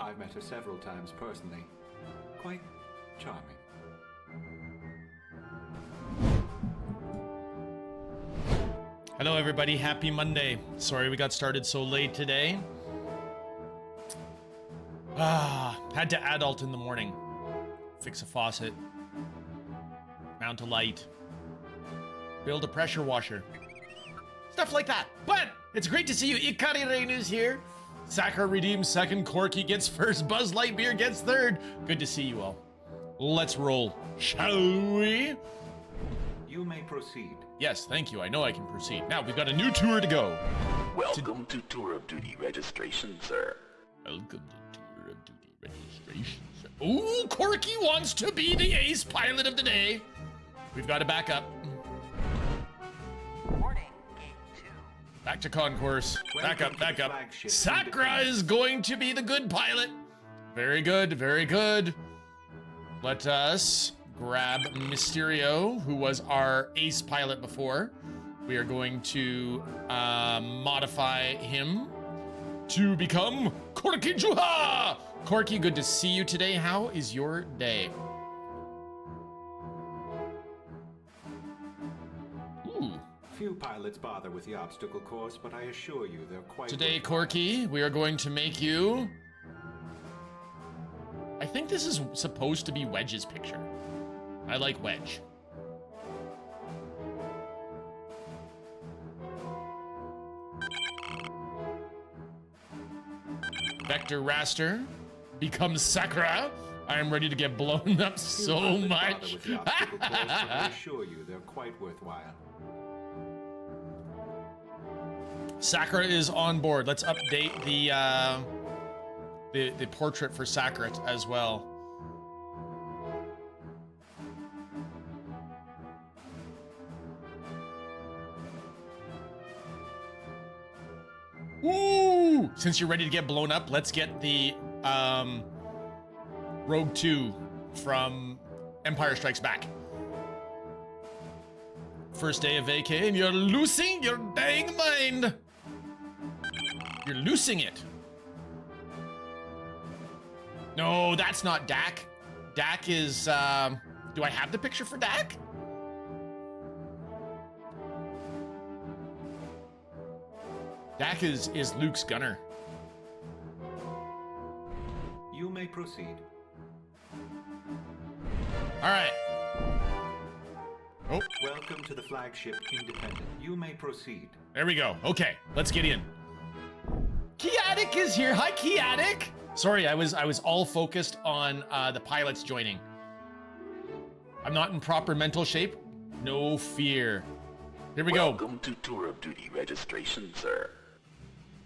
I've met her several times personally. Quite charming. Hello everybody, happy Monday. Sorry we got started so late today. Had to adult in the morning. Fix a faucet. Mount a light. Build a pressure washer. Stuff like that. But it's great to see you. Ikari Reinu's here. Sakura redeems second. Corky gets first. Buzz Lightyear gets third. Good to see you all. Let's roll, shall we? You may proceed. Yes, thank you. I know I can proceed. Now, we've got a new tour to go. Welcome to Tour of Duty registration, sir. Welcome to Tour of Duty registration, sir. Ooh, Corky wants to be the ace pilot of the day. We've got to back up. Warning, gate 2. Back to concourse. Back up, back up. Sakura is going to be the good pilot. Very good, very good. Let us grab Mysterio, who was our ace pilot before. We are going to modify him to become Corky Juha! Corky, good to see you today. How is your day? Ooh. Few pilots bother with the obstacle course, but I assure you they're quite... Today, Corky, we are going to make you... I think this is supposed to be Wedge's picture. I like Wedge. Vector Raster becomes Sakura. I am ready to get blown up so much. With the obstacle course, but I assure you they're quite worthwhile. Sakura is on board. Let's update the portrait for Sakura as well. Woo! Since you're ready to get blown up, let's get the Rogue 2 from Empire Strikes Back. First day of vacay and you're losing your dang mind. You're losing it. No, that's not Dak. Dak is, do I have the picture for Dak? Dak is Luke's gunner. You may proceed. All right. Oh, Welcome to the flagship Independent. You may proceed. there we go. Okay, let's get in. Kiatic is here. Hi, Kiatic. Sorry, I was all focused on the pilots joining. I'm not in proper mental shape. No fear. Here we go. Welcome to Tour of Duty registration, sir.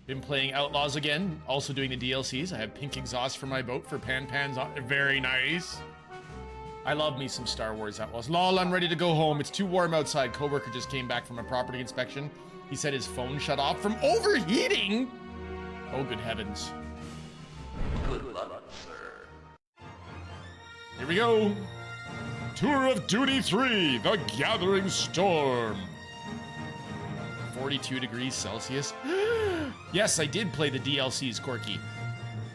Been playing Outlaws again, also doing the DLCs. I have pink exhaust for my boat for Pan's on. Very nice. I love me some Star Wars Outlaws. Lol, I'm ready to go home. It's too warm outside. Coworker just came back from a property inspection. He said his phone shut off from overheating. Oh, good heavens. Good luck, sir. Here we go. Tour of Duty 3, The Gathering Storm. 42 degrees Celsius. Yes, I did play the DLCs, Corky.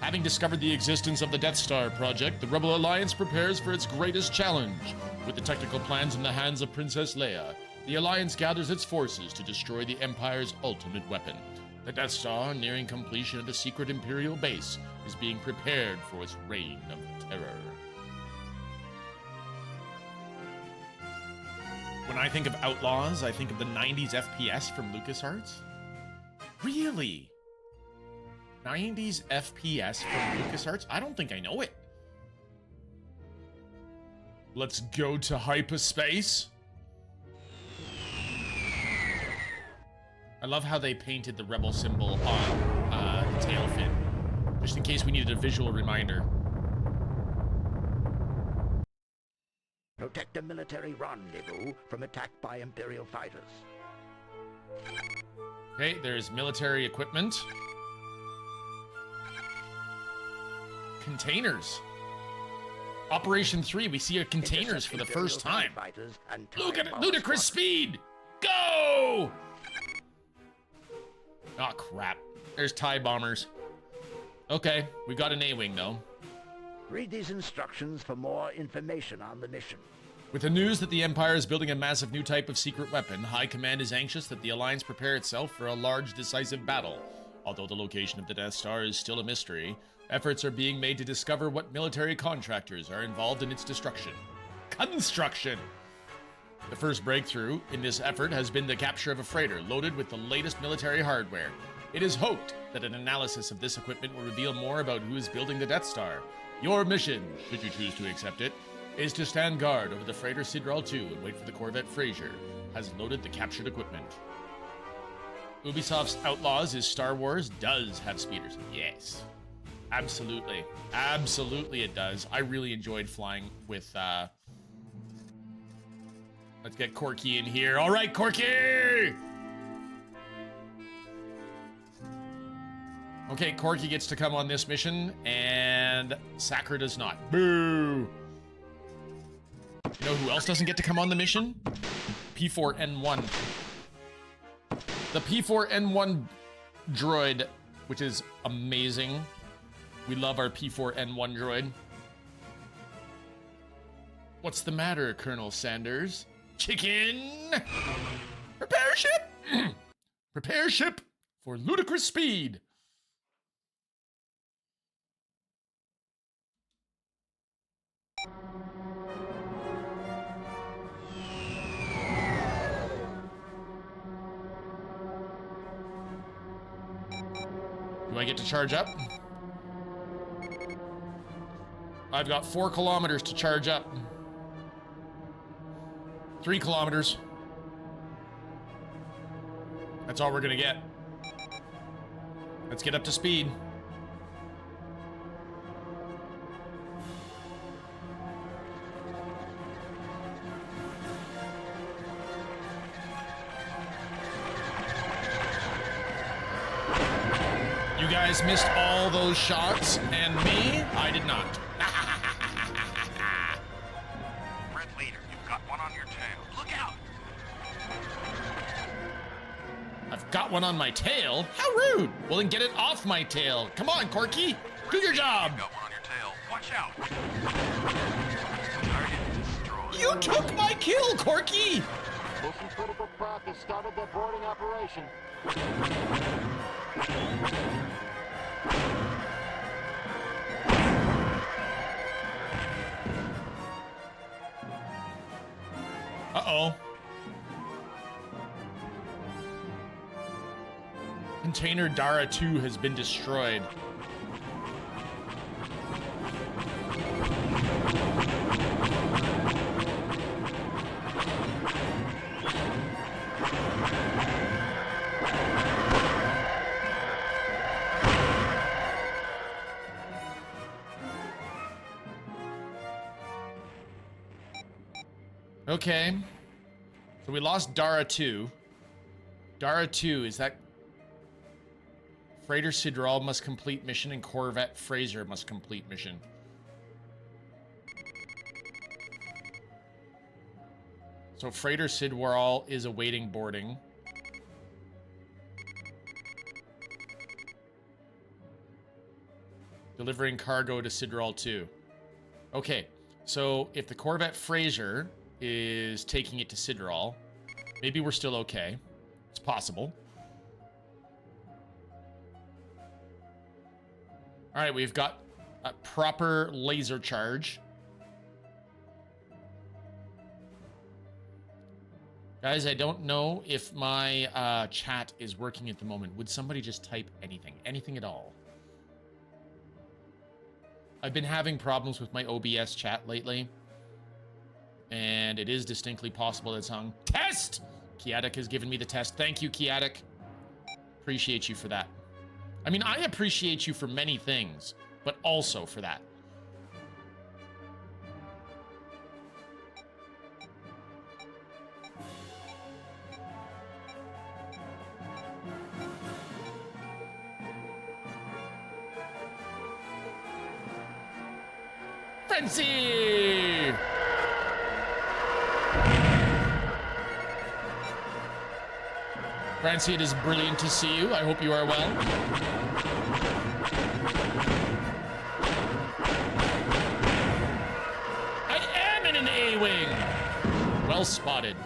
Having discovered the existence of the Death Star project, the Rebel Alliance prepares for its greatest challenge. With the technical plans in the hands of Princess Leia, the Alliance gathers its forces to destroy the Empire's ultimate weapon. The Death Star, nearing completion at a secret Imperial base, is being prepared for its reign of terror. When I think of Outlaws, I think of the 90s FPS from LucasArts. Really? 90s FPS from LucasArts? I don't think I know it. Let's go to hyperspace. I love how they painted the rebel symbol on the tail fin, just in case we needed a visual reminder. Protect a military rendezvous from attack by Imperial fighters. Okay, there's military equipment. Containers. Operation 3, we see containers for the first time. Look at it, ludicrous speed! Go! Oh crap, there's TIE bombers. Okay, we got an A-wing though. Read these instructions for more information on the mission. With the news that the Empire is building a massive new type of secret weapon, High Command is anxious that the Alliance prepare itself for a large, decisive battle. Although the location of the Death Star is still a mystery, efforts are being made to discover what military contractors are involved in its destruction. Construction! The first breakthrough in this effort has been the capture of a freighter loaded with the latest military hardware. It is hoped that an analysis of this equipment will reveal more about who is building the Death Star. Your mission, should you choose to accept it, is to stand guard over the freighter Sidral II and wait for the Corvette Fraser has loaded the captured equipment. Ubisoft's Outlaws is Star Wars does have speeders. Yes. Absolutely. Absolutely it does. I really enjoyed flying with, let's get Corky in here. All right, Corky! Okay, Corky gets to come on this mission, and Sakura does not. Boo! You know who else doesn't get to come on the mission? P4N1. The P4N1 droid, which is amazing. We love our P4N1 droid. What's the matter, Colonel Sanders? Chicken! Prepare ship! Prepare ship for ludicrous speed. Do I get to charge up? I've got 4 kilometers to charge up. 3 kilometers. That's all we're gonna get. Let's get up to speed. You guys missed all those shots, and me, I did not. Red Leader, you've got one on your tail. Look out! I've got one on my tail? How rude! Well, then get it off my tail. Come on, Corky. Do your job. You've got one on your tail. Watch out! Target destroyed. You took my kill, Corky! Mission Critical Craft has started their boarding operation. Uh-oh. Container Dara 2 has been destroyed. Okay. So we lost Dara 2. Dara 2, is that... Freighter Sidral must complete mission and Corvette Fraser must complete mission. So Freighter Sidral is awaiting boarding. Delivering cargo to Sidral 2. Okay, so if the Corvette Fraser is taking it to Sidral, maybe we're still okay. It's possible. All right, we've got a proper laser charge. Guys, I don't know if my chat is working at the moment. Would somebody just type anything? Anything at all? I've been having problems with my OBS chat lately. And it is distinctly possible that it's hung. Test! Kiatic has given me the test. Thank you, Kiatic. Appreciate you for that. I mean, I appreciate you for many things, but also for that. Frenzy! Francie, it is brilliant to see you. I hope you are well. Well spotted.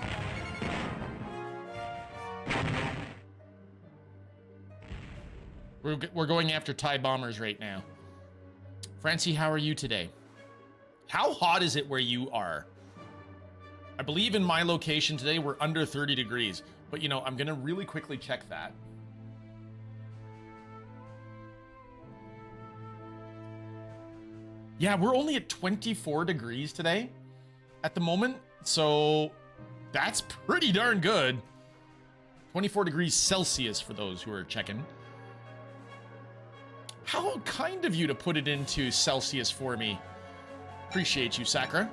We're going after TIE bombers right now. Francie, how are you today? How hot is it where you are? I believe in my location today, we're under 30 degrees. But, you know, I'm going to really quickly check that. Yeah, we're only at 24 degrees today at the moment. So that's pretty darn good. 24 degrees Celsius for those who are checking. How kind of you to put it into Celsius for me. Appreciate you, Sakura.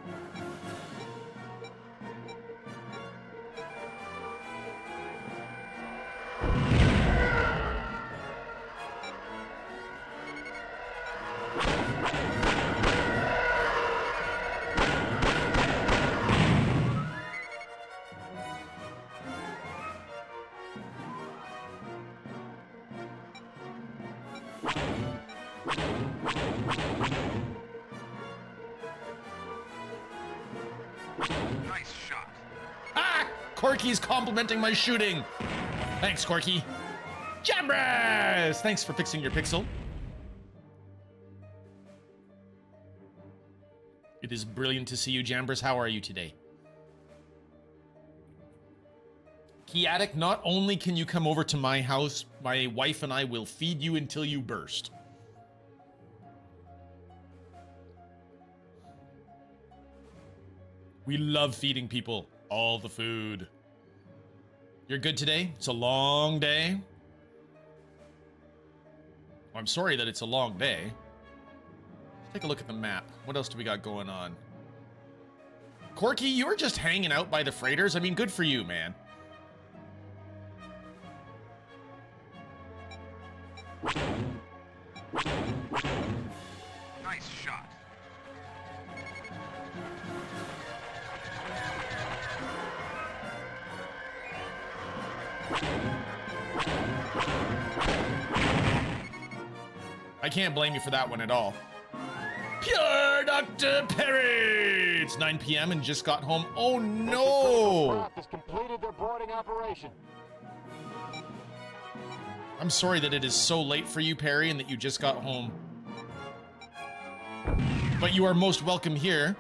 Corky's complimenting my shooting. Thanks, Corky. Jambres! Thanks for fixing your pixel. It is brilliant to see you, Jambres. How are you today? Kiatic, not only can you come over to my house, my wife and I will feed you until you burst. We love feeding people all the food. You're good today? It's a long day. Well, I'm sorry that it's a long day. Let's take a look at the map. What else do we got going on? Corky, you were just hanging out by the freighters. I mean, good for you, man. Nice shot. I can't blame you for that one at all. Pure Dr. Perry! It's 9 p.m. and just got home. Oh no! Has completed their boarding operation. I'm sorry that it is so late for you, Perry, and that you just got home. But you are most welcome here.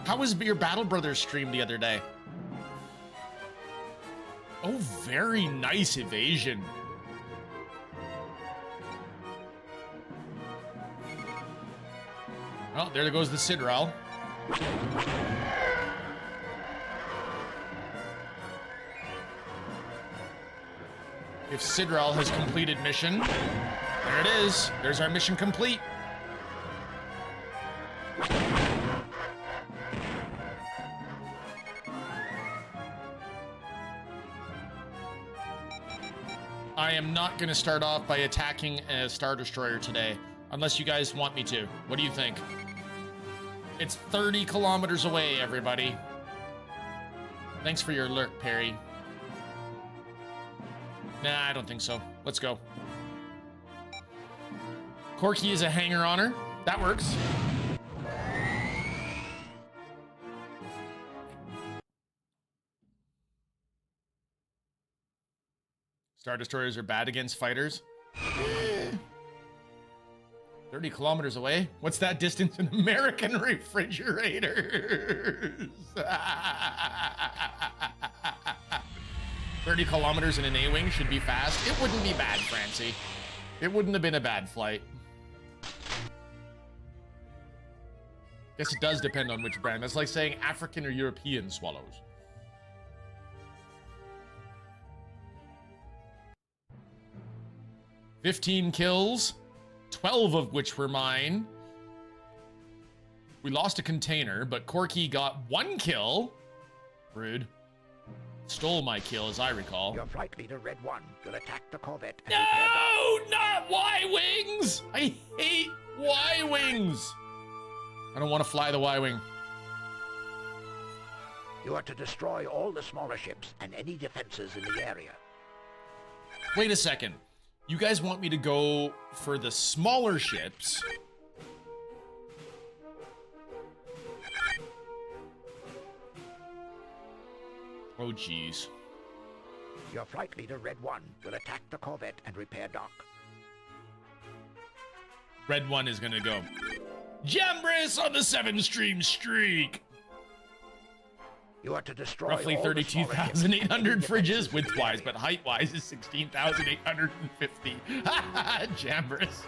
How was your Battle Brothers stream the other day? Oh, very nice evasion. Oh, there goes the Sidral. If Sidral has completed mission, there it is. There's our mission complete. I am not going to start off by attacking a Star Destroyer today, unless you guys want me to. What do you think? It's 30 kilometers away, everybody. Thanks for your alert, Perry. Nah, I don't think so. Let's go. Corky is a hanger-oner. That works. Star Destroyers are bad against fighters. 30 kilometers away? What's that distance in American refrigerators? 30 kilometers in an A-Wing should be fast. It wouldn't be bad, Francie. It wouldn't have been a bad flight. Guess it does depend on which brand. That's like saying African or European swallows. "15 kills, 12 of which were mine. We lost a container, but Corky got 1 kill. Rude. Stole my kill, as I recall. Your flight leader, Red 1, will attack the Corvette. And No, not Y-Wings! I hate Y-Wings! I don't want to fly the Y-Wing. You are to destroy all the smaller ships and any defenses in the area. Wait a second. You guys want me to go for the smaller ships? Oh, jeez. Your flight leader, Red 1, will attack the corvette and repair dock. Red 1 is gonna go. Jambris on the 7-stream streak! You are to destroy Roughly all the smaller ships. 32,800 fridges, widthwise, but height-wise is 16,850. Jambris.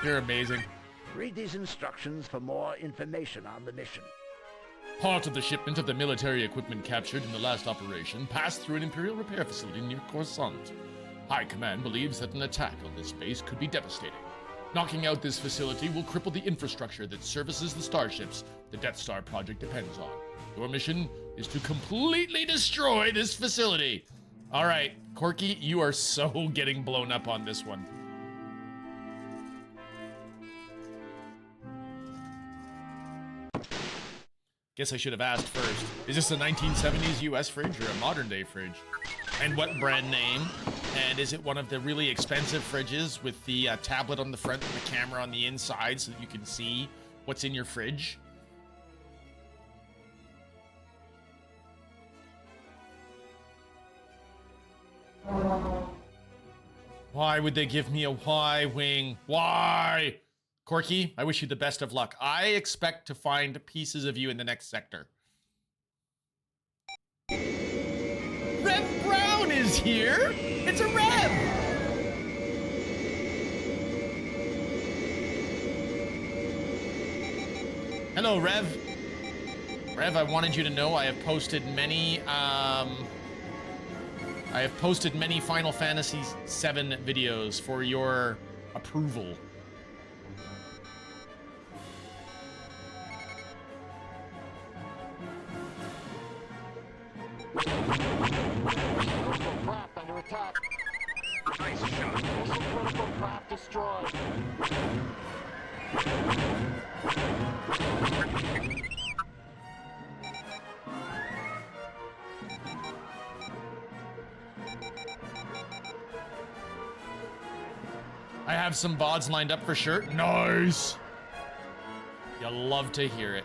You're amazing. Read these instructions for more information on the mission. Part of the shipment of the military equipment captured in the last operation passed through an Imperial repair facility near Coruscant. High Command believes that an attack on this base could be devastating. Knocking out this facility will cripple the infrastructure that services the starships the Death Star project depends on. Your mission is to completely destroy this facility. All right, Corky, you are so getting blown up on this one. Guess I should have asked first. Is this a 1970s US fridge or a modern day fridge? And what brand name? And is it one of the really expensive fridges with the tablet on the front and the camera on the inside so that you can see what's in your fridge? Why would they give me a Y-wing? Why? Corky, I wish you the best of luck. I expect to find pieces of you in the next sector. Rev Brown is here! It's a Rev! Hello, Rev. Rev, I wanted you to know I have posted many, Final Fantasy VII videos for your approval. Craft under attack. Nice shot. Mission critical craft destroyed. I have some VODs lined up for sure. Nice! You'll love to hear it.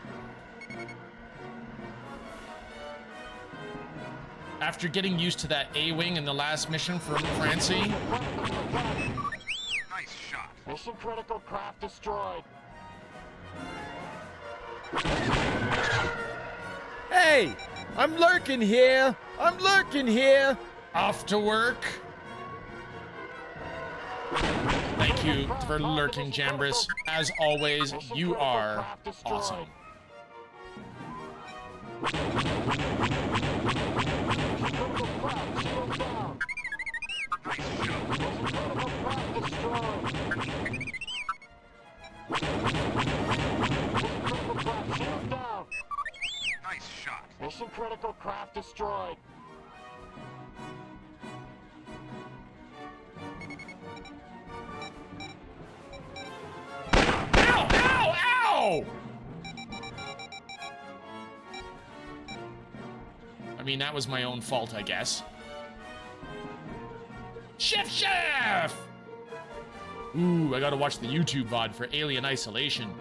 After getting used to that A-wing in the last mission for Francie. Nice shot. Mission critical craft destroyed. Hey! I'm lurking here! I'm lurking here! Off to work. Thank you for lurking, Jambris. As always, you are awesome. Critical craft shield down. Mission critical craft destroyed. Mission critical craft shield down. Nice shot. Mission critical craft destroyed. Ow! Ow! Ow! I mean, that was my own fault, I guess. Chef! Ooh, I gotta watch the YouTube VOD for Alien Isolation.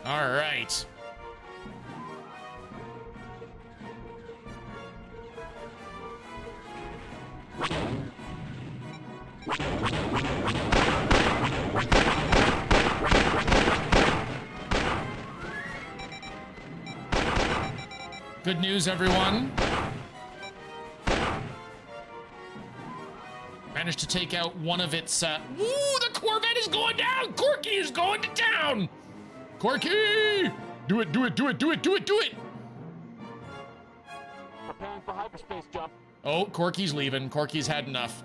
All right. Good news, everyone. Managed to take out one of its, Ooh, the Corvette is going down! Corky is going to town! Corky! Do it, do it, do it, do it, do it, do it! Preparing for hyperspace jump. Oh, Corky's leaving. Corky's had enough.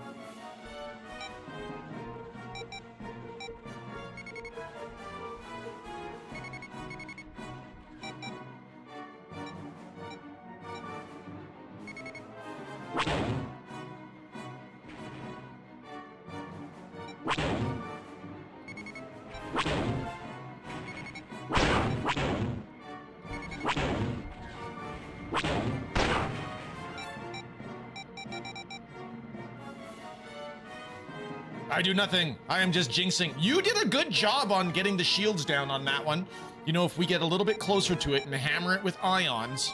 I do nothing. I am just jinxing. You did a good job on getting the shields down on that one. You know, if we get a little bit closer to it and hammer it with ions.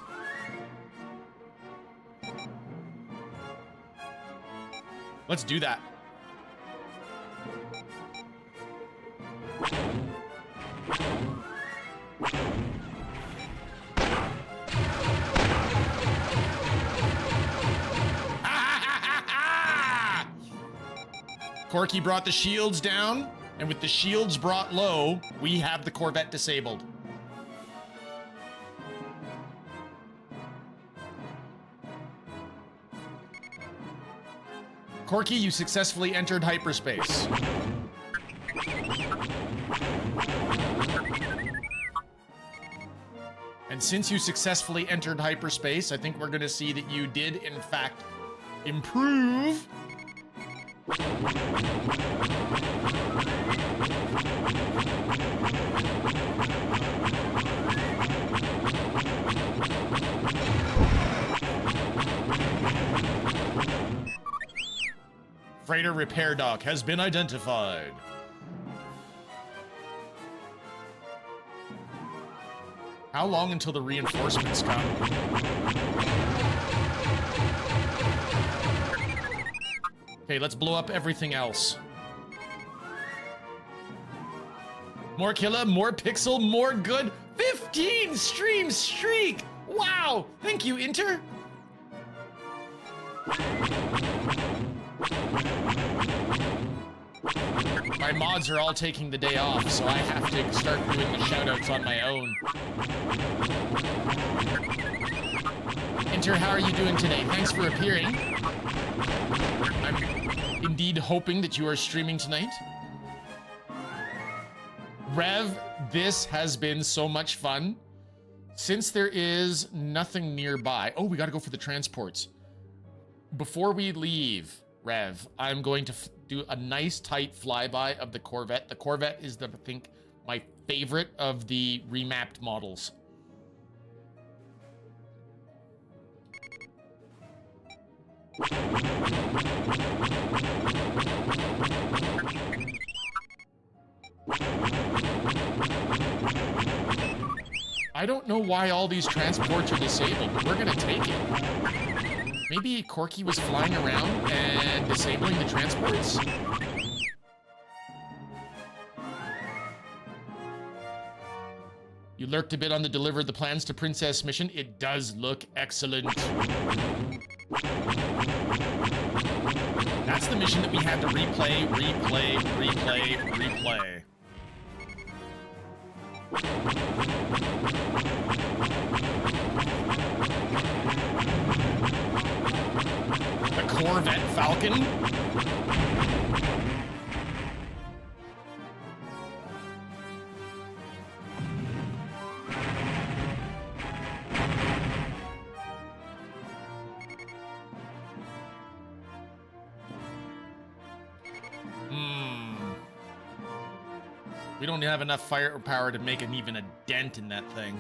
Let's do that. Corky brought the shields down, and with the shields brought low, we have the Corvette disabled. Corky, you successfully entered hyperspace. And since you successfully entered hyperspace, I think we're gonna see that you did, in fact, improve. Freighter repair dock has been identified. How long until the reinforcements come? Okay, let's blow up everything else. More Kila, more Pixel, more good. 15 stream streak! Wow! Thank you, Inter. My mods are all taking the day off, so I have to start doing the shoutouts on my own. Inter, how are you doing today? Thanks for appearing. I'm indeed hoping that you are streaming tonight. Rev, this has been so much fun. Since there is nothing nearby. Oh, we gotta go for the transports. Before we leave, Rev, I'm going to do a nice tight flyby of the Corvette. The Corvette is, I think, my favorite of the remapped models. I don't know why all these transports are disabled, but we're gonna take it. Maybe Corky was flying around and disabling the transports? You lurked a bit on the deliver the plans to Princess mission. It does look excellent. That's the mission that we had to replay, replay, replay, replay. The Corvette Falcon? We don't have enough firepower to make even a dent in that thing.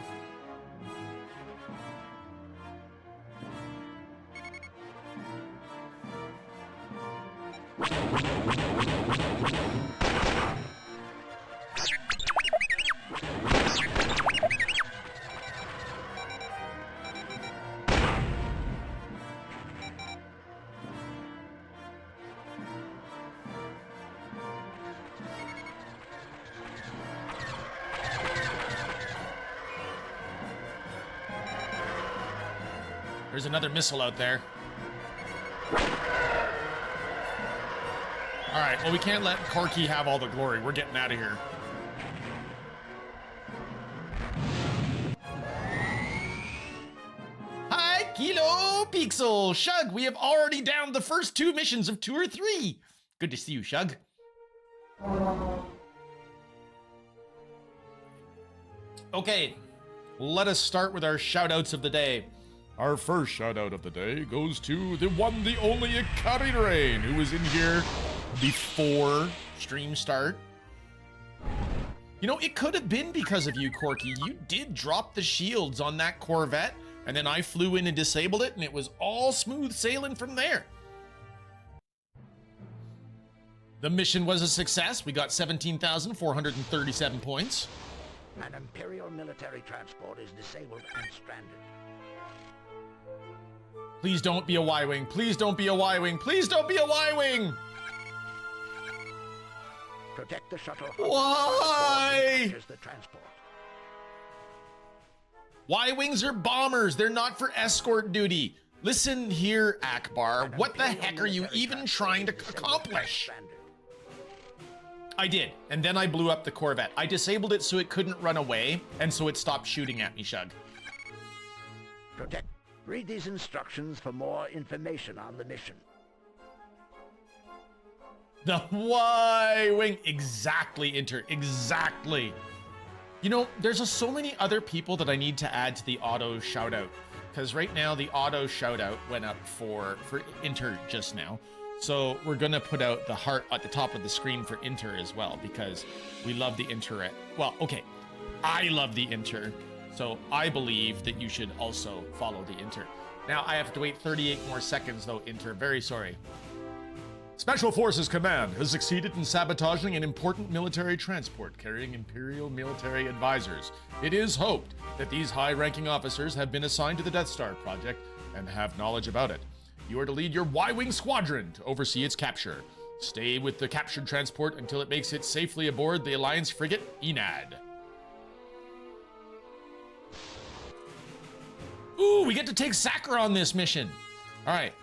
There's another missile out there. All right, well, we can't let Corky have all the glory. We're getting out of here. Hi, Kilo Pixel. Shug, we have already downed the first 2 missions of 2 or 3. Good to see you, Shug. Okay, let us start with our shout-outs of the day. Our first shout-out of the day goes to the one, the only Ikari Rain, who was in here before stream start. You know, it could have been because of you, Corky. You did drop the shields on that Corvette, and then I flew in and disabled it, and it was all smooth sailing from there. The mission was a success. We got 17,437 points. An Imperial military transport is disabled and stranded. Please don't be a Y-Wing. Please don't be a Y-Wing. Please don't be a Y-Wing! Protect the shuttle. Why? The transport. Y-Wings are bombers. They're not for escort duty. Listen here, Akbar. What the heck are you even trying to accomplish? I did, and then I blew up the Corvette. I disabled it so it couldn't run away, and so it stopped shooting at me, Shug. Protect. Read these instructions for more information on the mission. The Y-Wing. Exactly, Inter. Exactly. You know, there's so many other people that I need to add to the auto shout-out. Because right now, the auto shout-out went up for Inter just now. So we're going to put out the heart at the top of the screen for Inter as well. Because we love the Inter. Well, okay. I love the Inter. So I believe that you should also follow the Inter. Now, I have to wait 38 more seconds, though, Inter. Very sorry. Special Forces Command has succeeded in sabotaging an important military transport carrying Imperial military advisors. It is hoped that these high-ranking officers have been assigned to the Death Star project and have knowledge about it. You are to lead your Y-Wing squadron to oversee its capture. Stay with the captured transport until it makes it safely aboard the Alliance frigate Enad. Ooh, we get to take Sakura on this mission. All right.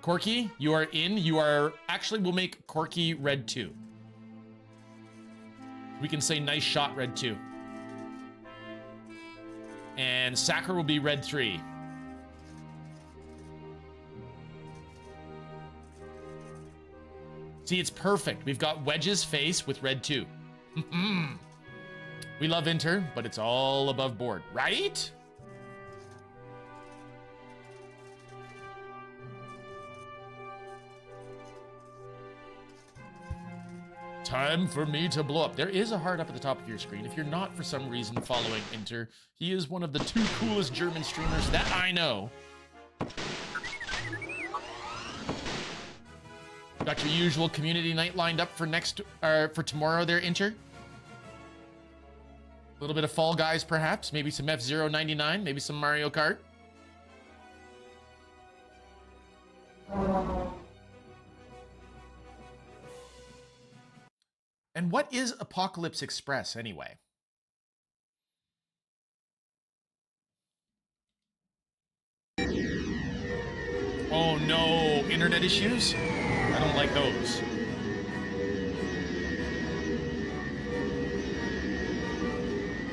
Corky, you are in. You are... Actually, we'll make Corky red 2. We can say nice shot red 2. And Sakura will be red 3. See, it's perfect. We've got Wedge's face with red 2. We love Inter, but it's all above board, right? Time for me to blow up. There is a heart up at the top of your screen. If you're not, for some reason, following Inter, he is one of the 2 coolest German streamers that I know. Got your usual community night lined up for for tomorrow there, Inter? A little bit of Fall Guys, perhaps. Maybe some F-Zero 99. Maybe some Mario Kart. And what is Apocalypse Express, anyway? Oh no, internet issues? I don't like those.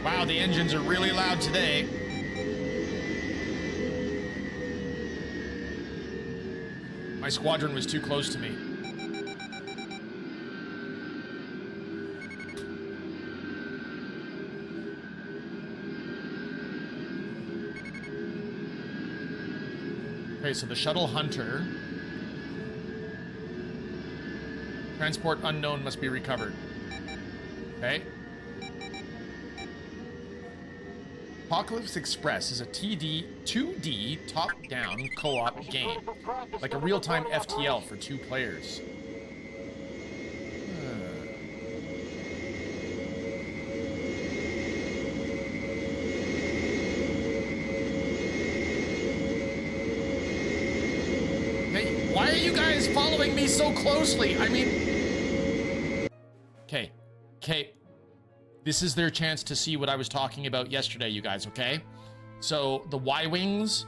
Wow, the engines are really loud today. My squadron was too close to me. Okay, so the Shuttle Hunter. Transport unknown must be recovered. Okay. Apocalypse Express is a 2D top-down co-op game. Like a real-time FTL for 2 players. Hey, why are you guys following me so closely? I mean... Okay. This is their chance to see what I was talking about yesterday, you guys, okay? So, the Y-Wings,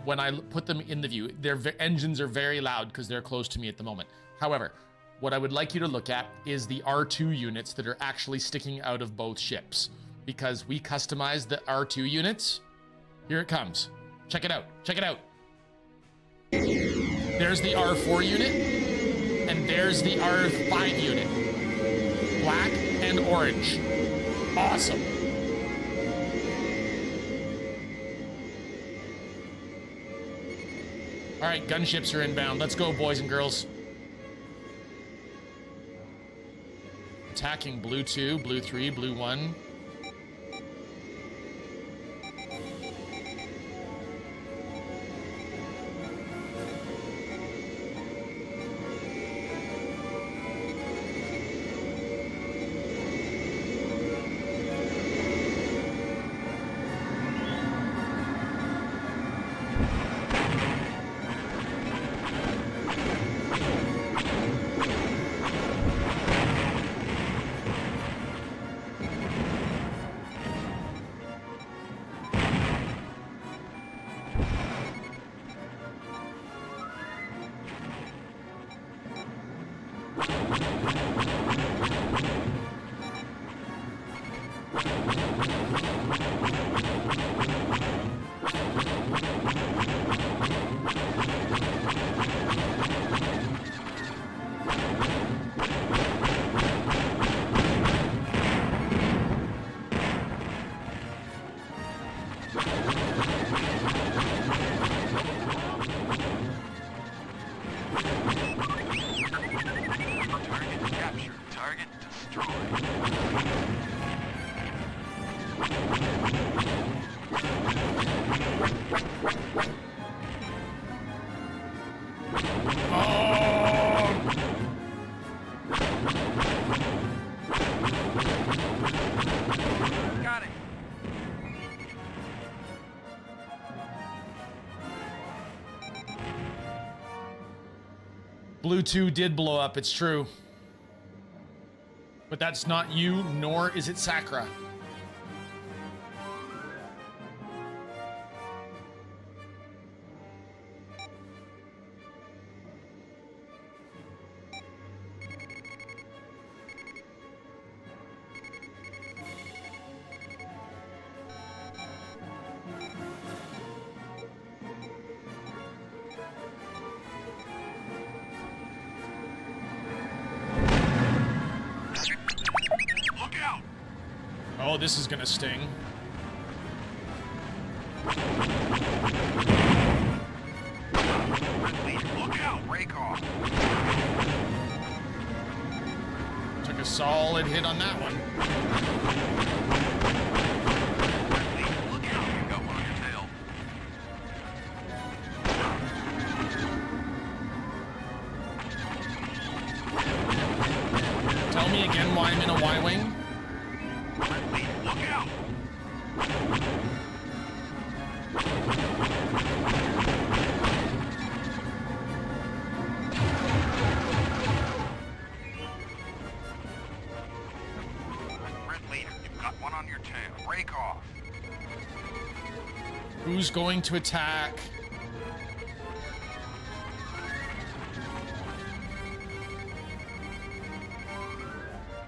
when I put them in the view, their engines are very loud because they're close to me at the moment. However, what I would like you to look at is the R2 units that are actually sticking out of both ships. Because we customized the R2 units. Here it comes. Check it out. Check it out. There's the R4 unit. And there's the R5 unit. Black and orange. Awesome. All right, gunships are inbound. Let's go, boys and girls. Attacking blue 2, blue 3, blue 1. Blue 2 did blow up, it's true. But that's not you, nor is it Sakura. Oh, this is gonna sting. Look out! Break off! Took a solid hit on that one. Look out! You got one on your tail. Tell me again why I'm in a Y-Wing. Look out! Red leader, you've got one on your tail. Break off. Who's going to attack?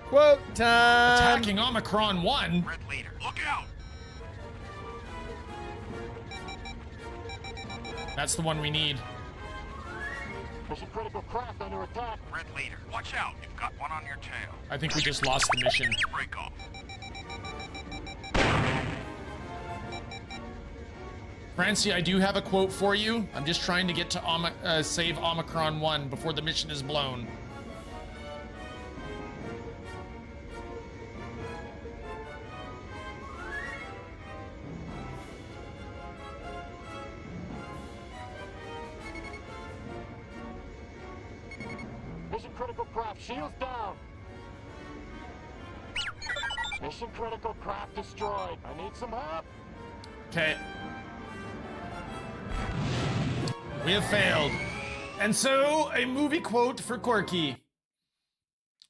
Quote time. Attacking Omicron 1? Red leader, look out! That's the one we need. Mission critical craft under attack. Red leader, watch out! You've got one on your tail. I think we just lost the mission. Break off. Francie, I do have a quote for you. I'm just trying to get to save Omicron 1 before the mission is blown. Mission critical craft shields down. Mission critical craft destroyed. I need some help. Okay. We have failed. And so, a movie quote for Corky.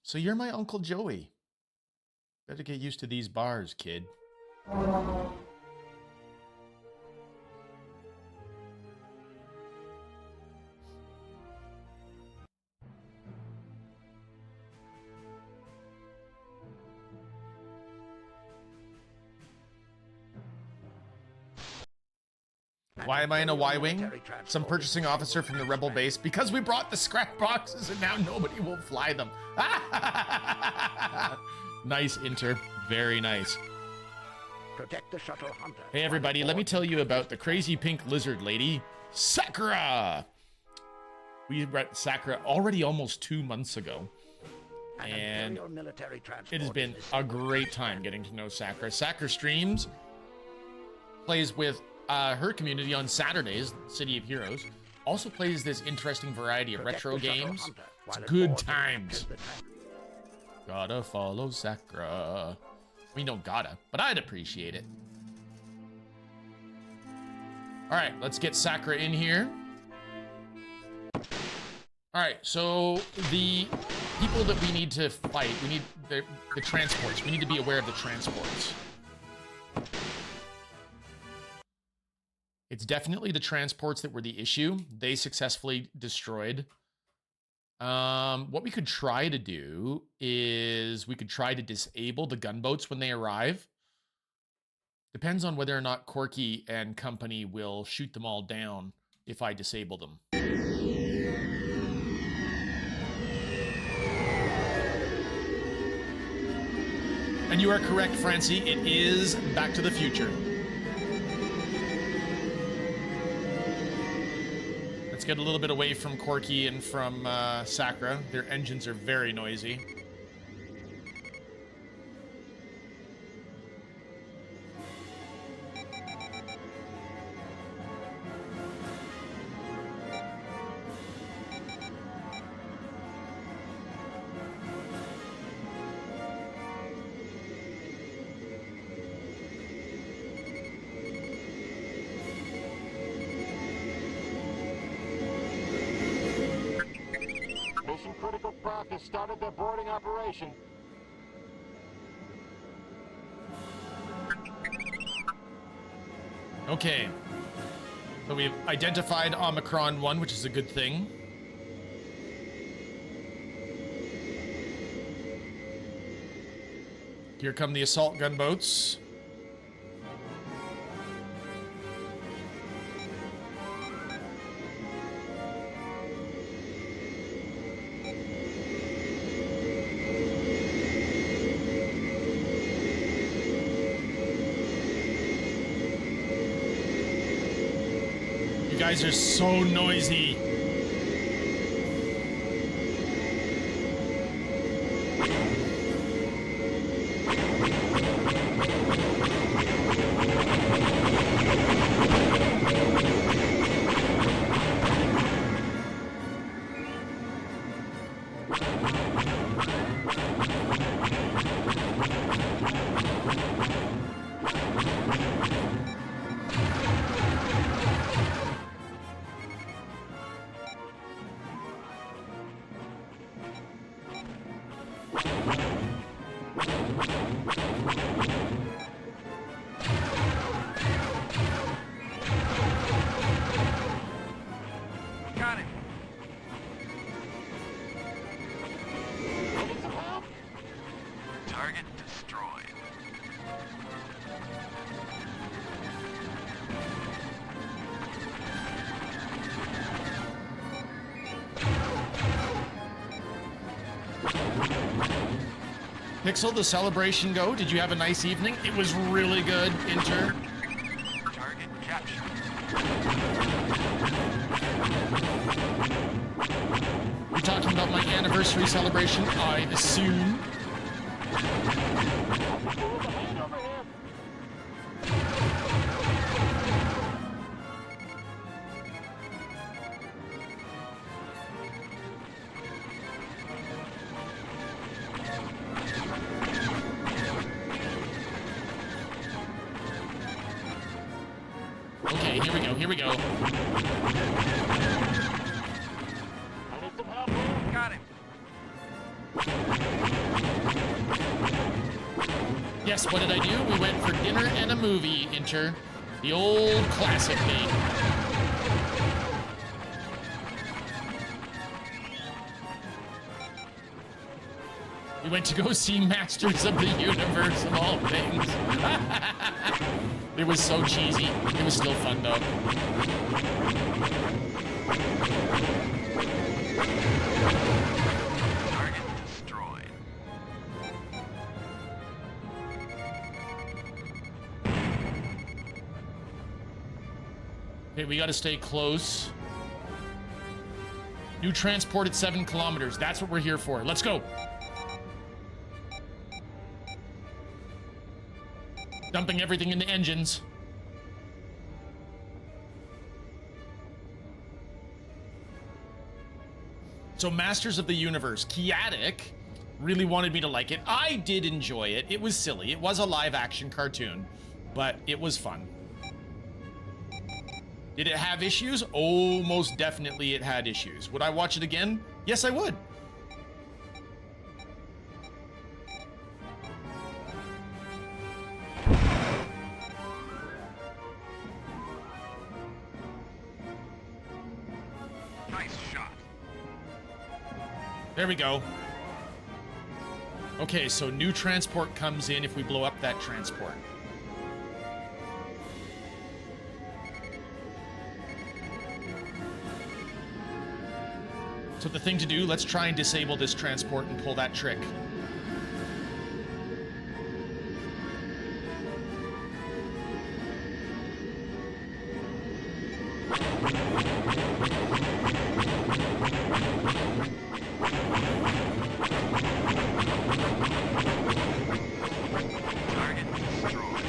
So you're my Uncle Joey. Better get used to these bars, kid. Why am I in a Y-Wing? Some purchasing officer from the rebel base. Because we brought the scrap boxes and now nobody will fly them. Nice inter. Very nice. Protect the shuttle hunter. Hey everybody, let me tell you about the crazy pink lizard lady, Sakura. We met Sakura already almost 2 months ago. And it has been a great time getting to know Sakura. Sakura streams, plays with her community on Saturdays, City of Heroes. Also plays this interesting variety of retro games. It's good times. Gotta follow Sakura. We don't gotta, but I'd appreciate it. All right, let's get Sakura in here. All right, so the people that we need to fight, we need the transports. We need to be aware of the transports. It's definitely the transports that were the issue. They successfully destroyed What we could try to do is we could try to disable the gunboats when they arrive. Depends on whether or not Corky and company will shoot them all down if I disable them. And you are correct, Francie. It is Back to the Future. Let's get a little bit away from Corky and from Sakra. Their engines are very noisy. Mission Critical Proc has started their boarding operation. Okay. So we've identified Omicron 1, which is a good thing. Here come the assault gunboats. You guys are so noisy. Got it. Need some help? Target destroyed. Pixel, the celebration go? Did you have a nice evening? It was really good, Inter. Target captured. You're talking about my anniversary celebration, I assume. There was a hand over here. Okay, here we go, here we go. I need some help here. Got him. Yes, what did I do? We went for dinner and a movie, Inter. The old classic date. We went to go see Masters of the Universe of all things. It was so cheesy. It was still fun though. Target destroyed. Okay, we gotta stay close. New transport at 7 kilometers. That's what we're here for. Let's go. Dumping everything into engines. So Masters of the Universe. Kiatic really wanted me to like it. I did enjoy it. It was silly. It was a live action cartoon, but it was fun. Did it have issues? Oh, most definitely it had issues. Would I watch it again? Yes, I would. Nice shot. There we go. Okay, so new transport comes in if we blow up that transport. So the thing to do, let's try and disable this transport and pull that trick.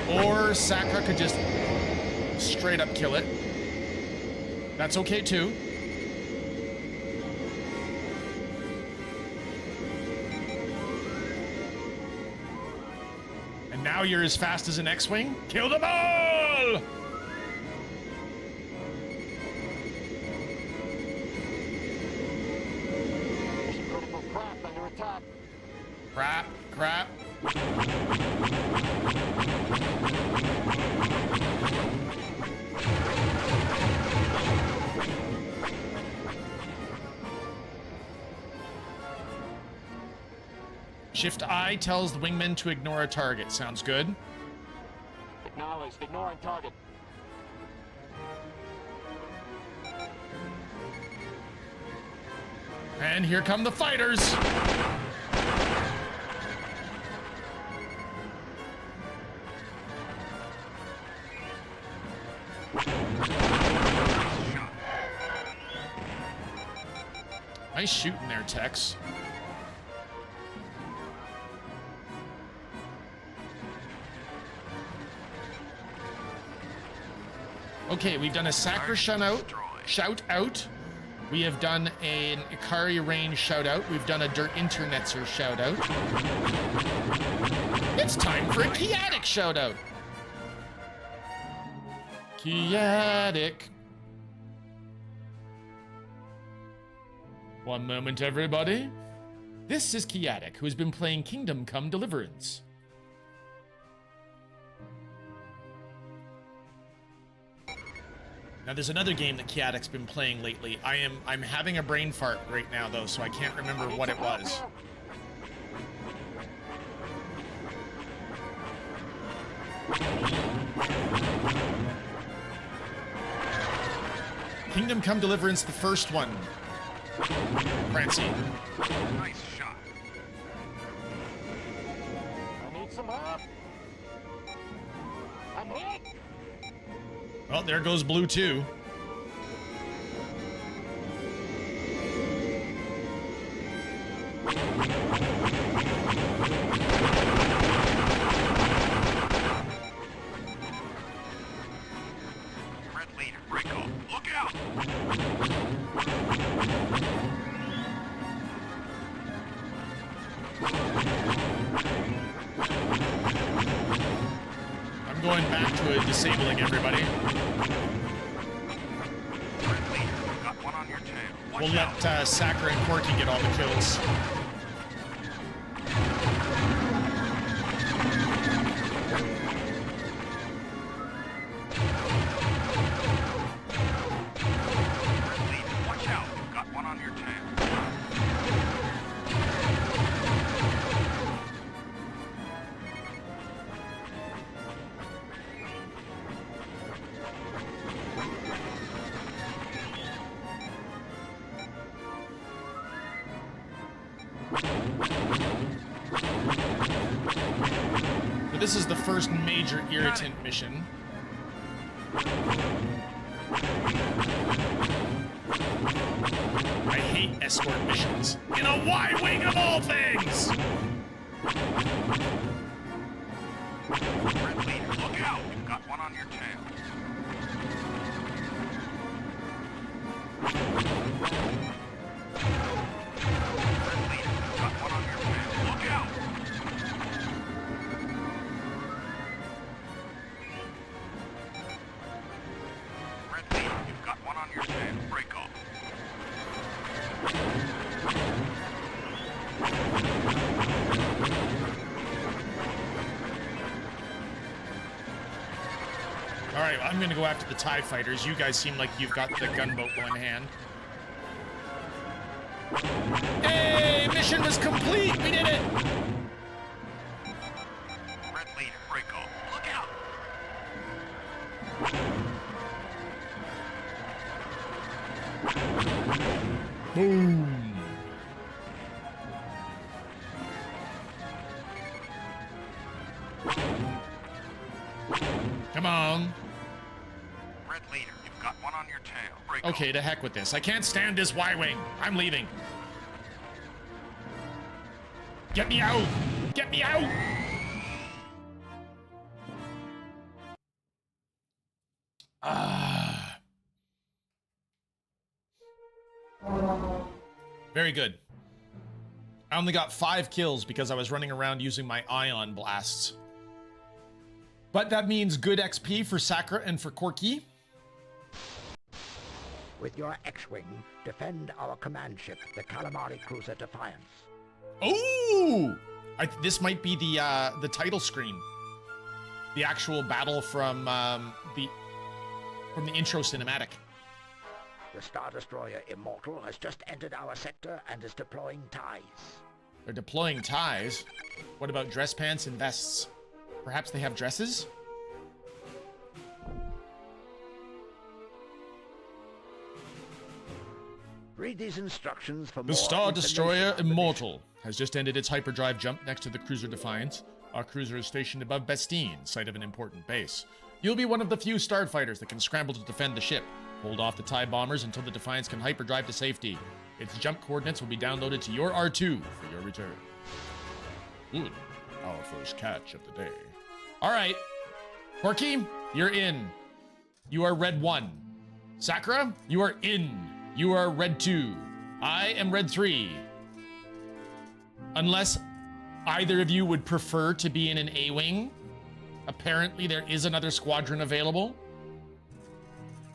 Or Sakra could just straight up kill it. That's okay too. And now you're as fast as an X-Wing? Kill them all! Critical craft under attack. Crap, crap. Shift I tells the wingman to ignore a target. Sounds good. Acknowledged. Ignoring target. And here come the fighters. Nice shooting there, Tex. Okay, we've done a Sakra shout out. We have done an Ikari range shout out. We've done a Dirt Internetzer shout out. It's time for a Kiatic shout out. Kiatic. One moment, everybody. This is Kiatic, who has been playing Kingdom Come Deliverance. Now, there's another game that Kiatic's been playing lately. I'm having a brain fart right now, though, so I can't remember what it was. Kingdom Come Deliverance, the first one. Francie. Nice shot. I need some help. I'm hit. Well, there goes Blue 2. Red leader, break off. Look out! I'm going back to disabling everybody. Red leader, got one on your tail. Watch We'll out. let Sakra and Corky get all the kills. Red leader, watch out. Got one on your tail. So this is the first major irritant mission. I hate escort missions. In a Y-wing of all things! Red leader, look out. Got one on your tail. Red leader, got one on your tail. Look out. Red leader, you've got one on your tail. Break off. All right, I'm gonna go after the TIE fighters. You guys seem like you've got the gunboat one in hand. Hey! mission was complete. We did it. Red leader, break off. Look out! Boom. Come on. Red leader, you've got one on your tail. Break Okay, to heck with this. I can't stand this Y-Wing. I'm leaving. Get me out! Get me out! Ah. Very good. I only got 5 kills because I was running around using my ion blasts. But that means good XP for Sakra and for Corky. With your X-Wing, defend our command ship, the Calamari Cruiser Defiance. Ooh! This might be the title screen. The actual battle from the intro cinematic. The Star Destroyer Immortal has just entered our sector and is deploying ties. They're deploying ties. What about dress pants and vests? Perhaps they have dresses? Read these instructions for more The Star information Destroyer on the Immortal has just ended its hyperdrive jump next to the cruiser Defiance. Our cruiser is stationed above Bastine, site of an important base. You'll be one of the few starfighters that can scramble to defend the ship. Hold off the TIE bombers until the Defiance can hyperdrive to safety. Its jump coordinates will be downloaded to your R2 for your return. Ooh, our first catch of the day. All right, Corky, you're in. You are red 1. Sakra, you are in. You are red 2. I am red 3. Unless either of you would prefer to be in an A-Wing. Apparently there is another squadron available.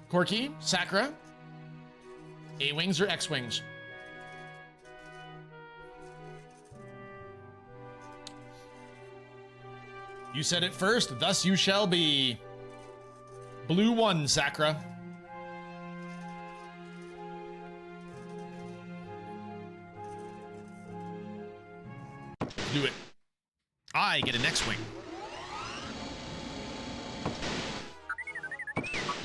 Corky, Sakra, A-Wings or X-Wings? You said it first, thus you shall be. Blue 1, Sakra. Do it. I get an X-Wing.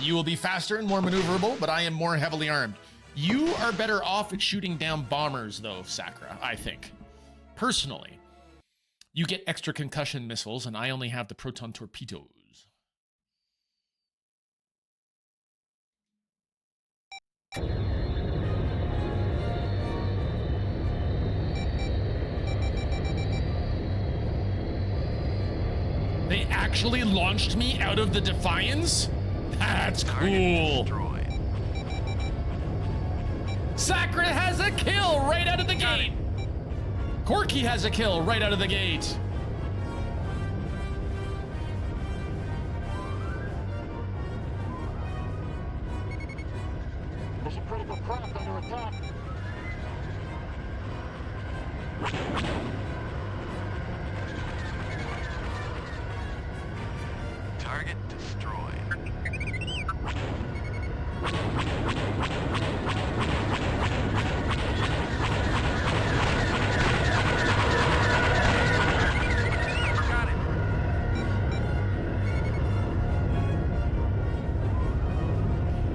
You will be faster and more maneuverable, but I am more heavily armed. You are better off at shooting down bombers, though, Sakra, I think. Personally. You get extra concussion missiles, and I only have the proton torpedoes. They actually launched me out of the Defiance? That's cool. Sakra has a kill right out of the gate. Corky has a kill right out of the gate. Mission critical craft under attack. Target destroyed. Got it.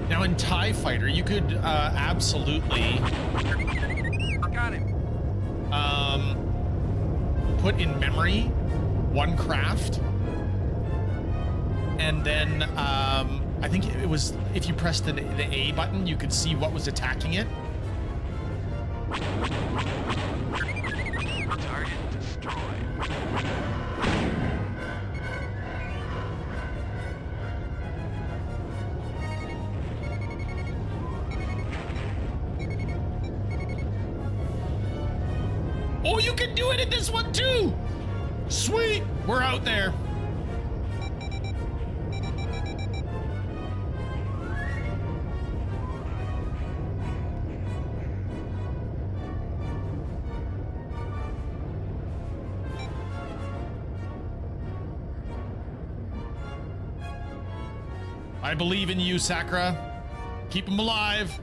Now in TIE Fighter, you could absolutely Got it. put in memory one craft, and then I think it was if you pressed the A button, you could see what was attacking it. Target destroyed. Oh, you can do it in this one too! Sweet! We're out there. I believe in you, Sakra. Keep him alive.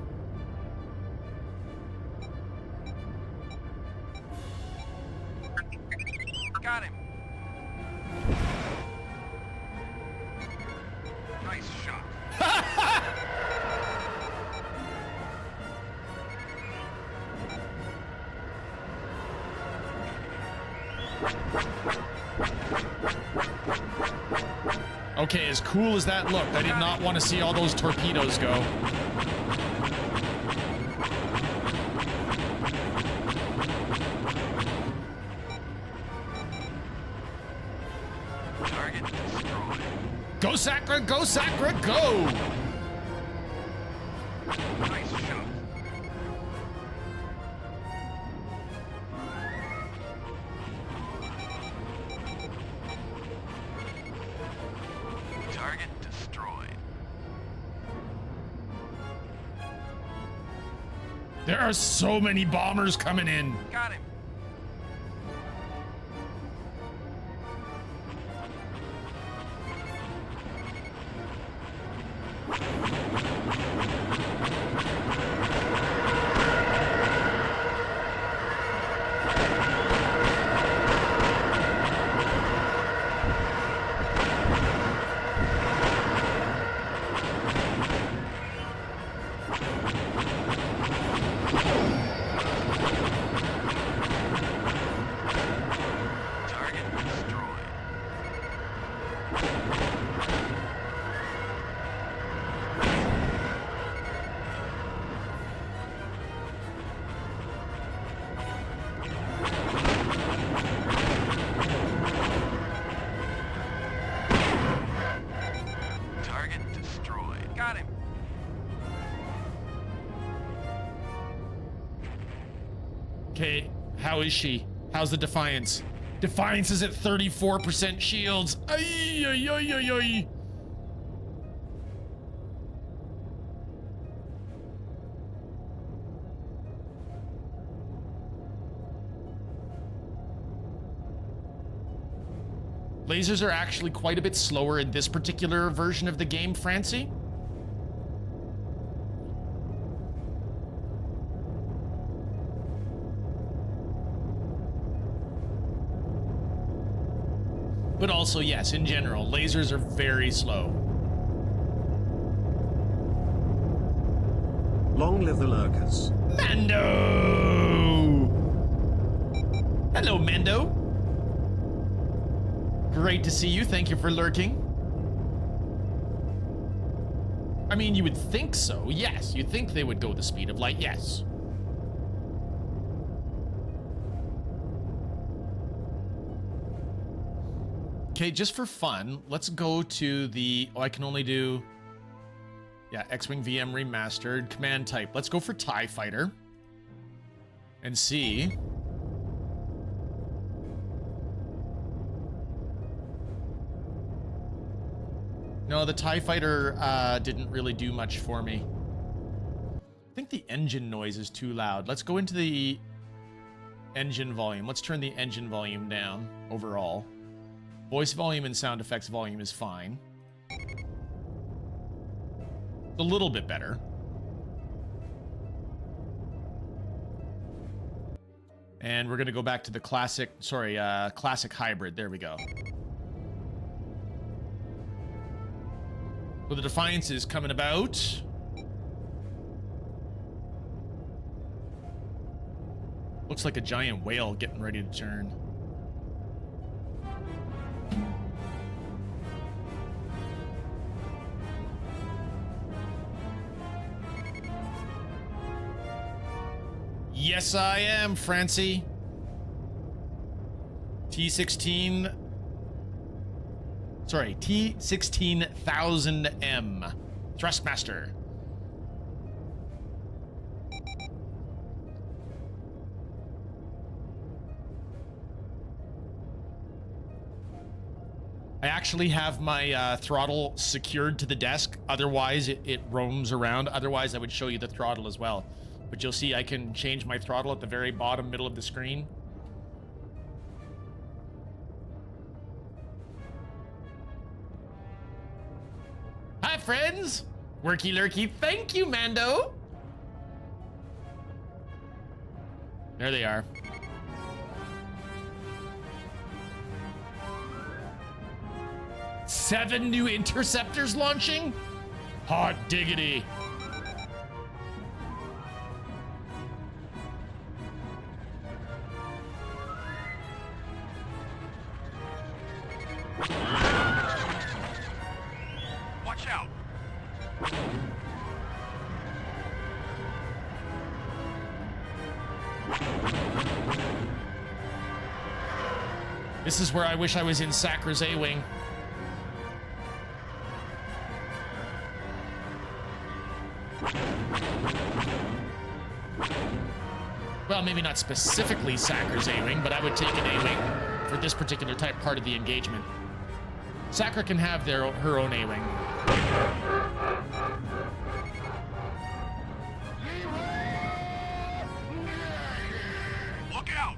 Got him. Nice shot. Okay, as cool as that looked, I did not want to see all those torpedoes go. Target destroyed. Go, Sacra! Go, Sacra! Go! Nice shot. Target destroyed. There are so many bombers coming in. Got him. Target destroyed. Target destroyed. Got him. Okay, how is she? How's the Defiance? Defiance is at 34% shields. Ay, ay, ay, ay, ay. Lasers are actually quite a bit slower in this particular version of the game, Francie. But also, yes, in general, lasers are very slow. Long live the lurkers. Mando! Hello, Mando. Great to see you. Thank you for lurking. I mean, you would think so. Yes, you'd think they would go the speed of light. Yes. Okay, just for fun, let's go to the... Oh, I can only do... Yeah, XWVM Remastered. Command type. Let's go for TIE Fighter. And see... No, the TIE Fighter didn't really do much for me. I think the engine noise is too loud. Let's go into the engine volume. Let's turn the engine volume down overall. Voice volume and sound effects volume is fine. A little bit better. And we're going to go back to the classic, classic hybrid. There we go. So the Defiance is coming about. Looks like a giant whale getting ready to turn. Yes, I am, Francie. T16... Sorry, T16000M. Thrustmaster. I actually have my throttle secured to the desk. Otherwise, it roams around. Otherwise, I would show you the throttle as well. But you'll see I can change my throttle at the very bottom middle of the screen. Hi, friends! Worky lurky, thank you, Mando! There they are. 7 new interceptors launching? Hot diggity. Watch out. This is where I wish I was in Sacra's A-Wing. Well, maybe not specifically Sacra's A-Wing, but I would take an A-Wing for this particular type part of the engagement. Sacra can have her own A-Wing. Look out.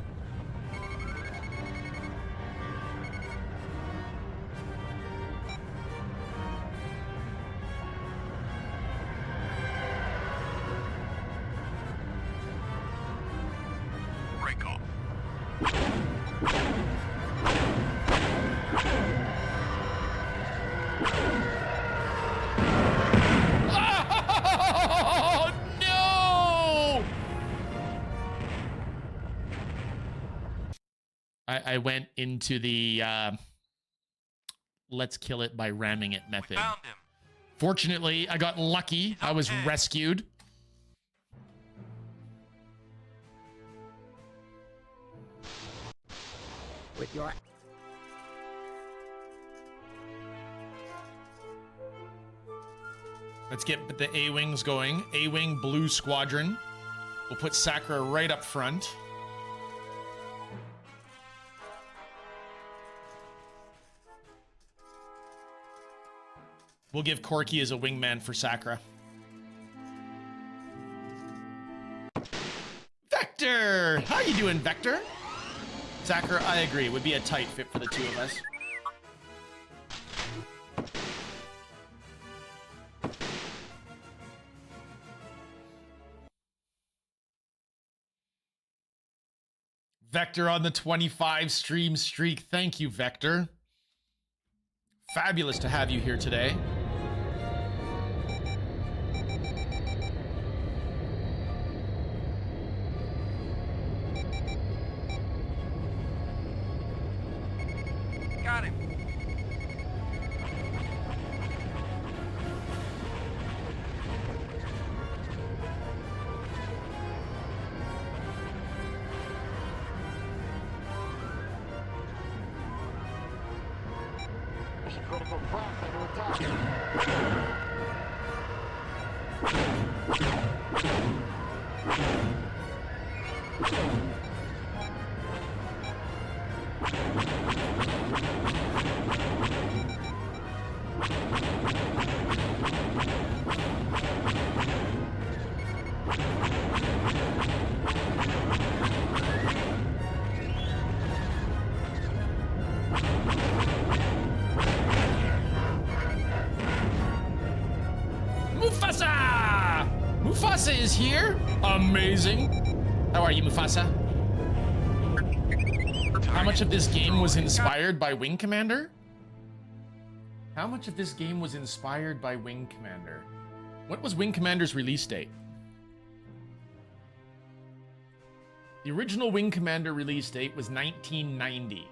Break off. Oh, no! I went into the let's kill it by ramming it method. Found him. Fortunately, I got lucky. I was okay. rescued. With your... Let's get the A-Wings going. A-Wing Blue Squadron. We'll put Sacra right up front. We'll give Corky as a wingman for Sacra. Vector! How you doing, Vector? Sacra, I agree. Would be a tight fit for the two of us. Vector on the 25 stream streak. Thank you, Vector. Fabulous to have you here today. Got him. Mission critical craft under attack. Mufasa! Mufasa is here. Amazing. How are you, Mufasa? How much of this game was inspired by Wing Commander? How much of this game was inspired by Wing Commander? What was Wing Commander's release date? The original Wing Commander release date was 1990.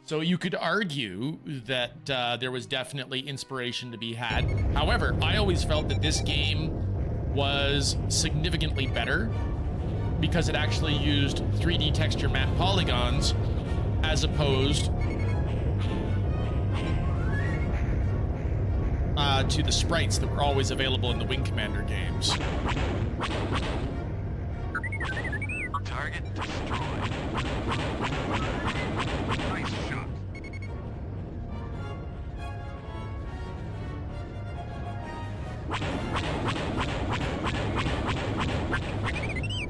So you could argue that there was definitely inspiration to be had. However, I always felt that this game was significantly better because it actually used 3D texture map polygons as opposed to the sprites that were always available in the Wing Commander games. Target destroyed. Nice shot.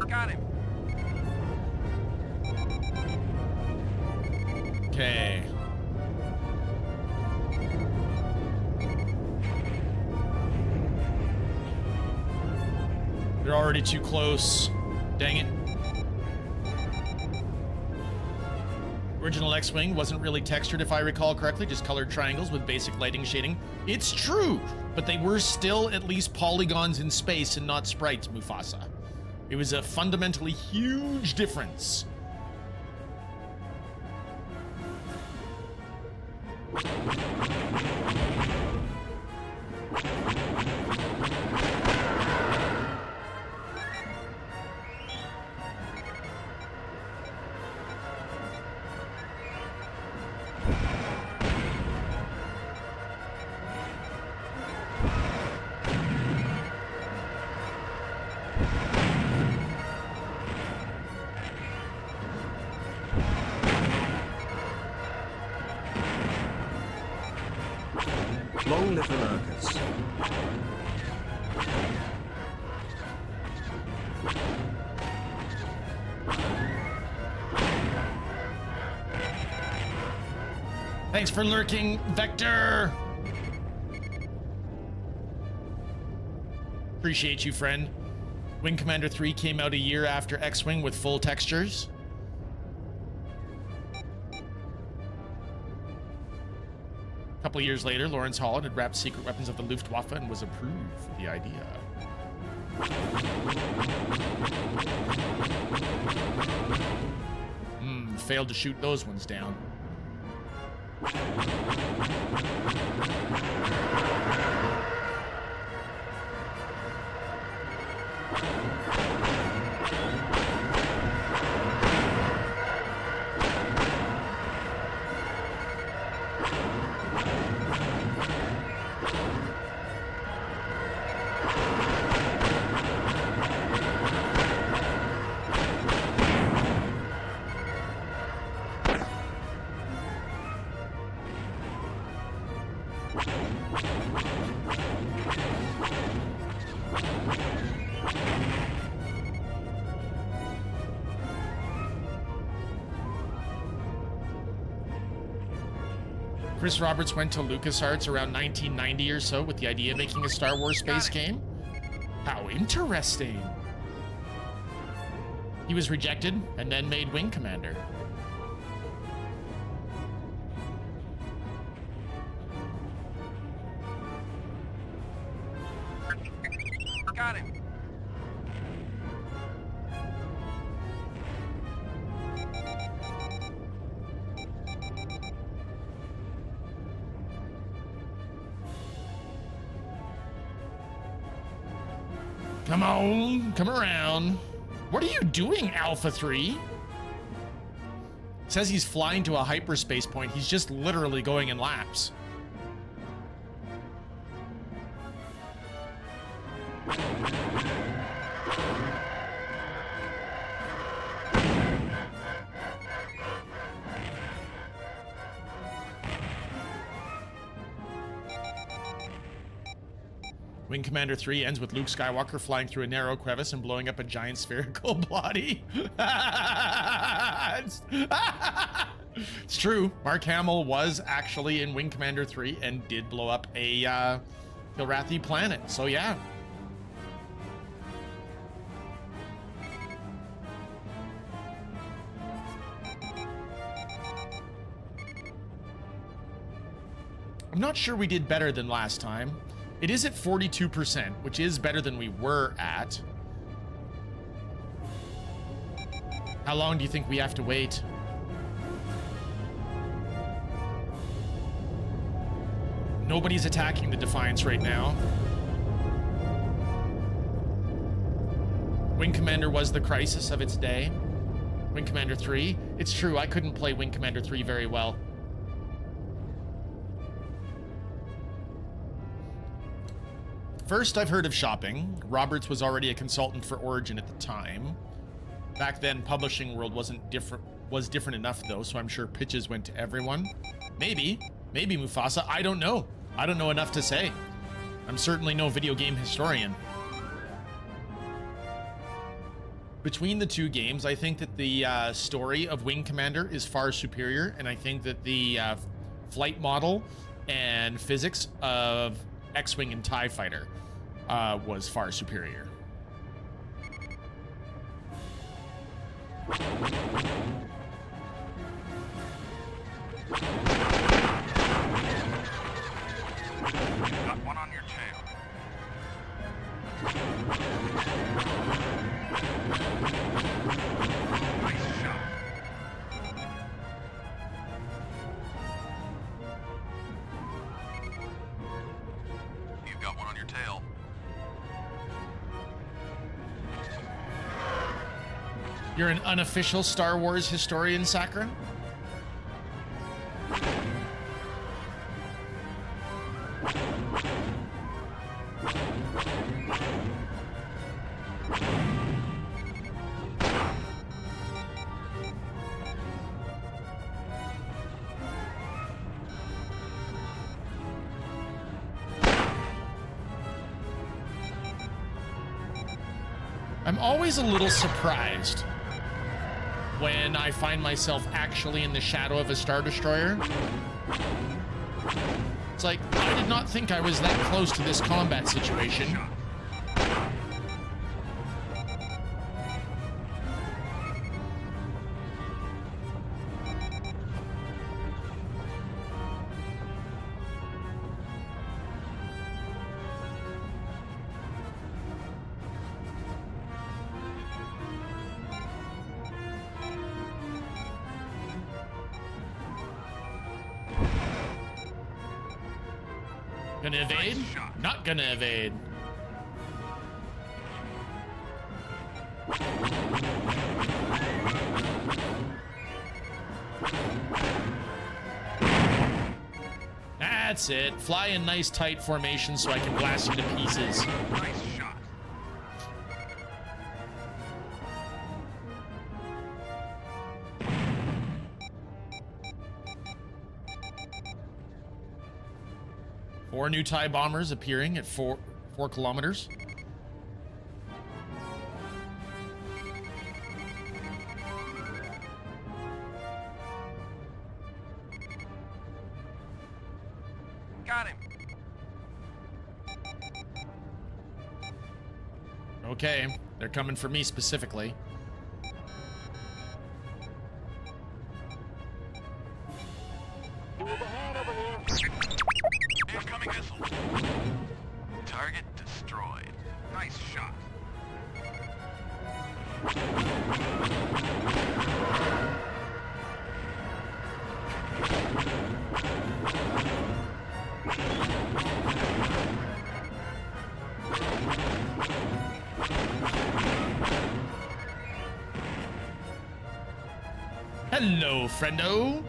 Got him. Okay. They're already too close. Dang it. Original X-Wing wasn't really textured, if I recall correctly, just colored triangles with basic lighting shading. It's true, but they were still at least polygons in space and not sprites, Mufasa. It was a fundamentally huge difference. Long live the lurkers. Thanks for lurking, Vector. Appreciate you, friend. Wing Commander 3 came out a year after X-Wing with full textures. A couple of years later, Lawrence Holland had wrapped secret weapons of the Luftwaffe and was approved for the idea. Failed to shoot those ones down. Chris Roberts went to LucasArts around 1990 or so with the idea of making a Star Wars space game. How interesting. He was rejected and then made Wing Commander. Got him. Come on, come around. What are you doing, Alpha 3? It says he's flying to a hyperspace point. He's just literally going in laps. Wing Commander 3 ends with Luke Skywalker flying through a narrow crevice and blowing up a giant spherical body. It's true. Mark Hamill was actually in Wing Commander 3 and did blow up a Kilrathi planet. So yeah. I'm not sure we did better than last time. It is at 42%, which is better than we were at. How long do you think we have to wait? Nobody's attacking the Defiance right now. Wing Commander was the crisis of its day. Wing Commander 3. It's true, I couldn't play Wing Commander 3 very well. First, I've heard of shopping. Roberts was already a consultant for Origin at the time. Back then, publishing world was different enough though, so I'm sure pitches went to everyone. Maybe Mufasa, I don't know. I don't know enough to say. I'm certainly no video game historian. Between the two games, I think that the story of Wing Commander is far superior, and I think that the flight model and physics of X-Wing and TIE Fighter was far superior. You're an unofficial Star Wars historian, Sakura? I'm always a little surprised when I find myself actually in the shadow of a Star Destroyer. It's like, I did not think I was that close to this combat situation. Gonna evade? Not gonna evade. That's it. Fly in nice tight formation so I can blast you to pieces. Nice shot. Four new TIE bombers appearing at 4 kilometers. Got him. Okay, they're coming for me specifically. Incoming missile. Target destroyed. Nice shot. Hello, friendo.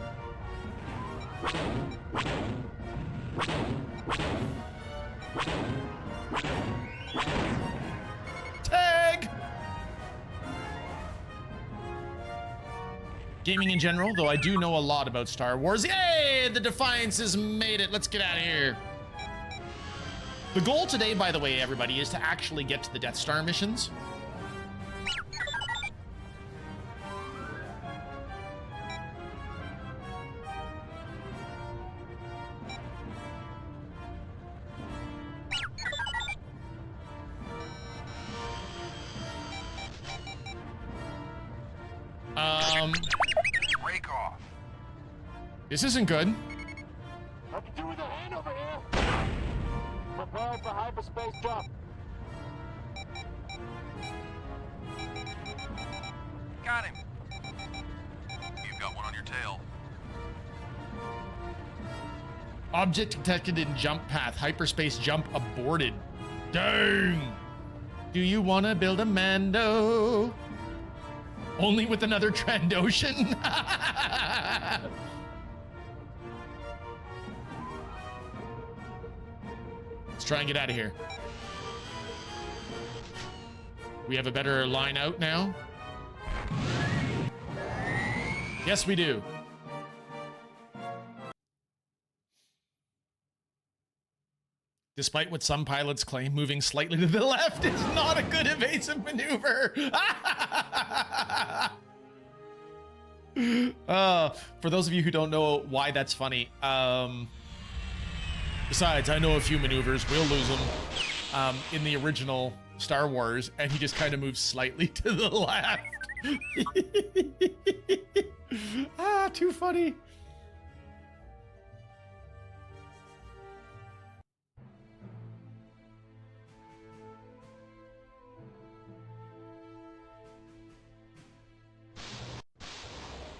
Tag! Gaming in general, though I do know a lot about Star Wars. Yay! The Defiance has made it. Let's get out of here. The goal today, by the way, everybody, is to actually get to the Death Star missions. Break off. This isn't good. I can do with a hand over here. Prepare for hyperspace jump. Got him. You've got one on your tail. Object detected in jump path. Hyperspace jump aborted. Dang! Do you want to build a Mando? Only with another Trandoshan? Let's try and get out of here. We have a better line out now? Yes, we do. Despite what some pilots claim, moving slightly to the left is not a good evasive maneuver. For those of you who don't know why that's funny, besides, I know a few maneuvers, we'll lose them in the original Star Wars, and he just kind of moves slightly to the left. Too funny.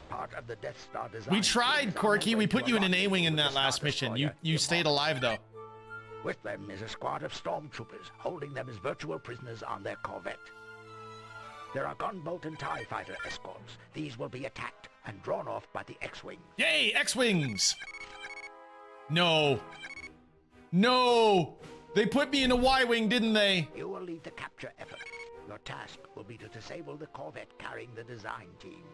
Part of the Death Star design. We tried, Corky. We put you in an A-wing in that last mission. You stayed alive, though. With them is a squad of stormtroopers, holding them as virtual prisoners on their corvette. There are gunboat and TIE fighter escorts. These will be attacked and drawn off by the X-Wing. Yay, X-Wings! No. No! They put me in a Y-Wing, didn't they? You will lead the capture effort. Your task will be to disable the Corvette carrying the design team.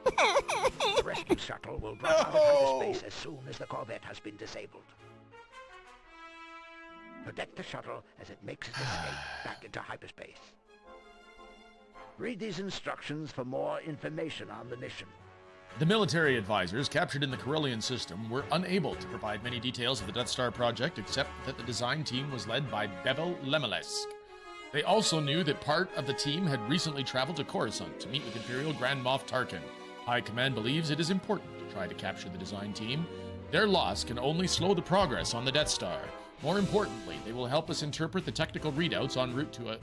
The rescue shuttle will drop out of hyperspace as soon as the Corvette has been disabled. Protect the shuttle as it makes its escape back into hyperspace. Read these instructions for more information on the mission. The military advisors captured in the Corellian system were unable to provide many details of the Death Star project except that the design team was led by Bevel Lemelesk. They also knew that part of the team had recently traveled to Coruscant to meet with Imperial Grand Moff Tarkin. High Command believes it is important to try to capture the design team. Their loss can only slow the progress on the Death Star. More importantly, they will help us interpret the technical readouts en route to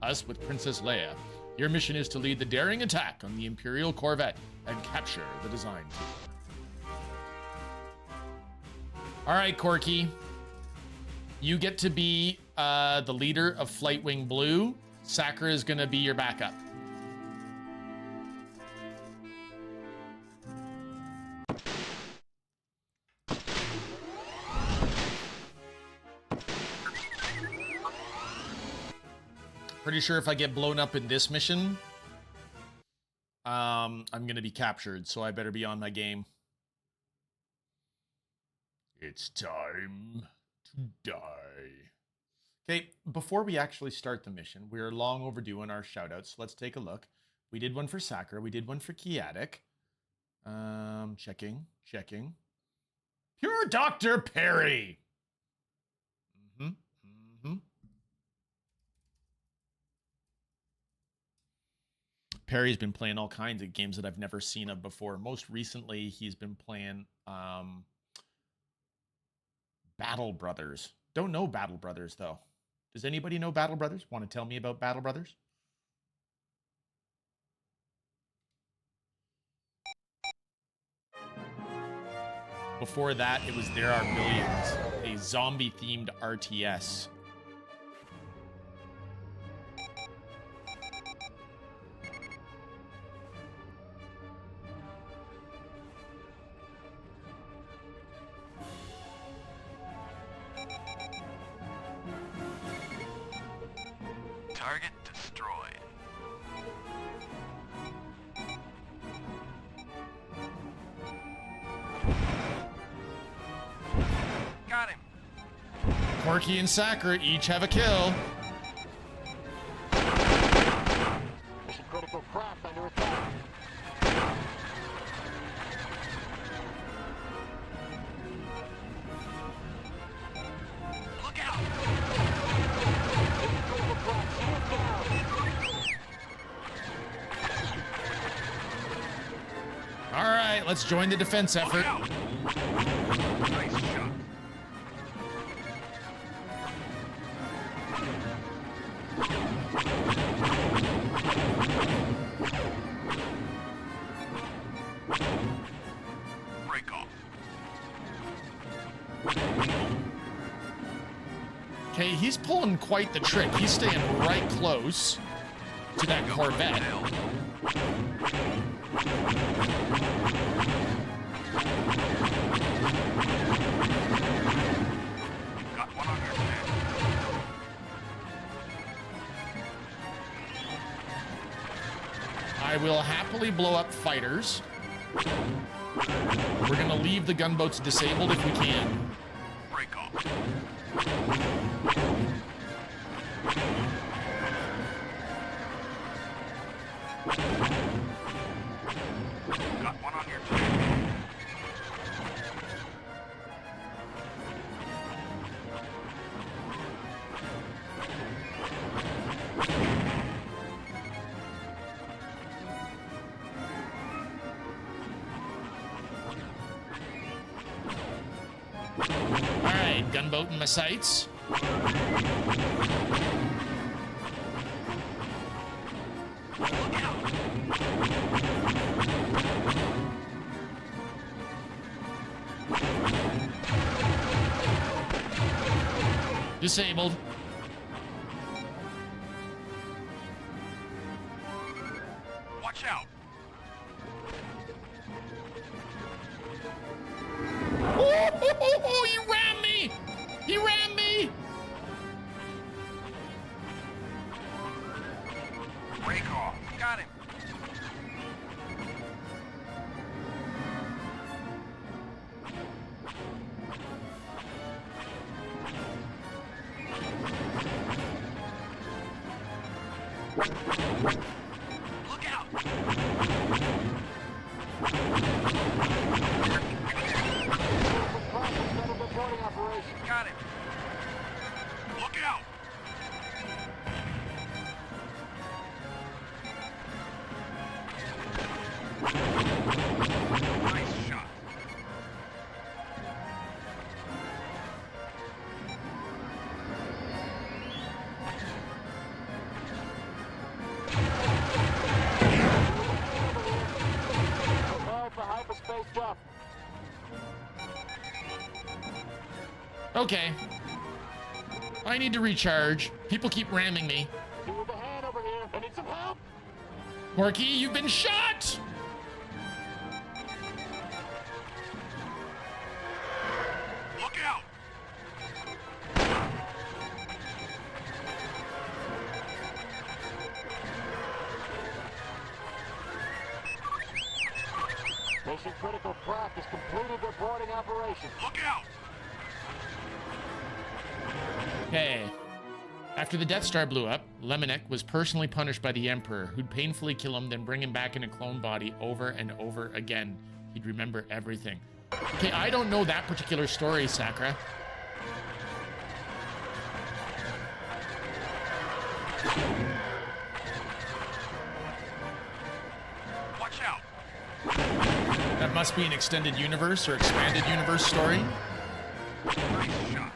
us with Princess Leia. Your mission is to lead the daring attack on the Imperial Corvette and capture the design team. All right, Corky. You get to be the leader of Flight Wing Blue. Sakura is going to be your backup. Pretty sure if I get blown up in this mission, I'm going to be captured, so I better be on my game. It's time to die. Okay, before we actually start the mission, we're long overdue on our shoutouts. So let's take a look. We did one for Sakura. We did one for Kiatic. Checking. Pure Dr. Perry. Perry's been playing all kinds of games that I've never seen of before. Most recently, he's been playing Battle Brothers. Don't know Battle Brothers, though. Does anybody know Battle Brothers? Want to tell me about Battle Brothers? Before that, it was There Are Billions, a zombie-themed RTS. Target destroyed. Got him. Corky and Sakura each have a kill. Mission critical craft under attack. Look out! Mission critical craft shield down. All right, let's join the defense effort. Look out! Nice shot. Break off. Okay, he's pulling quite the trick. He's staying right close to that Corvette. Got one on your head. I will happily blow up fighters. We're gonna leave the gunboats disabled if we can. Break off. Got one on your head. All right, gunboat in my sights. Disabled. Nice shot. Prepare for hyperspace jump. Okay. I need to recharge. People keep ramming me. You with a hand over here. I need some help. Corky, you've been shot! Look out! Mission critical craft has completed their boarding operation. Look out! Okay. After the Death Star blew up, Lemonek was personally punished by the Emperor, who'd painfully kill him, then bring him back in a clone body over and over again. He'd remember everything. Okay, I don't know that particular story, Sakura. Watch out! That must be an extended universe or expanded universe story. Nice shot.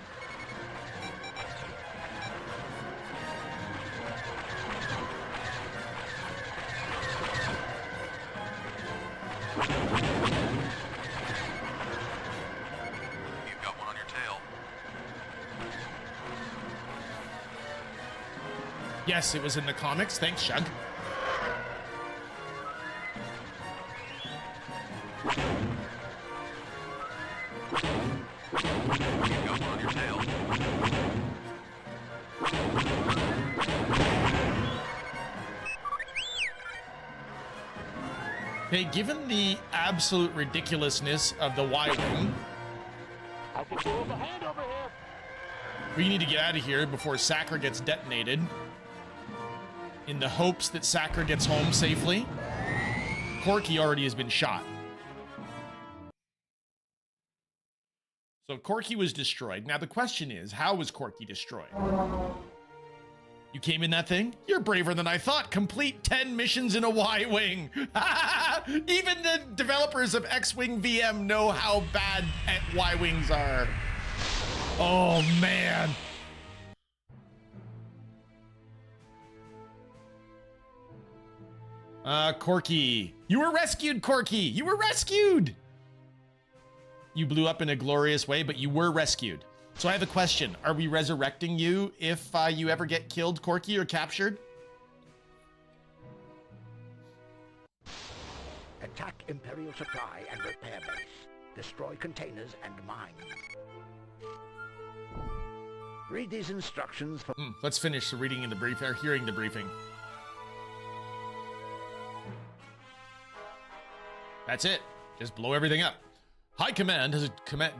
You've got one on your tail. Yes, it was in the comics. Thanks, Shug. You've got one on your tail. Hey, given the absolute ridiculousness of the Y-Wing, I can do with a hand over here. we need to get out of here before Sakura gets detonated. In the hopes that Sakura gets home safely. Corky already has been shot. So Corky was destroyed. Now the question is, how was Corky destroyed? You came in that thing? You're braver than I thought. Complete 10 missions in a Y-Wing. Even the developers of XWVM know how bad Y-Wings are. Oh, man. Corky. You were rescued, Corky. You were rescued. You blew up in a glorious way, but you were rescued. So I have a question. Are we resurrecting you if you ever get killed, Corky, or captured? Attack Imperial supply and repair base. Destroy containers and mines. Read these instructions for... Let's finish the reading in the brief, or hearing the briefing. That's it. Just blow everything up. High Command has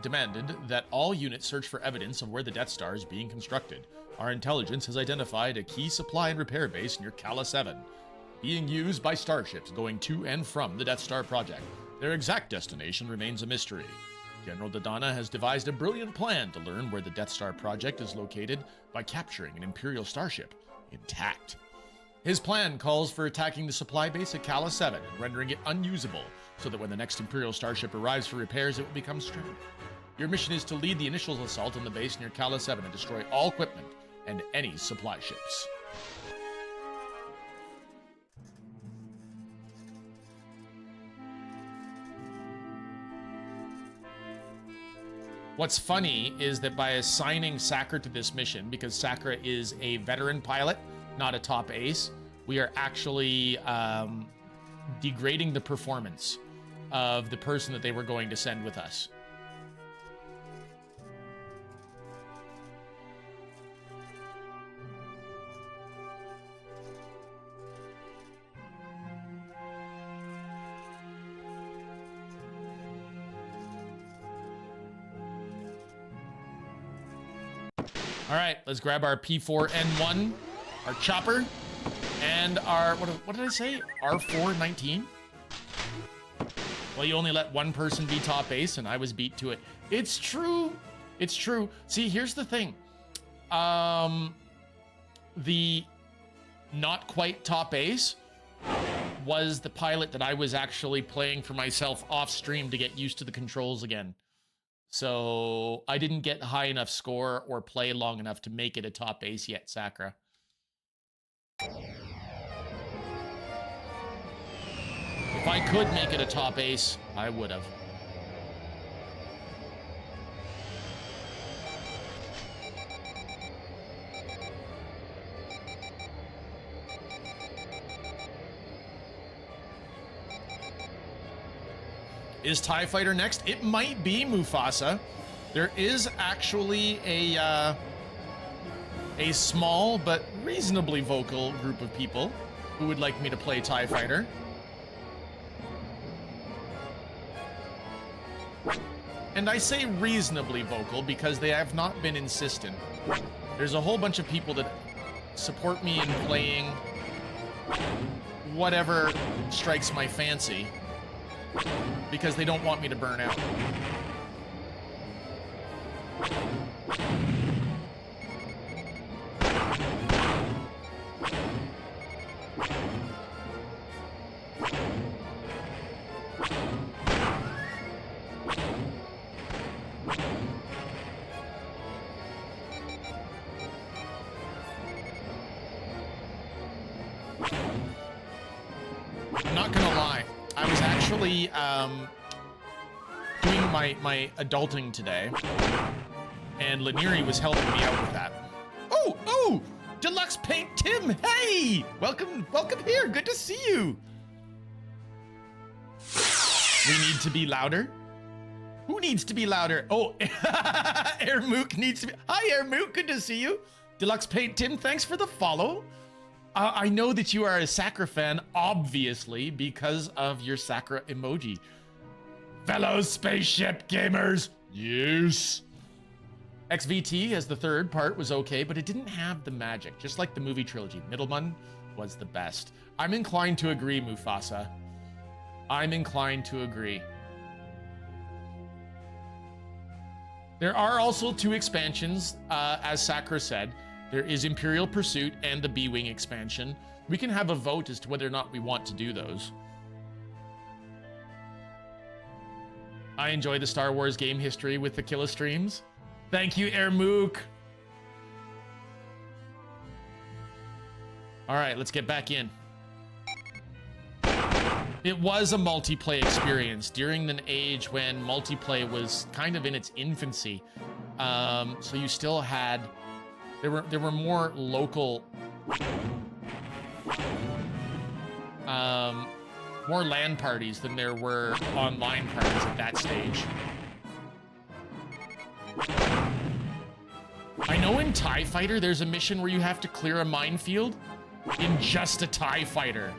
demanded that all units search for evidence of where the Death Star is being constructed. Our intelligence has identified a key supply and repair base near Kila 7, being used by starships going to and from the Death Star project. Their exact destination remains a mystery. General Dodonna has devised a brilliant plan to learn where the Death Star project is located by capturing an Imperial starship intact. His plan calls for attacking the supply base at Kila 7 and rendering it unusable, so that when the next Imperial starship arrives for repairs, it will become stranded. Your mission is to lead the initial assault on the base near Kila 7 and destroy all equipment and any supply ships. What's funny is that by assigning Sakura to this mission, because Sakura is a veteran pilot, not a top ace, we are actually degrading the performance of the person that they were going to send with us. All right, let's grab our P4N1, our chopper, and our, what did I say? R419? Well, you only let one person be top ace, and I was beat to it. It's true. It's true. See, here's the thing. The not quite top ace was the pilot that I was actually playing for myself off stream to get used to the controls again. So I didn't get high enough score or play long enough to make it a top ace yet, Sakura. If I could make it a top ace, I would have. Is TIE Fighter next? It might be, Mufasa. There is actually a small but reasonably vocal group of people who would like me to play TIE Fighter. And I say reasonably vocal because they have not been insistent. There's a whole bunch of people that support me in playing whatever strikes my fancy because they don't want me to burn out. I'm not gonna lie. I was actually doing my adulting today, and Laneri was helping me out with that. Oh, Deluxe Paint Tim, hey! Welcome here, good to see you. We need to be louder. Who needs to be louder? Oh, Air Mook needs to be. Hi, Air Mook, good to see you. Deluxe Paint Tim, thanks for the follow. I know that you are a Sakura fan, obviously, because of your Sakura emoji. Fellow spaceship gamers, yes. XVT as the third part was okay, but it didn't have the magic, just like the movie trilogy. Middleman was the best. I'm inclined to agree, Mufasa. I'm inclined to agree. There are also 2 expansions, as Sakura said. There is Imperial Pursuit and the B-Wing expansion. We can have a vote as to whether or not we want to do those. I enjoy the Star Wars game history with the Kila streams. Thank you, Air Mook. All right, let's get back in. It was a multiplayer experience during an age when multiplayer was kind of in its infancy. So you still had... There were more local, more LAN parties than there were online parties at that stage. I know in TIE Fighter there's a mission where you have to clear a minefield in just a TIE Fighter.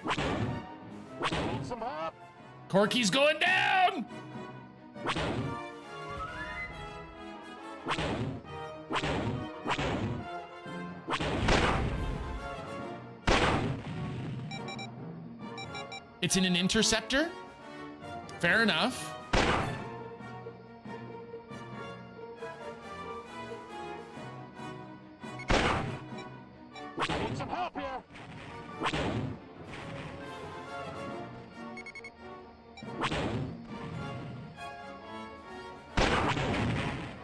Need some help? Corky's going down! It's in an interceptor? Fair enough. Need some help here.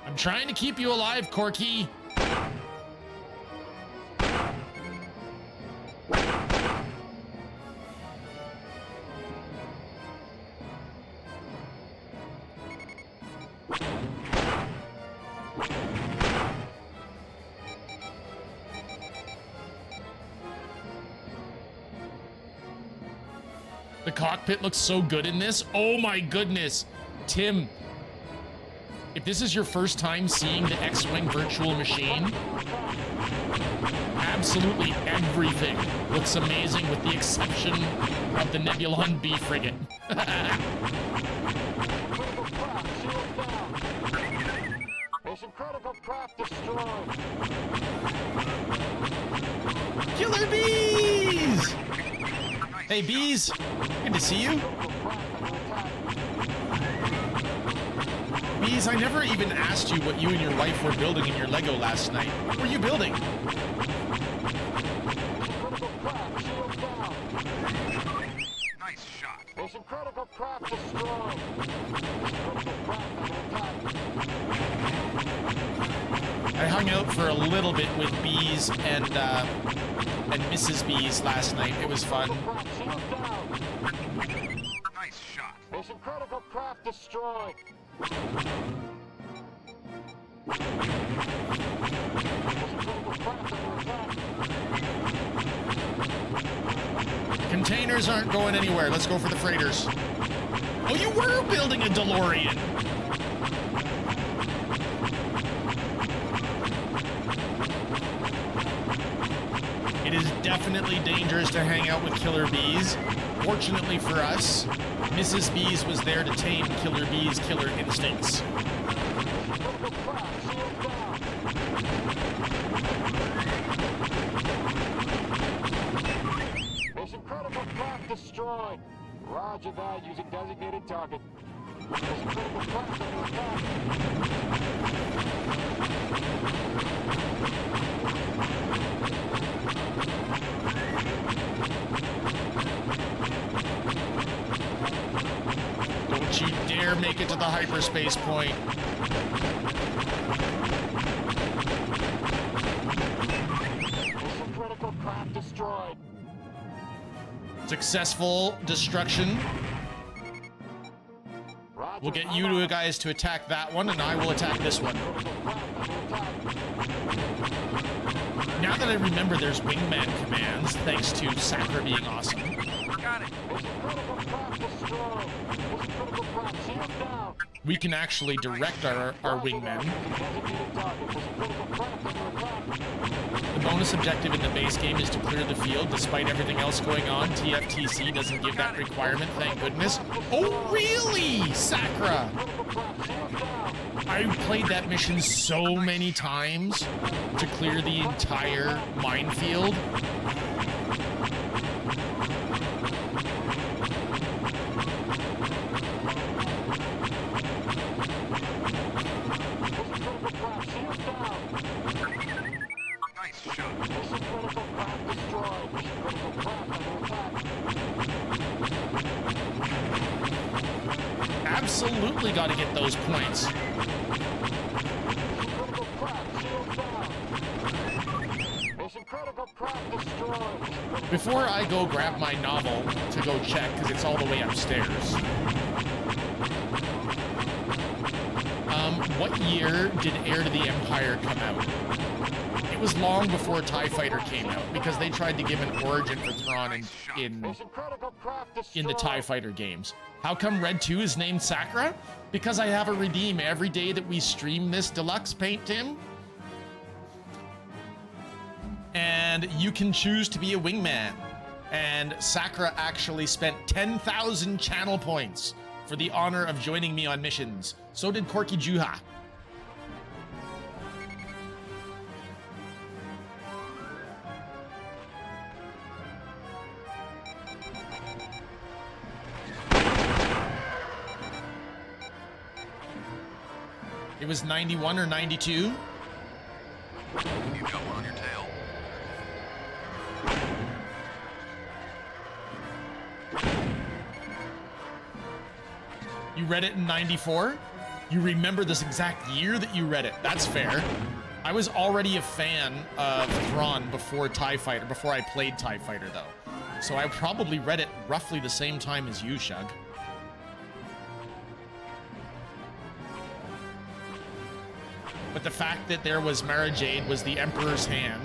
I'm trying to keep you alive, Corky. The cockpit looks so good in this. Oh my goodness. Tim, if this is your first time seeing the X-Wing virtual machine, absolutely everything looks amazing with the exception of the Nebulon B frigate. Mission critical craft destroyed. Killer bees! Hey bees, good to see you. Bees, I never even asked you what you and your wife were building in your Lego last night. What were you building? critical craft destroyed. Critical craft under attack. I hung out for a little bit with Bees and Mrs. Bees last night. It was fun. Craft shield down. Nice shot. Mission critical craft destroyed. Mission critical craft under attack. Containers aren't going anywhere. Let's go for the freighters. Oh, you were building a DeLorean. It is definitely dangerous to hang out with Killer Bees. Fortunately for us, Mrs. Bees was there to tame Killer Bees' killer instincts. Critical craft shield down. Mission critical craft destroyed. Roger that, using designated target. Mission critical craft under attack. Don't you dare make it to the hyperspace point. Mission critical craft destroyed. Successful destruction. Roger, We'll get I'm you out. two guys to attack that one, and I will attack this one. Critical craft under attack. Now that I remember there's wingman commands, thanks to Sakura being awesome. Got it. Mission critical craft destroyed. Mission critical craft shield down. We can actually direct our wingmen. Designated target. Mission critical craft under attack. The bonus objective in the base game is to clear the field despite everything else going on. TFTC doesn't give that requirement, thank goodness. Oh, really, Sakura? Critical craft shield down. I played that mission so many times to clear the entire minefield. Critical craft shield down. Nice shot. Mission critical craft destroyed. Mission critical craft under attack. Absolutely got to get those points. Critical craft shield down. Mission critical craft destroyed. Before I go grab my novel to go check, because it's all the way upstairs. What year did Heir to the Empire come out? It was long before TIE Fighter came out, because they tried to give an origin for Thrawn in Mission critical craft destroyed. in the TIE Fighter games. How come Red 2 is named Sakura? Because I have a redeem every day that we stream this deluxe paint, Tim. And you can choose to be a wingman. And Sakura actually spent 10,000 channel points for the honor of joining me on missions. So did Corky Juha. It was 91 or 92. You got one on your tail. You read it in 94? You remember this exact year that you read it. That's fair. I was already a fan of Thrawn before TIE Fighter, before I played TIE Fighter, though. So I probably read it roughly the same time as you, Shug. But the fact that there was Mara Jade was the Emperor's hand.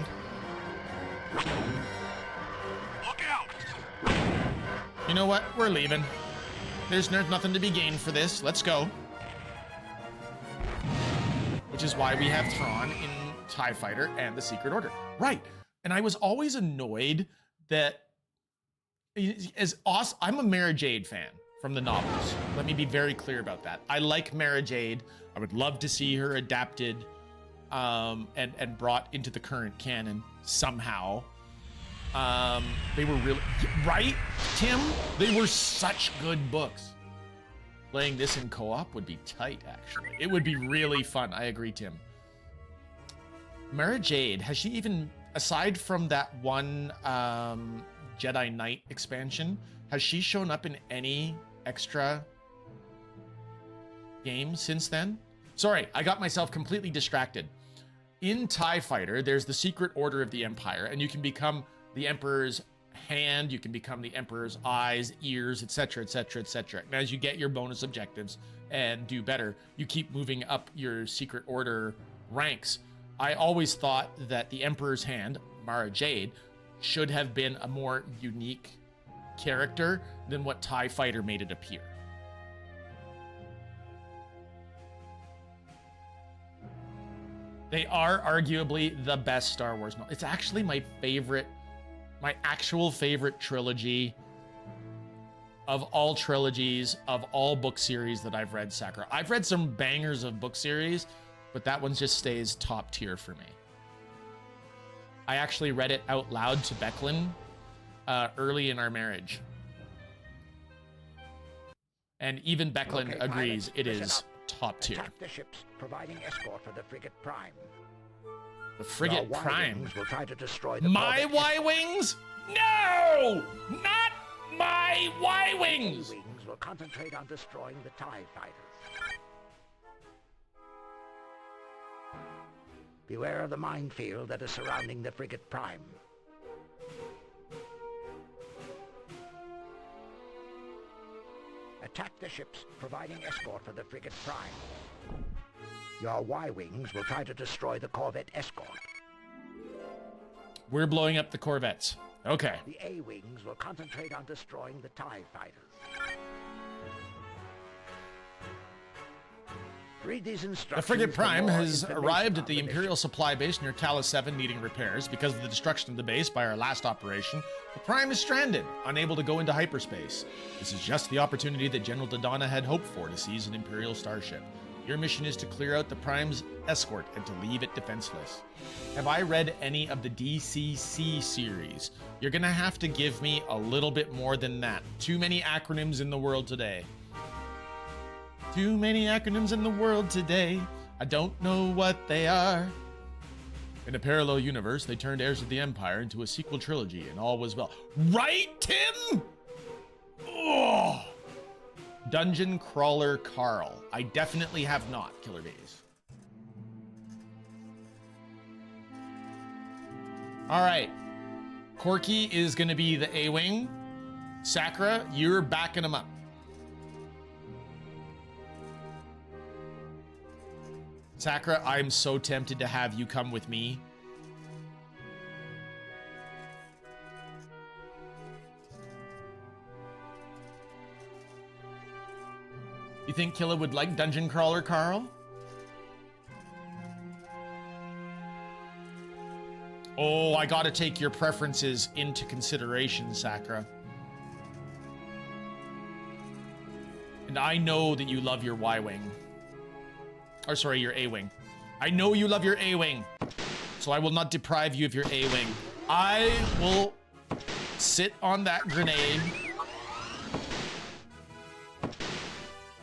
Look out! You know what? We're leaving. There's nothing to be gained for this. Let's go. Which is why we have Thrawn in TIE Fighter and the Secret Order. Right. And I was always annoyed that as awesome. I'm a Mara Jade fan from the novels. Let me be very clear about that. I like Mara Jade. I would love to see her adapted and brought into the current canon somehow. They were really, right, Tim? They were such good books. Playing this in co-op would be tight, actually. It would be really fun. I agree, Tim. Mara Jade, has she even, aside from that one Jedi Knight expansion, has she shown up in any extra games since then. Sorry, I got myself completely distracted. In TIE Fighter, there's the Secret Order of the Empire, and you can become the Emperor's hand, you can become the Emperor's eyes, ears, etc., etc., etc. And as you get your bonus objectives and do better, you keep moving up your Secret Order ranks. I always thought that the Emperor's hand, Mara Jade, should have been a more unique character than what TIE Fighter made it appear. They are arguably the best Star Wars novel. It's actually my favorite, my actual favorite trilogy of all trilogies, of all book series that I've read, Sakura. I've read some bangers of book series, but that one just stays top tier for me. I actually read it out loud to Becklin early in our marriage. And even Becklin agrees it is top tier. Attack the ships, providing escort for the frigate Prime. The frigate Prime? Will try to destroy the my Y-Wings? No! Not my Y-Wings! A-Wings will concentrate on destroying the TIE fighters. Beware of the minefield that is surrounding the frigate Prime. Attack the ships, providing escort for the frigate Prime. Your Y-Wings will try to destroy the corvette escort. We're blowing up the corvettes. Okay. The A-Wings will concentrate on destroying the TIE fighters. Read these instructions. The frigate Prime has arrived at the Imperial supply base near Kila 7, needing repairs. Because of the destruction of the base by our last operation, the Prime is stranded, unable to go into hyperspace. This is just the opportunity that General Dodonna had hoped for to seize an Imperial starship. Your mission is to clear out the Prime's escort and to leave it defenseless. Have I read any of the DCC series? You're gonna have to give me a little bit more than that. Too many acronyms in the world today. Too many acronyms in the world today. I don't know what they are. In a parallel universe, they turned Heirs of the Empire into a sequel trilogy, and all was well. Right, Tim? Oh! Dungeon Crawler Carl. I definitely have not, Killer Days. All right. Corky is going to be the A-Wing. Sakura, you're backing him up. Sakura, I'm so tempted to have you come with me. You think Killa would like Dungeon Crawler Carl? Oh, I gotta take your preferences into consideration, Sakura. And I know that you love your Y-Wing. Or sorry, your A-Wing. I know you love your A-Wing. So I will not deprive you of your A-Wing. I will sit on that grenade.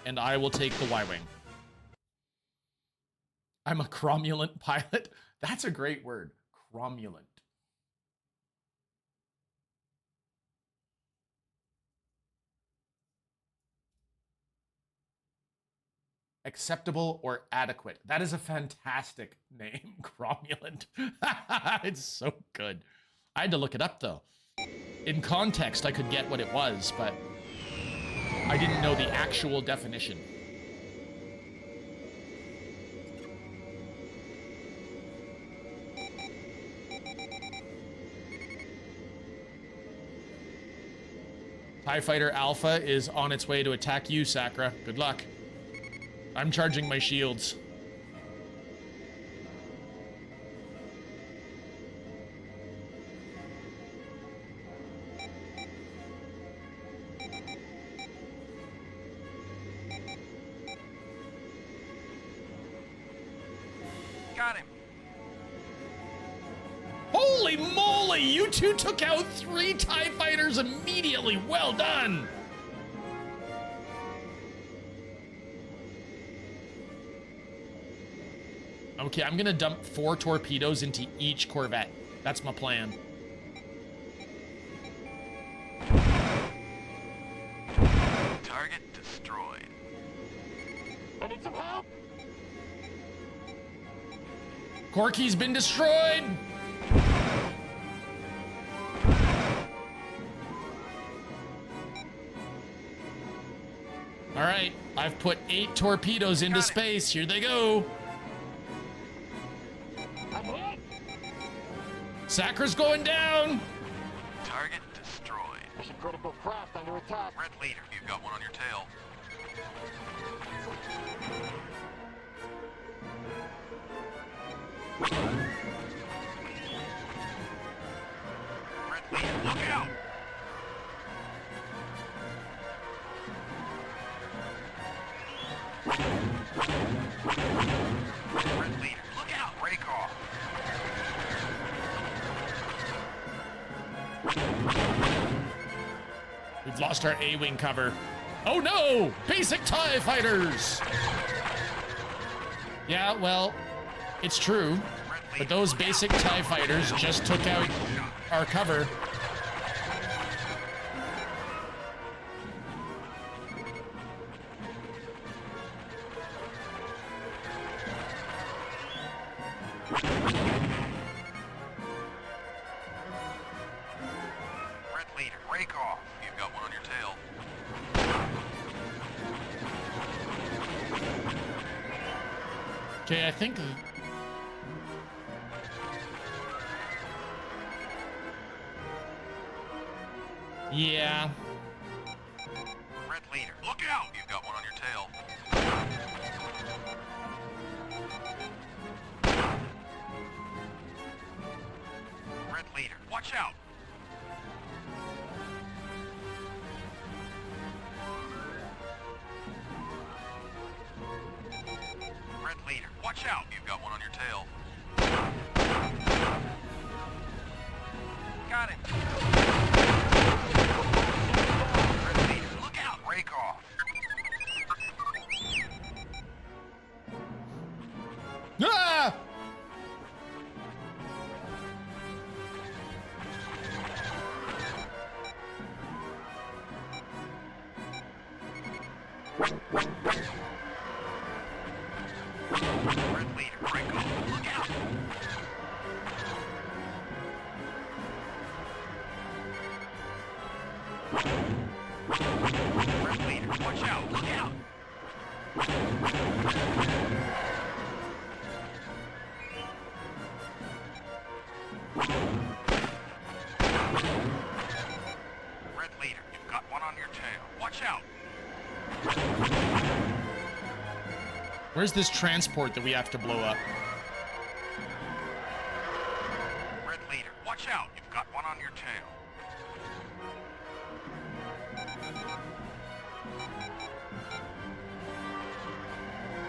And I will take the Y-Wing. I'm a cromulent pilot. That's a great word. Cromulent. Acceptable or adequate. That is a fantastic name, cromulent. It's so good. I had to look it up though. In context, I could get what it was, but I didn't know the actual definition. TIE Fighter Alpha is on its way to attack you, Sakura. Good luck. I'm charging my shields. Got him. Holy moly! You two took out 3 TIE fighters immediately. Well done! Okay, I'm gonna dump 4 torpedoes into each Corvette. That's my plan. Target I need some help. Corky's been destroyed. All right, I've put 8 torpedoes into space. Here they go. I'm hit. Sacra's going down. Target destroyed. Mission critical craft under attack. Red leader, you've got one on your tail. Red leader, look out! Red leader, look out! Break off! We've lost our A-wing cover. Oh no! Basic TIE fighters! Yeah, well, it's true. But those basic TIE fighters just took out our cover. Red leader, break off. You've got one on your tail. Okay, I think... Yeah. Red leader, look out! You've got one on your tail. Red leader, watch out! Red leader, watch out! You've got one on your tail. Got him! Red leader, look out! Break off! Ah! Red leader, break off! Look out! Red leader, watch out! Look out! Red leader, you've got one on your tail. Watch out! Where's this transport that we have to blow up? Red leader, watch out! You've got one on your tail.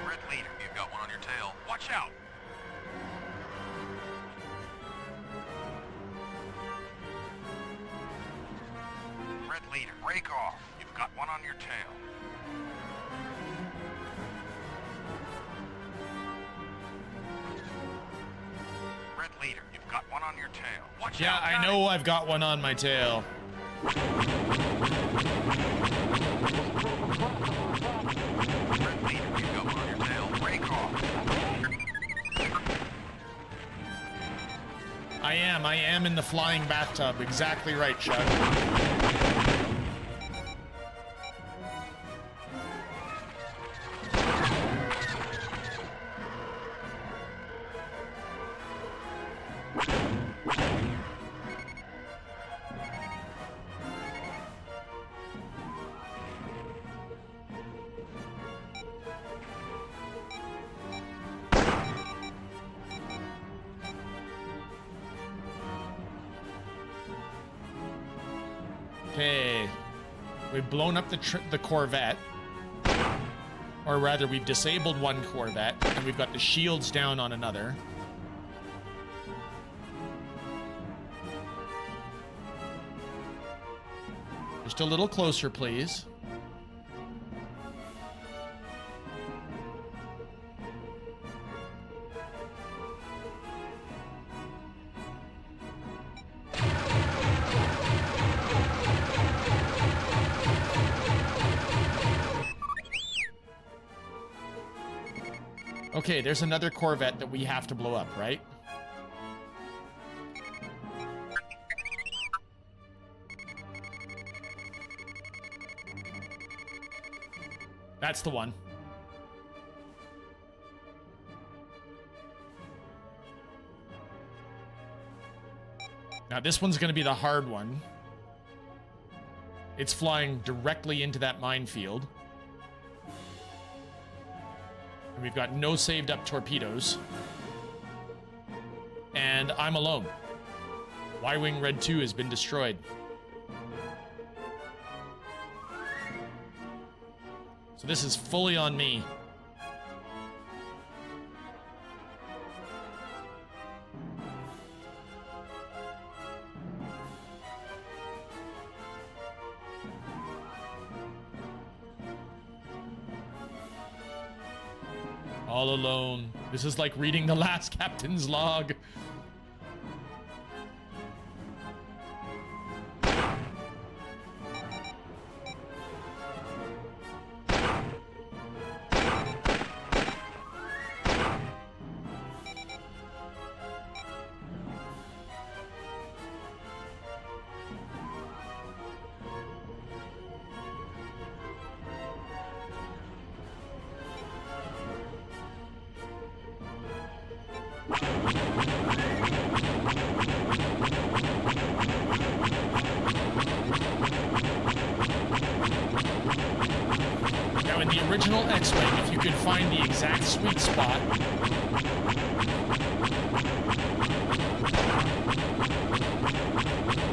Red leader, you've got one on your tail. Watch out! Red leader, break off. You've got one on your tail. Red leader, you've got one on your tail. Watch Yeah, out! I know I've got one on my tail. Red leader, you've got one on your tail. Break off. I am in the flying bathtub. Exactly right, Chuck. Okay, we've blown up the Corvette, or rather we've disabled one Corvette, and we've got the shields down on another. Just a little closer, please. Okay, there's another Corvette that we have to blow up, right? That's the one. Now this one's going to be the hard one. It's flying directly into that minefield. And we've got no saved up torpedoes. And I'm alone. Y-Wing Red 2 has been destroyed. So this is fully on me. All alone. This is like reading the last captain's log. Now, in the original X-Wing, if you could find the exact sweet spot,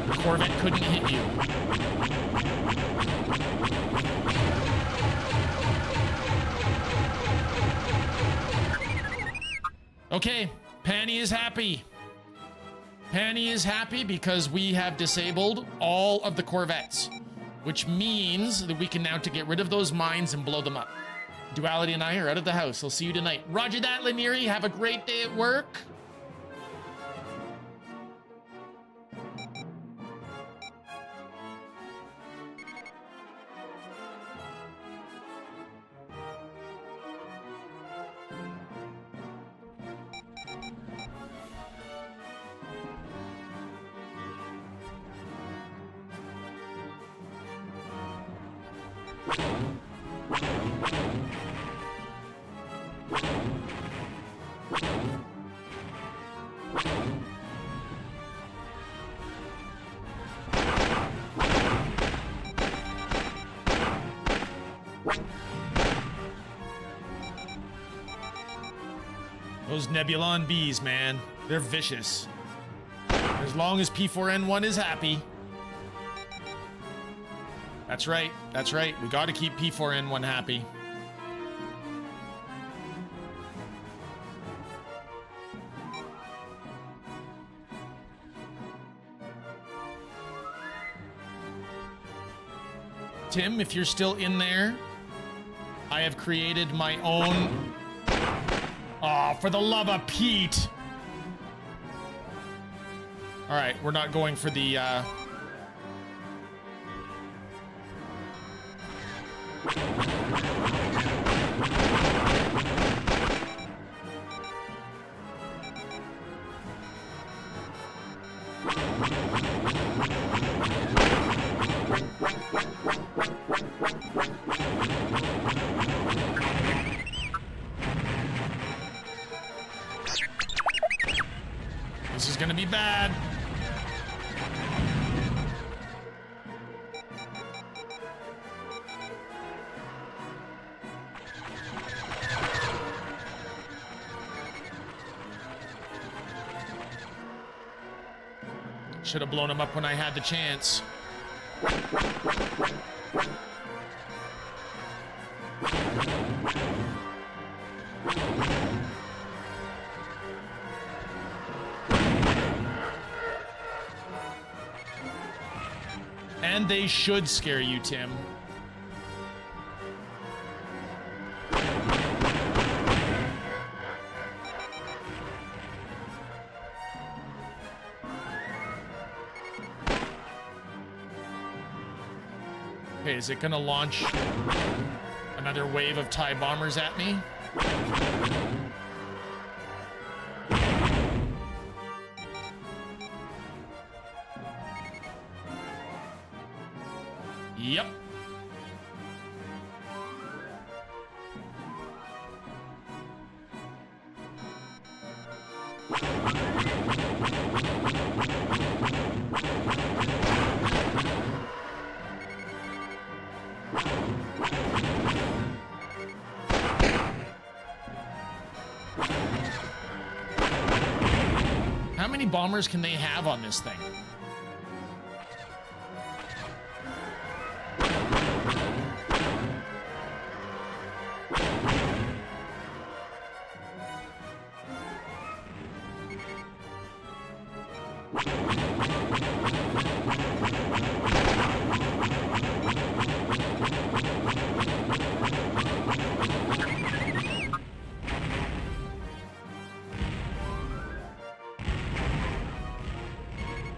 the Corvette couldn't hit you. Okay, Panny is happy. Panny is happy because we have disabled all of the Corvettes, which means that we can now to get rid of those mines and blow them up. Duality and I are out of the house. I'll see you tonight. Roger that, Lanieri. Have a great day at work. Those Nebulon bees, man. They're vicious. As long as P4N1 is happy. That's right. That's right. We got to keep P4N1 happy. Tim, if you're still in there, I have created my own... Oh, for the love of Pete! Alright, we're not going for the, This is gonna be bad. Should have blown him up when I had the chance. And they should scare you, Tim. Okay, is it gonna launch another wave of TIE bombers at me? How many bombers can they have on this thing?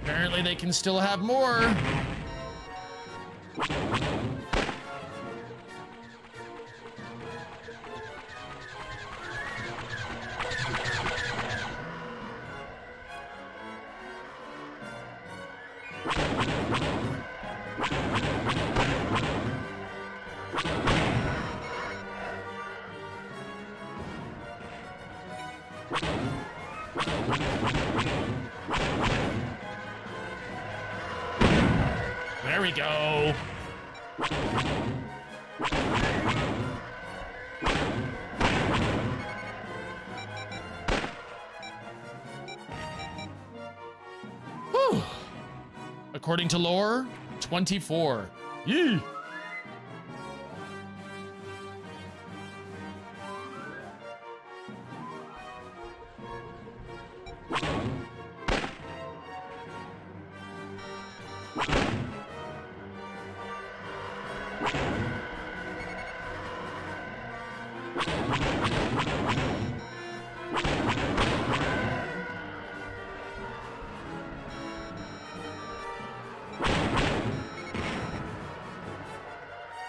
Apparently they can still have more. There we go. Whew. According to lore, 24. Yee.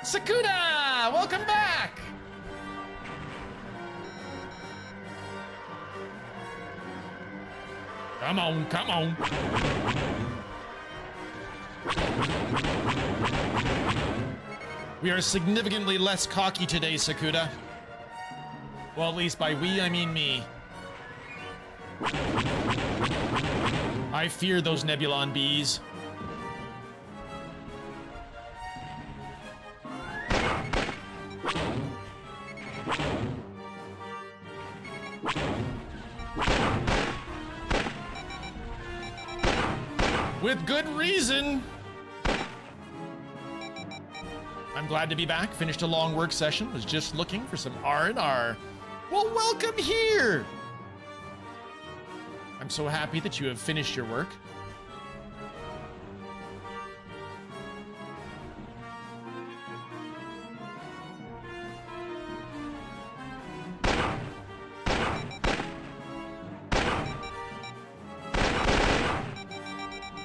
Sakuda, welcome back. Come on, come on. We are significantly less cocky today, Sakuda. Well, at least by we, I mean me. I fear those Nebulon bees. With good reason. I'm glad to be back. Finished a long work session. Was just looking for some R&R. Well, welcome here. I'm so happy that you have finished your work.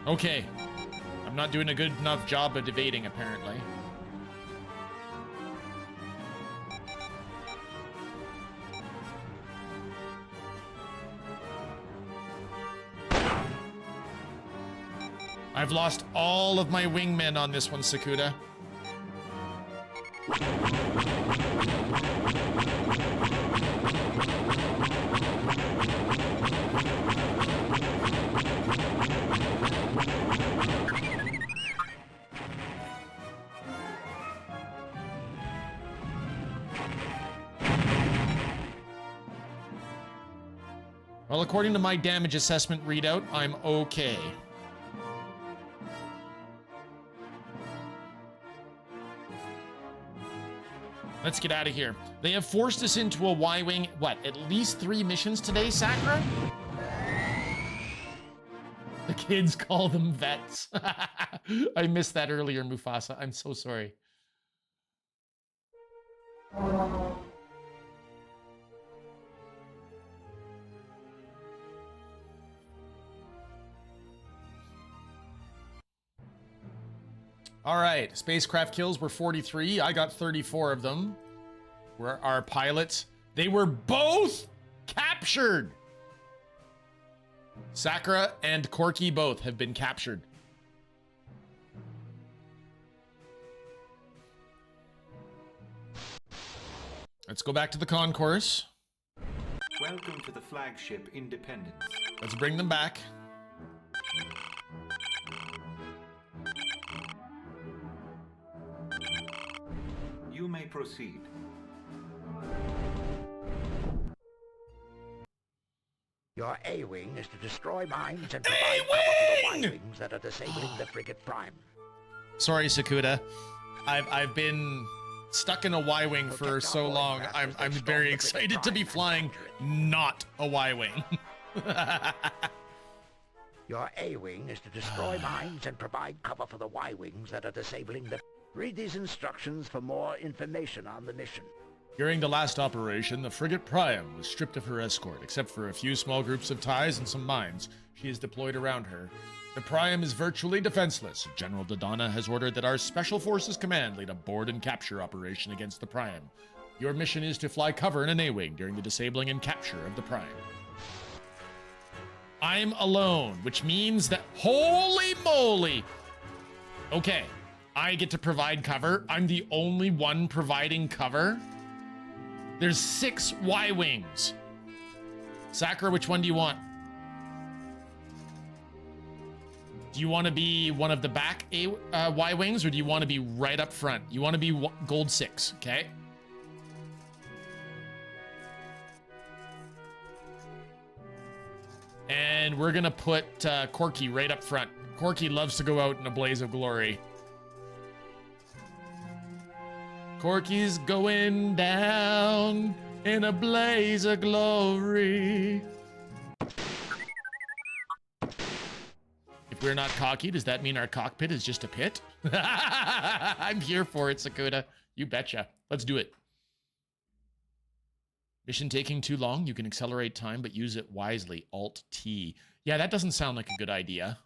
Okay. I'm not doing a good enough job of evading, apparently. I've lost all of my wingmen on this one, Sakuda. Well, according to my damage assessment readout, I'm okay. Let's get out of here. They have forced us into a Y-Wing, what, at least 3 missions today, Sakura? The kids call them vets. I missed that earlier, Mufasa. I'm so sorry. All right, spacecraft kills were 43. I got 34 of them. Were our pilots. They were both captured. Sakura and Corky both have been captured. Let's go back to the concourse. Welcome to the flagship Independence. Let's bring them back. You may proceed. Your A-Wing is to destroy mines and provide cover for the Y-Wings that are disabling the frigate Prime. Sorry, Sakuda. I've been stuck in a Y-Wing for so long. I'm very excited to be flying not a Y-Wing. Your A-Wing is to destroy mines and provide cover for the Y-Wings that are disabling the... Read these instructions for more information on the mission. During the last operation, the frigate Priam was stripped of her escort, except for a few small groups of ties and some mines she is deployed around her. The Priam is virtually defenseless. General Dodonna has ordered that our Special Forces Command lead a board and capture operation against the Priam. Your mission is to fly cover in an A-Wing during the disabling and capture of the Priam. I'm alone, which means that... Holy moly! Okay, I get to provide cover. I'm the only one providing cover. There's 6 Y-Wings. Sakura, which one do you want? Do you want to be one of the back Y-Wings, or do you want to be right up front? You want to be gold 6, okay? And we're gonna put Corky right up front. Corky loves to go out in a blaze of glory. Corky's going down in a blaze of glory. If we're not cocky, does that mean our cockpit is just a pit? I'm here for it, Sakuda. You betcha. Let's do it. Mission taking too long? You can accelerate time, but use it wisely. Alt-T. Yeah, that doesn't sound like a good idea.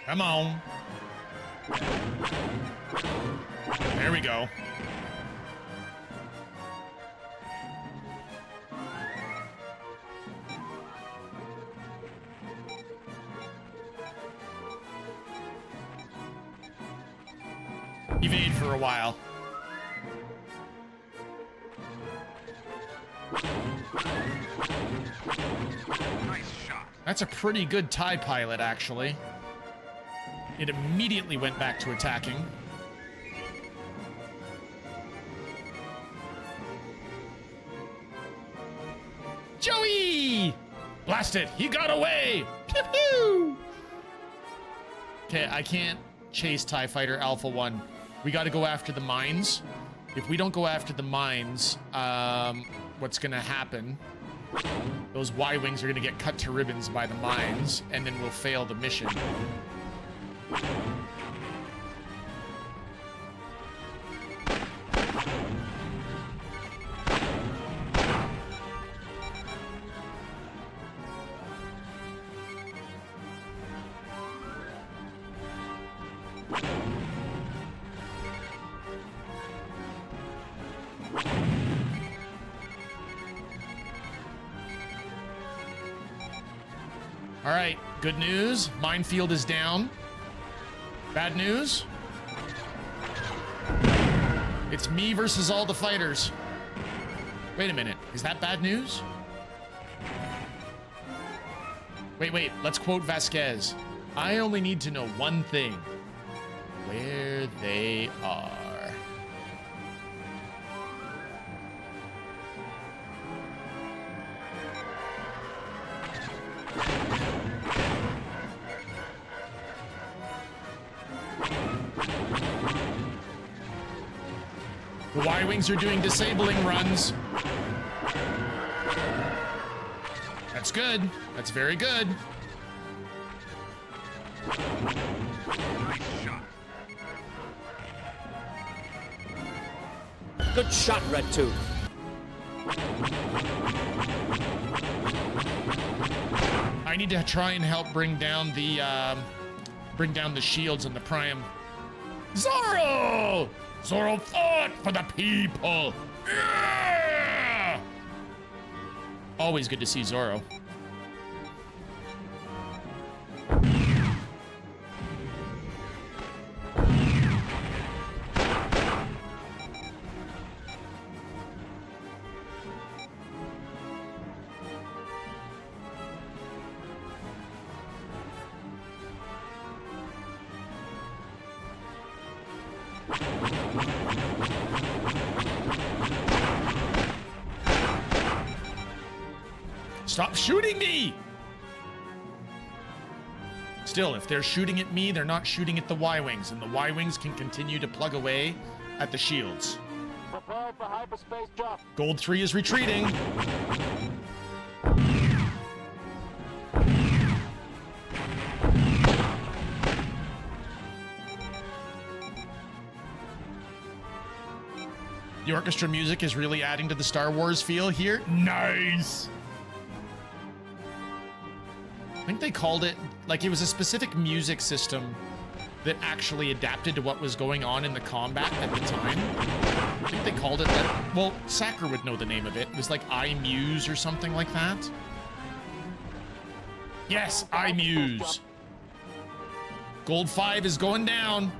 Come on. There we go. Evade for a while. Nice shot. That's a pretty good TIE pilot, actually. It immediately went back to attacking. Joey! Blast it! He got away! Pew pew! Okay, I can't chase TIE Fighter Alpha 1. We gotta go after the mines. If we don't go after the mines, what's gonna happen? Those Y-Wings are gonna get cut to ribbons by the mines, and then we'll fail the mission. All right, good news. Minefield is down. Bad news. It's me versus all the fighters. Wait a minute. Is that bad news? Wait. Let's quote Vasquez. I only need to know one thing. Where they are. The Y-Wings are doing disabling runs. That's good. That's very good. Good shot, Red Tooth. I need to try and help bring down the shields and the Prime. Zorro! Zorro fought for the people. Yeah! Always good to see Zorro. Stop shooting me! Still, if they're shooting at me, they're not shooting at the Y-Wings, and the Y-Wings can continue to plug away at the shields. Prepare for hyperspace jump. Gold 3 is retreating. The orchestra music is really adding to the Star Wars feel here. Nice! I think they called it, like it was a specific music system that actually adapted to what was going on in the combat at the time. I think they called it that. Well, Sacker would know the name of it. It was like iMuse or something like that. Yes, iMuse. Gold 5 is going down.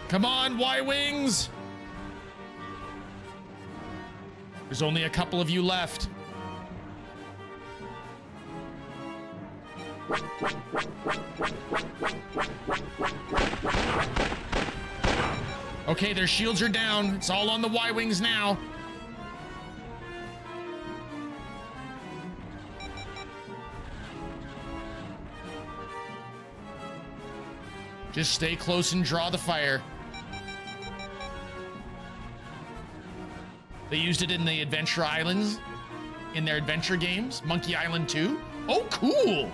Come on, Y-Wings! There's only a couple of you left. Okay, their shields are down. It's all on the Y-Wings now. Just stay close and draw the fire. They used it in the Adventure Islands, in their adventure games. Monkey Island 2. Oh, cool!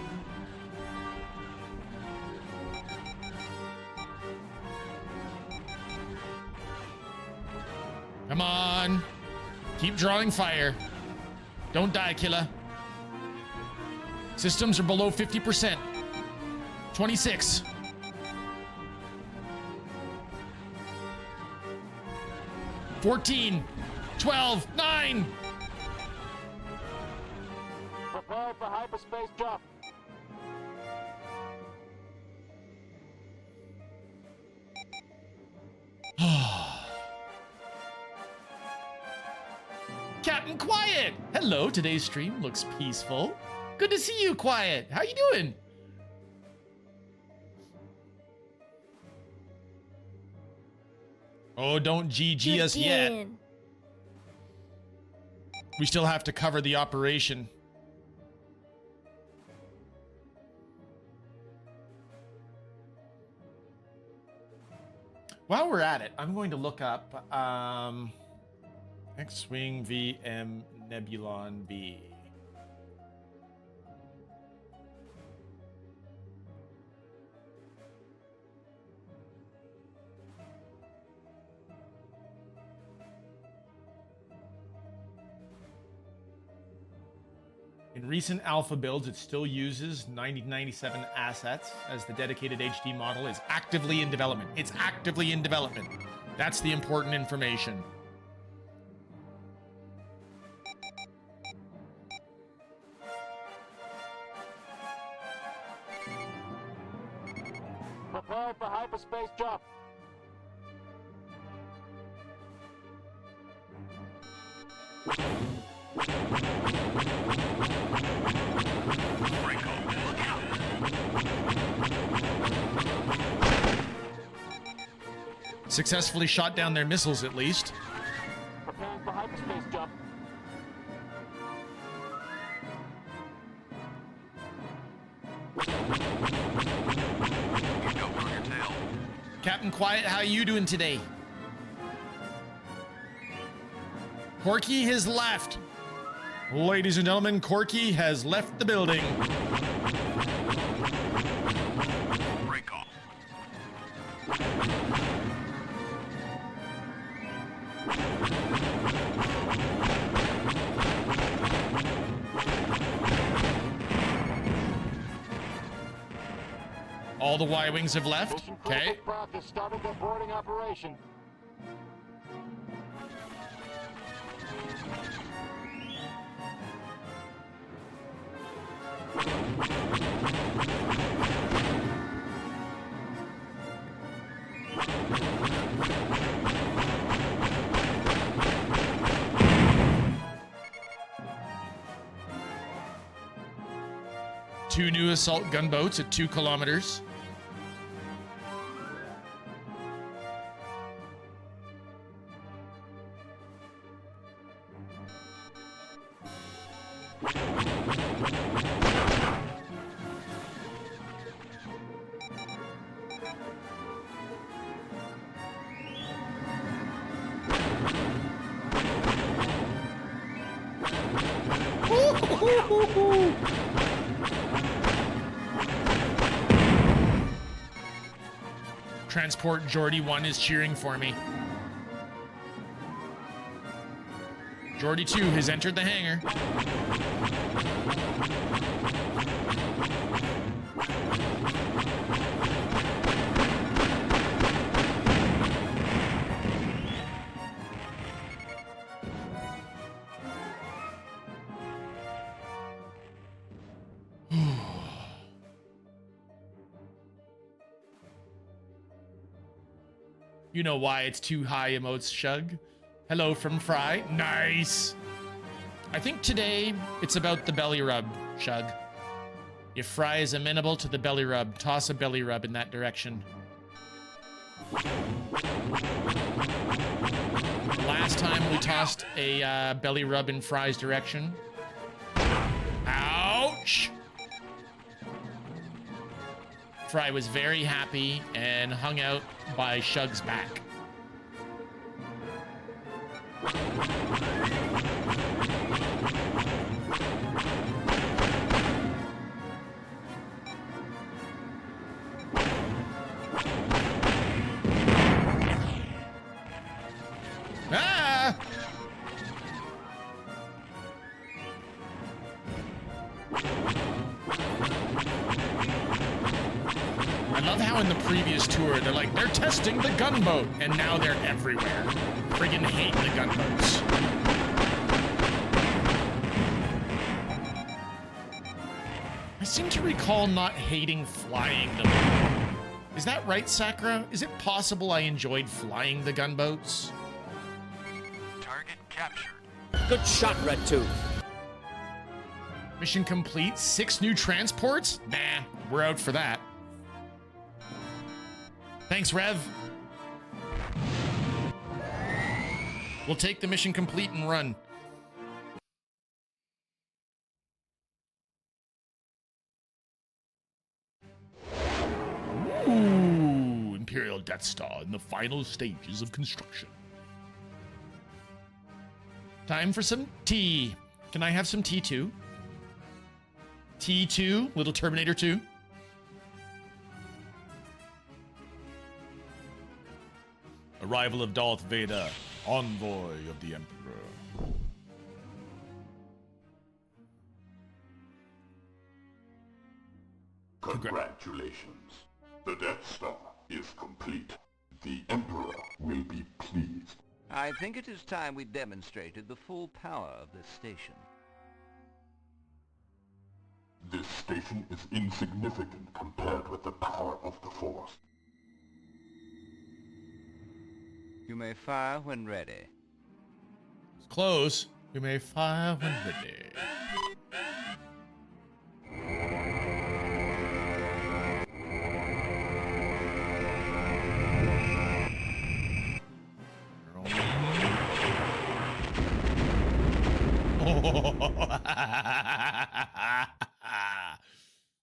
Come on. Keep drawing fire. Don't die, Kila. Systems are below 50%. 26. 14. 12. 9. Prepare for hyperspace jump. Captain Quiet! Hello, today's stream looks peaceful. Good to see you, Quiet. How you doing? Oh, don't GG us yet. We still have to cover the operation. While we're at it, I'm going to look up XWVM Nebulon B. In recent alpha builds, it still uses 9097 assets as the dedicated HD model is actively in development. It's actively in development. That's the important information. Prepare for hyperspace jump. Successfully shot down their missiles, at least. Preparing for hyperspace jump. Go on your tail. Captain Quiet, how you doing today? Corky has left. Ladies and gentlemen, Corky has left the building. Break off. All the Y-Wings have left. Mission Okay. Critical Practice started their boarding operation. Two new assault gunboats at 2 kilometers. Transport Geordie 1 is cheering for me. Geordie 2 has entered the hangar. You know why it's too high, emotes Shug. Hello from Fry. Nice. I think today it's about the belly rub, Shug. If Fry is amenable to the belly rub, toss a belly rub in that direction. Last time we tossed a belly rub in Fry's direction. Ouch! Fry was very happy and hung out by Shug's back. Ah! I love how in the previous tour, they're testing the gunboat, and now they're everywhere. Friggin' hate the gunboats. I seem to recall not hating flying them. Is that right, Sakura? Is it possible I enjoyed flying the gunboats? Target captured. Good shot, Red Tooth. Mission complete. 6 new transports? Nah, we're out for that. Thanks, Rev. We'll take the mission complete and run. Ooh, Imperial Death Star in the final stages of construction. Time for some tea. Can I have some tea too? T2, little Terminator 2. Arrival of Darth Vader, envoy of the Emperor. Congratulations. The Death Star is complete. The Emperor will be pleased. I think it is time we demonstrated the full power of this station. This station is insignificant compared with the power of the Force. You may fire when ready. It's close. You may fire when ready.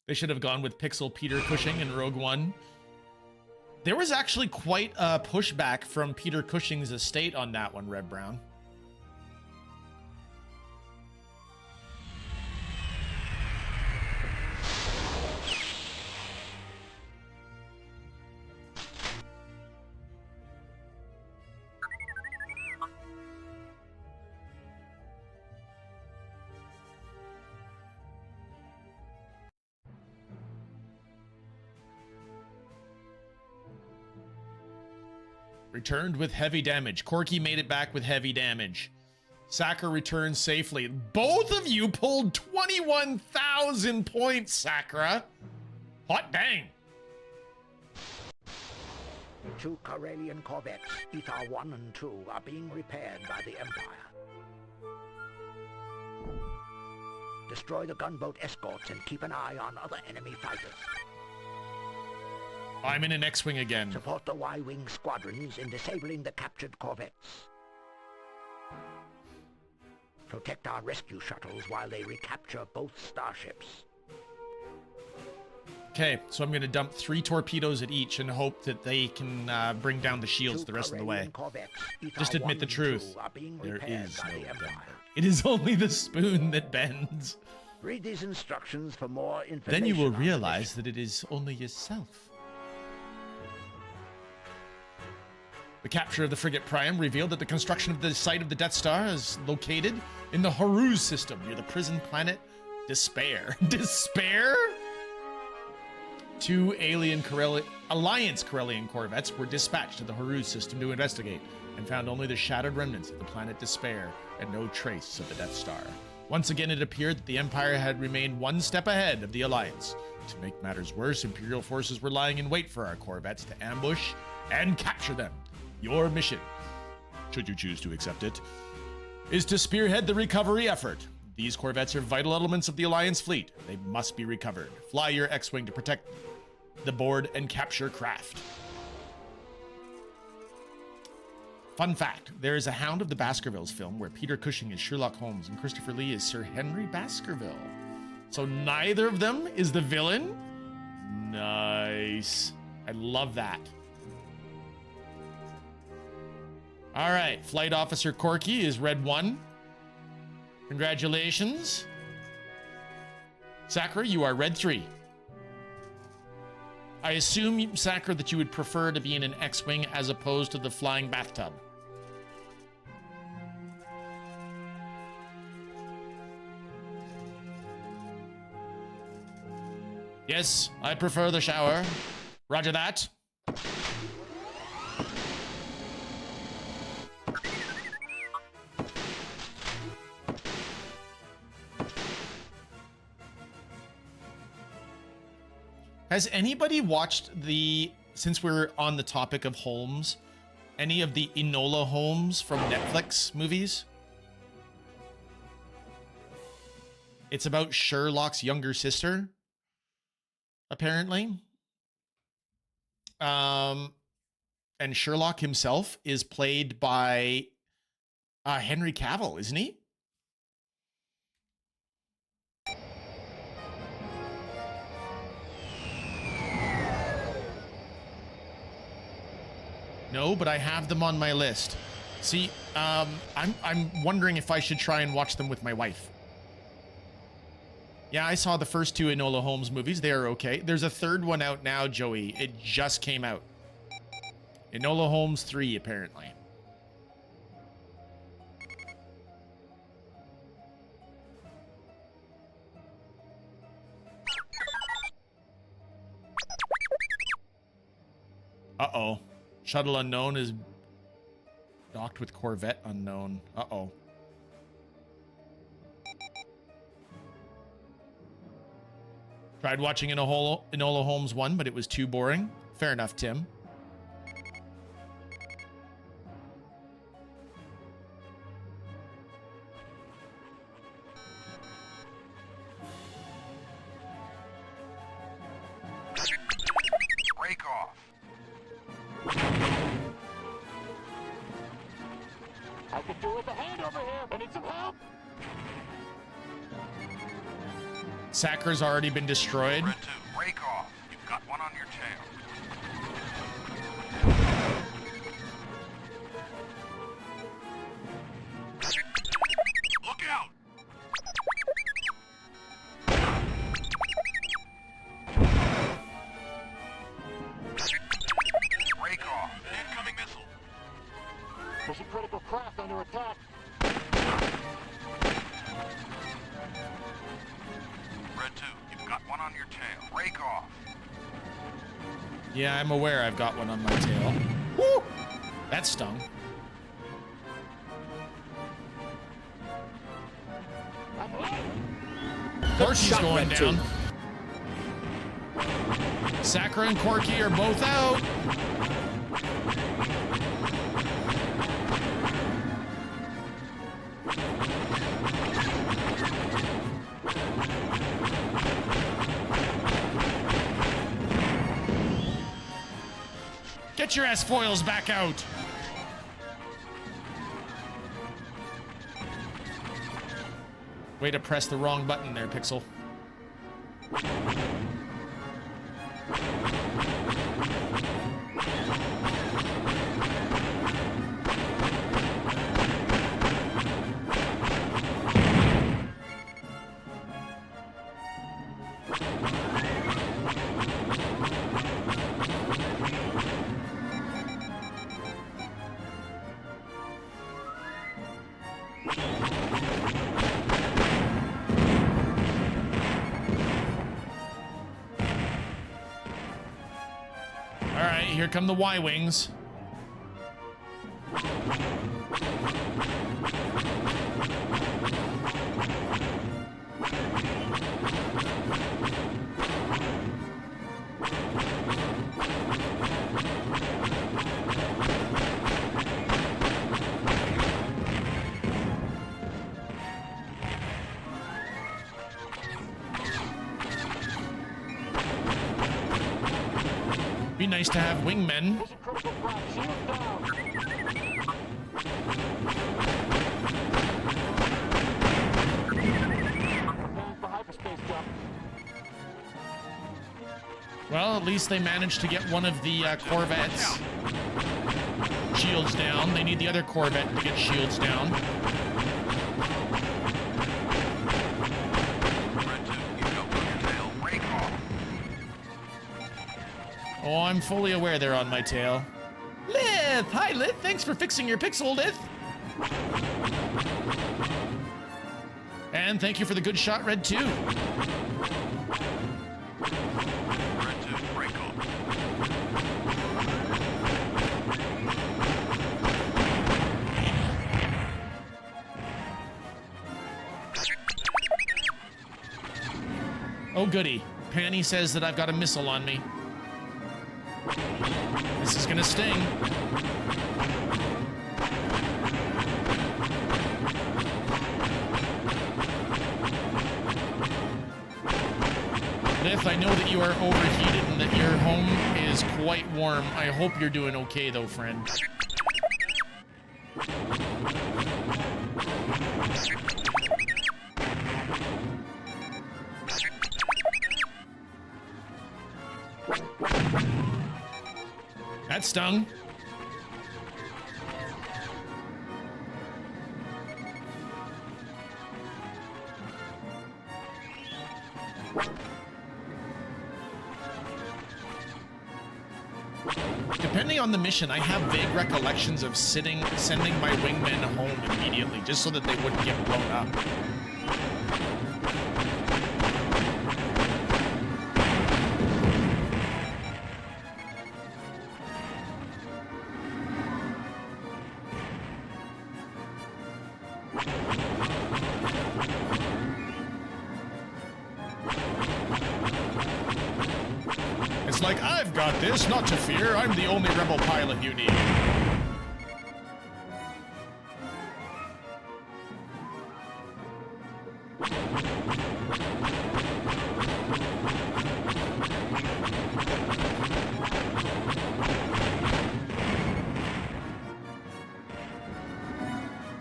They should have gone with Pixel Peter Cushing in Rogue One. There was actually quite a pushback from Peter Cushing's estate on that one, Red Brown. Returned with heavy damage. Corky made it back with heavy damage. Sacker returned safely. Both of you pulled 21,000 points, Sakura. Hot dang. 2 Corellian corvettes, Ether 1 and 2, are being repaired by the Empire. Destroy the gunboat escorts and keep an eye on other enemy fighters. I'm in an X-Wing again. Support the Y-Wing squadrons in disabling the captured corvettes. Protect our rescue shuttles while they recapture both starships. Okay, so I'm going to dump 3 torpedoes at each and hope that they can bring down the shields the rest of the way. Just admit the truth. There is no gunboat. It is only the spoon that bends. Read these instructions for more information. Then you will realize that it is only yourself. The capture of the frigate Priam revealed that the construction of the site of the Death Star is located in the Horus system near the prison planet Despair. Despair? 2 Alliance Corellian corvettes were dispatched to the Horus system to investigate and found only the shattered remnants of the planet Despair and no trace of the Death Star. Once again, it appeared that the Empire had remained one step ahead of the Alliance. To make matters worse, Imperial forces were lying in wait for our corvettes to ambush and capture them. Your mission, should you choose to accept it, is to spearhead the recovery effort. These corvettes are vital elements of the Alliance fleet. They must be recovered. Fly your X-Wing to protect the board and capture craft. Fun fact, there is a Hound of the Baskervilles film where Peter Cushing is Sherlock Holmes and Christopher Lee is Sir Henry Baskerville. So neither of them is the villain? Nice. I love that. All right, Flight Officer Corky is Red 1. Congratulations. Sakura, you are Red 3. I assume, Sakura, that you would prefer to be in an X-Wing as opposed to the flying bathtub. Yes, I prefer the shower. Roger that. Has anybody watched since we're on the topic of Holmes, any of the Enola Holmes from Netflix movies? It's about Sherlock's younger sister, apparently. And Sherlock himself is played by Henry Cavill, isn't he? No, but I have them on my list. See, I'm wondering if I should try and watch them with my wife. Yeah, I saw the first 2 Enola Holmes movies. They are okay. There's a 3rd one out now, Joey. It just came out. Enola Holmes 3, apparently. Uh-oh. Shuttle unknown is docked with Corvette unknown. Uh-oh. Tried watching Enola Holmes 1, but it was too boring. Fair enough, Tim. over here. I need some help. Sakra's already been destroyed. Red 2, break off. You've got one on your tail. Look out! Break off. Incoming missile. There's a critical craft under attack. Red 2, you've got one on your tail. Break off. Yeah, I'm aware I've got one on my tail. Woo! That stung. Corky's going down. Sakra and Corky are both out. Get your ass foils back out. Way to press the wrong button there, Pixel. Here come the Y-Wings. Be nice to have wingmen. Well, at least they managed to get one of the Corvettes shields down. They need the other Corvette to get shields down. Oh, I'm fully aware they're on my tail. Lith! Hi, Lith! Thanks for fixing your pixel, Lith! And thank you for the good shot, Red 2. Red 2, break off. Oh, goody. Panny says that I've got a missile on me. This is gonna sting. Lith, I know that you are overheated and that your home is quite warm. I hope you're doing okay, though, friend. That stung. Depending on the mission, I have vague recollections of sending my wingmen home immediately, just so that they wouldn't get blown up. It's like, I've got this, not to fear. I'm the only rebel pilot you need.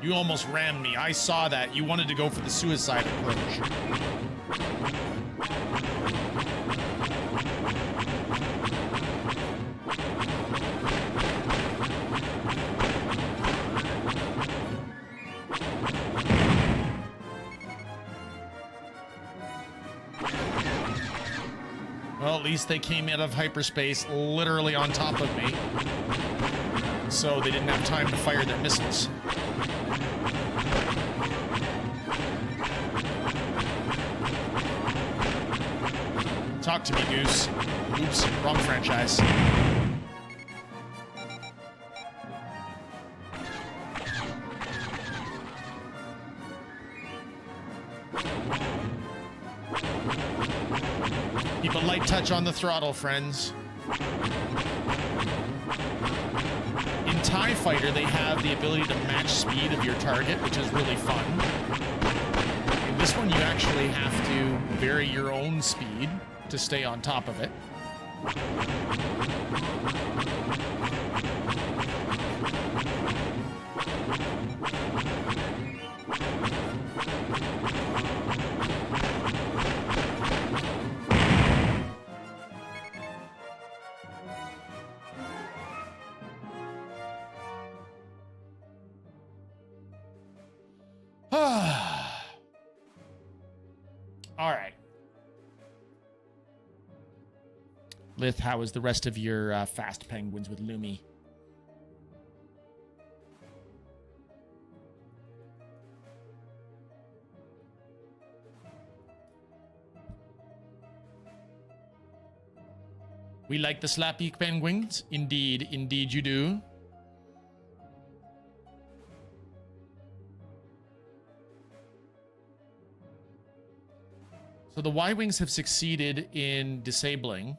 You almost rammed me. I saw that. You wanted to go for the suicide approach. Well, at least they came out of hyperspace literally on top of me. So they didn't have time to fire their missiles. Talk to me, Goose. Oops, wrong franchise. Keep a light touch on the throttle, friends. In TIE Fighter, they have the ability to match speed of your target, which is really fun. In this one, you actually have to vary your own speed to stay on top of it. All right. Lith, how is the rest of your fast penguins with Lumi? We like the slappy penguins. Indeed, indeed you do. So the Y-Wings have succeeded in disabling.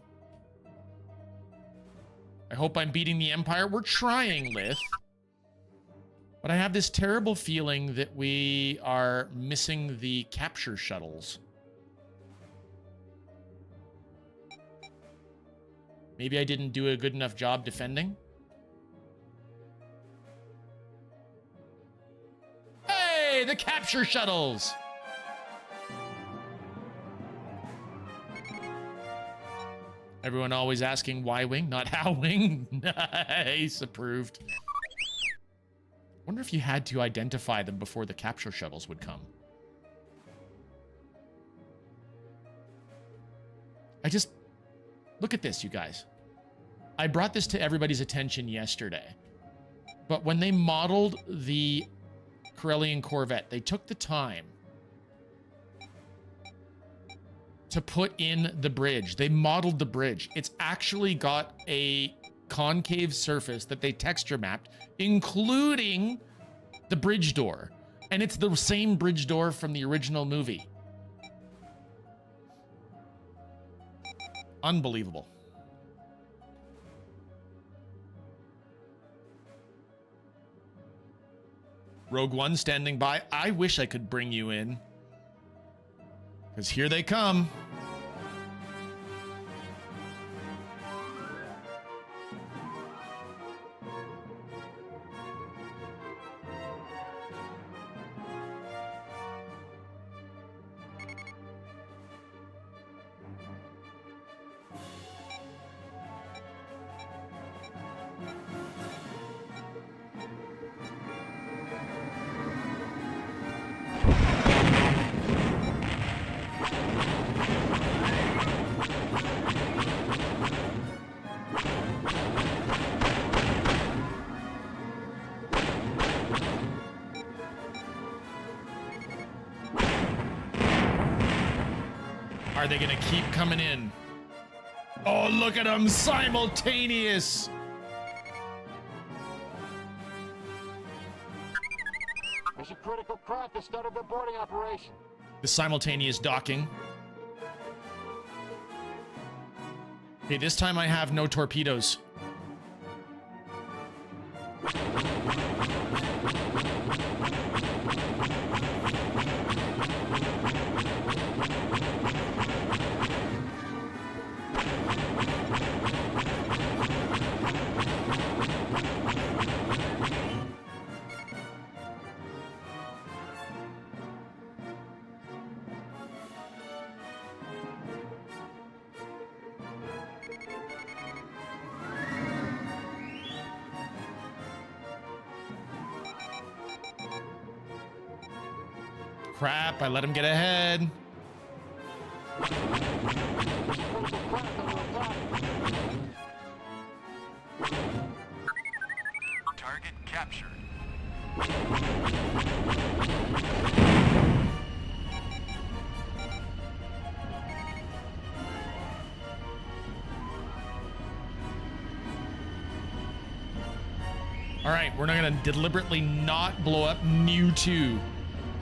I hope I'm beating the Empire. We're trying, Lith. But I have this terrible feeling that we are missing the capture shuttles. Maybe I didn't do a good enough job defending. Hey, the capture shuttles! Everyone always asking why wing, not how wing. Nice, approved. Wonder if you had to identify them before the capture shuttles would come. Look at this, you guys. I brought this to everybody's attention yesterday. But when they modeled the Corellian Corvette, they took the time to put in the bridge. They modeled the bridge. It's actually got a concave surface that they texture mapped, including the bridge door. And it's the same bridge door from the original movie. Unbelievable. Rogue One standing by. I wish I could bring you in. Because here they come. Are they gonna keep coming in? Oh, look at them, simultaneous. Mission critical craft has started the boarding operation. The simultaneous docking. Okay, this time I have no torpedoes. Crap, I let him get ahead. Target captured. All right, we're not gonna deliberately not blow up New 2.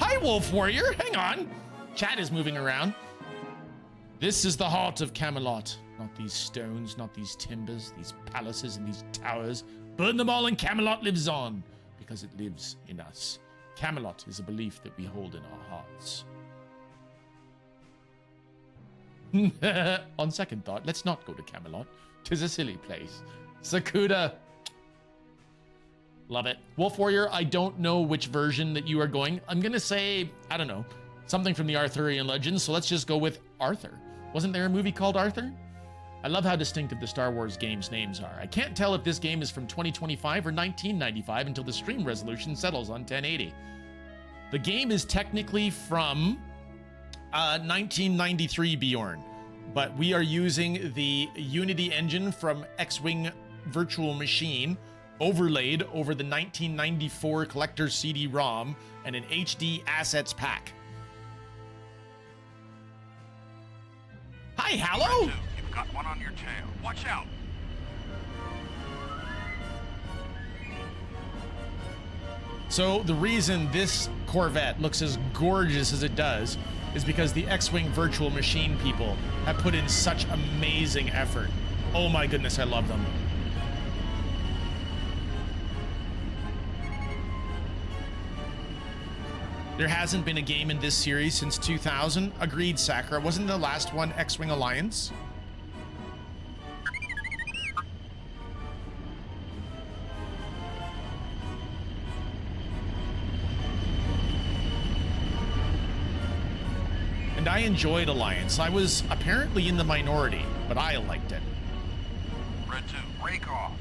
Hi, Wolf Warrior, hang on. Chat is moving around. This is the heart of Camelot. Not these stones, not these timbers, these palaces and these towers. Burn them all and Camelot lives on, because it lives in us. Camelot is a belief that we hold in our hearts. On second thought, let's not go to Camelot. 'Tis a silly place. Sakuda. Love it. Wolf Warrior, I don't know which version that you are going. I'm gonna say, I don't know, something from the Arthurian legends, so let's just go with Arthur. Wasn't there a movie called Arthur? I love how distinctive the Star Wars games' names are. I can't tell if this game is from 2025 or 1995 until the stream resolution settles on 1080. The game is technically from 1993, Bjorn, but we are using the Unity engine from X-Wing Virtual Machine, overlaid over the 1994 collector's CD-ROM and an HD assets pack. Hi, Hallow! You've got one on your tail. Watch out! So the reason this Corvette looks as gorgeous as it does is because the X-Wing Virtual Machine people have put in such amazing effort. Oh my goodness, I love them. There hasn't been a game in this series since 2000. Agreed, Sakura. Wasn't the last one X-Wing Alliance? And I enjoyed Alliance. I was apparently in the minority, but I liked it. Red 2, break off.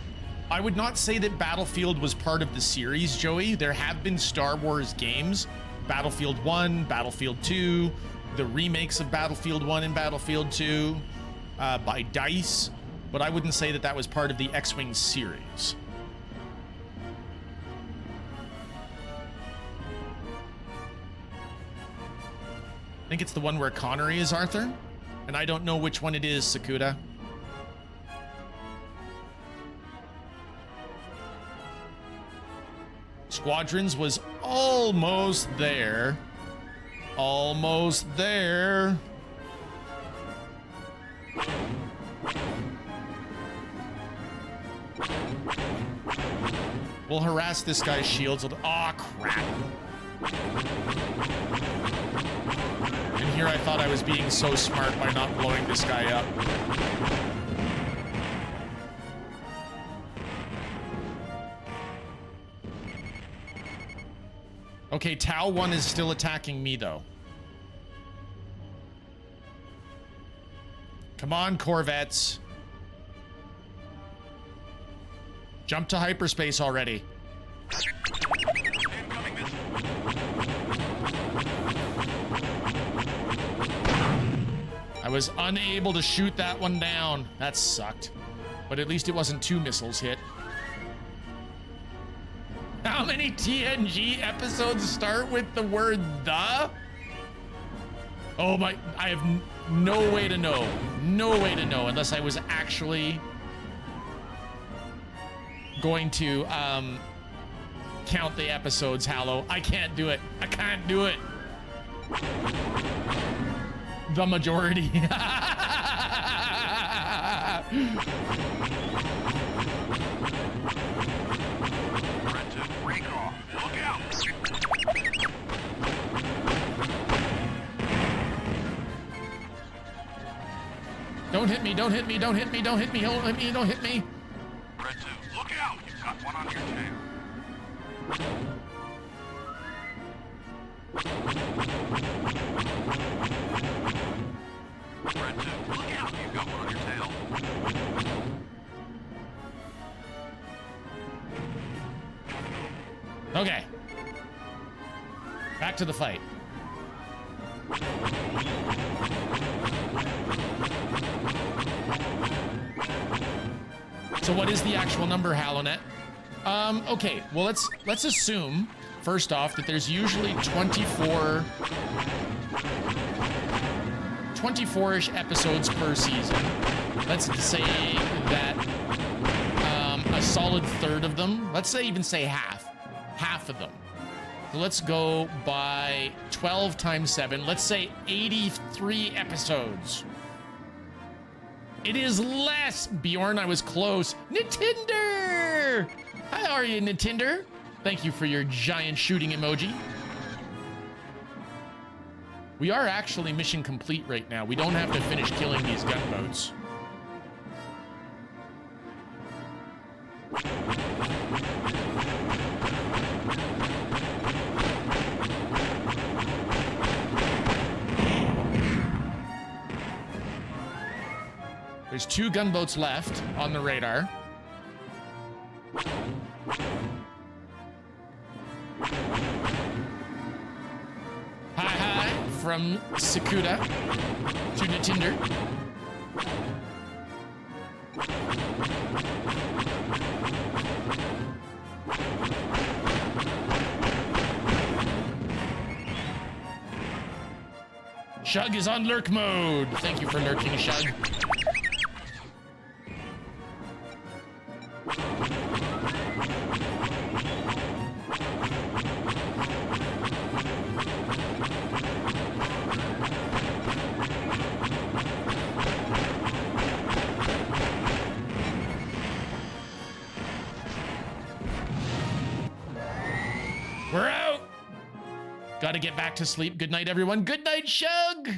I would not say that Battlefield was part of the series, Joey. There have been Star Wars games. Battlefield 1, Battlefield 2, the remakes of Battlefield 1 and Battlefield 2 by DICE, but I wouldn't say that that was part of the X-Wing series. I think it's the one where Connery is Arthur, and I don't know which one it is, Sakuda. Squadrons was almost there. Almost there. We'll harass this guy's shields. Aw, crap. And here I thought I was being so smart by not blowing this guy up. Okay, Tau 1 is still attacking me, though. Come on, Corvettes. Jump to hyperspace already. I was unable to shoot that one down. That sucked. But at least it wasn't 2 missiles hit. How many TNG episodes start with the word the? Oh my, I have no way to know. No way to know unless I was actually going to count the episodes, Hallow. I can't do it. I can't do it. The majority. Don't hit me, don't hit me, don't hit me, don't hit me, don't hit me, don't hit me. Red 2, look out! You've got one on your tail. Red 2, look out! You've got one on your tail. Okay. Back to the fight. So what is the actual number, Halonet? Okay, well let's assume first off that there's usually 24-ish episodes per season. Let's say that a solid third of them, let's say even say half of them. So let's go by 12 times 7. Let's say 83 episodes. It is less. Bjorn, I was close. Nintendo! How are you, Nintendo? Thank you for your giant shooting emoji. We are actually mission complete right now. We don't have to finish killing these gunboats. There's 2 gunboats left on the radar. Hi from Sakuda to Nintendo. Shug is on lurk mode. Thank you for lurking, Shug. We're out. Gotta get back to sleep. Good night, everyone. Good night, Shug.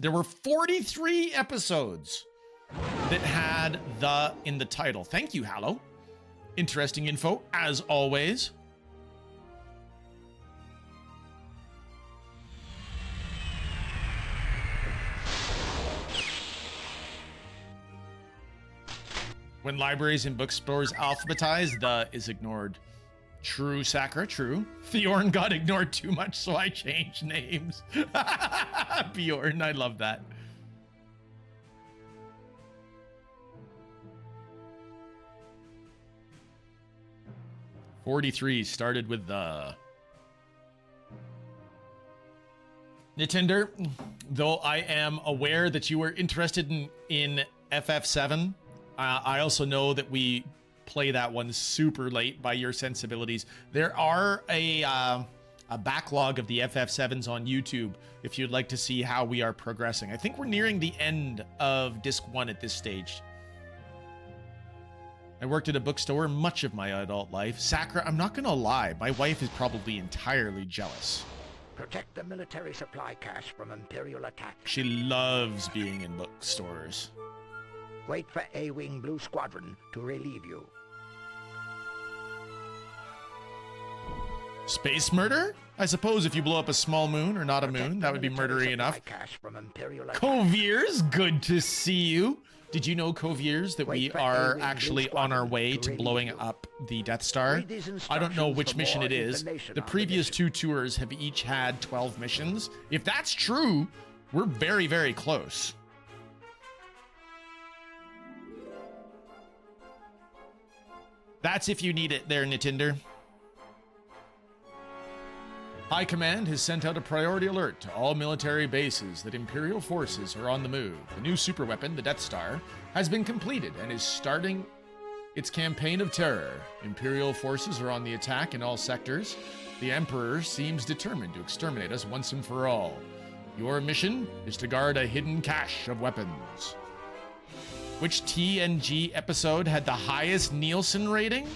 There were 43 episodes that had the in the title. Thank you, Hallow. Interesting info, as always. When libraries and bookstores alphabetize, the is ignored. True, Sakura, true. Bjorn got ignored too much, so I changed names. Bjorn, I love that. '43 started with the Nintendo. Though I am aware that you were interested in FF7, I also know that we play that one super late by your sensibilities. There are a backlog of the FF7s on YouTube if you'd like to see how we are progressing. I think we're nearing the end of disc 1 at this stage. I worked at a bookstore much of my adult life. Sakura, I'm not gonna lie, my wife is probably entirely jealous. Protect the military supply cache from Imperial attack. She loves being in bookstores. Wait for A-Wing Blue Squadron to relieve you. Space murder? I suppose if you blow up a small moon or not a moon, that would be murdery enough. Coviers, good to see you. Did you know, Coviers, that we are actually on our way to blowing up the Death Star? I don't know which mission it is. The previous 2 tours have each had 12 missions. If that's true, we're very, very close. That's if you need it there, Nintendo. High Command has sent out a priority alert to all military bases that Imperial forces are on the move. The new superweapon, the Death Star, has been completed and is starting its campaign of terror. Imperial forces are on the attack in all sectors. The Emperor seems determined to exterminate us once and for all. Your mission is to guard a hidden cache of weapons. Which TNG episode had the highest Nielsen rating?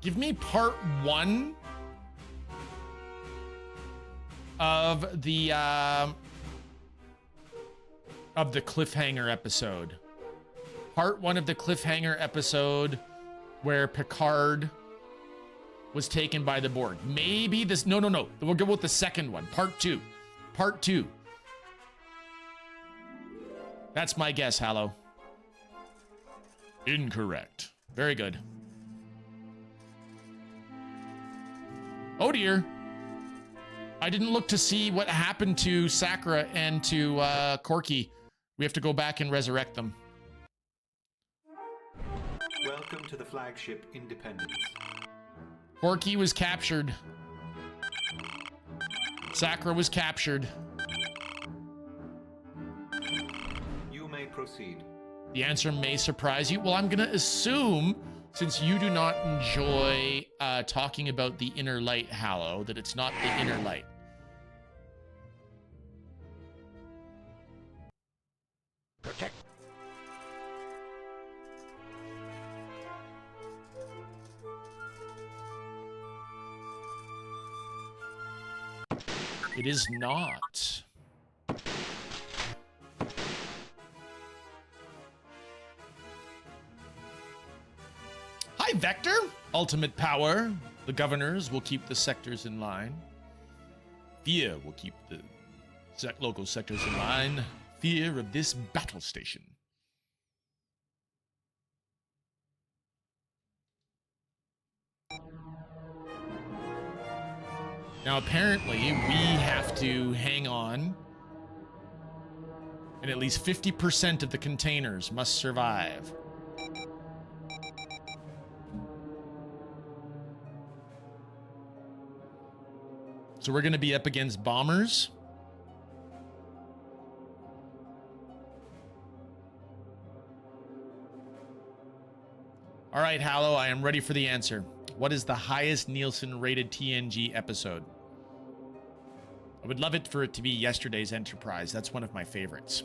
Give me part 1 of the cliffhanger episode. Part 1 of the cliffhanger episode where Picard was taken by the Borg. Maybe this, no. We'll go with the second one, part 2. Part 2. That's my guess, Hallow. Incorrect. Very good. Oh dear. I didn't look to see what happened to Sakura and to Corky. We have to go back and resurrect them. Welcome to the flagship Independence. Corky was captured. Sakura was captured. You may proceed. The answer may surprise you. Well, I'm gonna assume, since you do not enjoy talking about the inner light, Hallow, that it's not the inner light. Protect. It is not. Hi, Vector. Ultimate power. The governors will keep the sectors in line. Fear will keep the local sectors in line. Fear of this battle station. Now, apparently, we have to hang on, and at least 50% of the containers must survive. So we're going to be up against bombers. All right, Hallow, I am ready for the answer. What is the highest Nielsen rated TNG episode? I would love it for it to be yesterday's Enterprise. That's one of my favorites.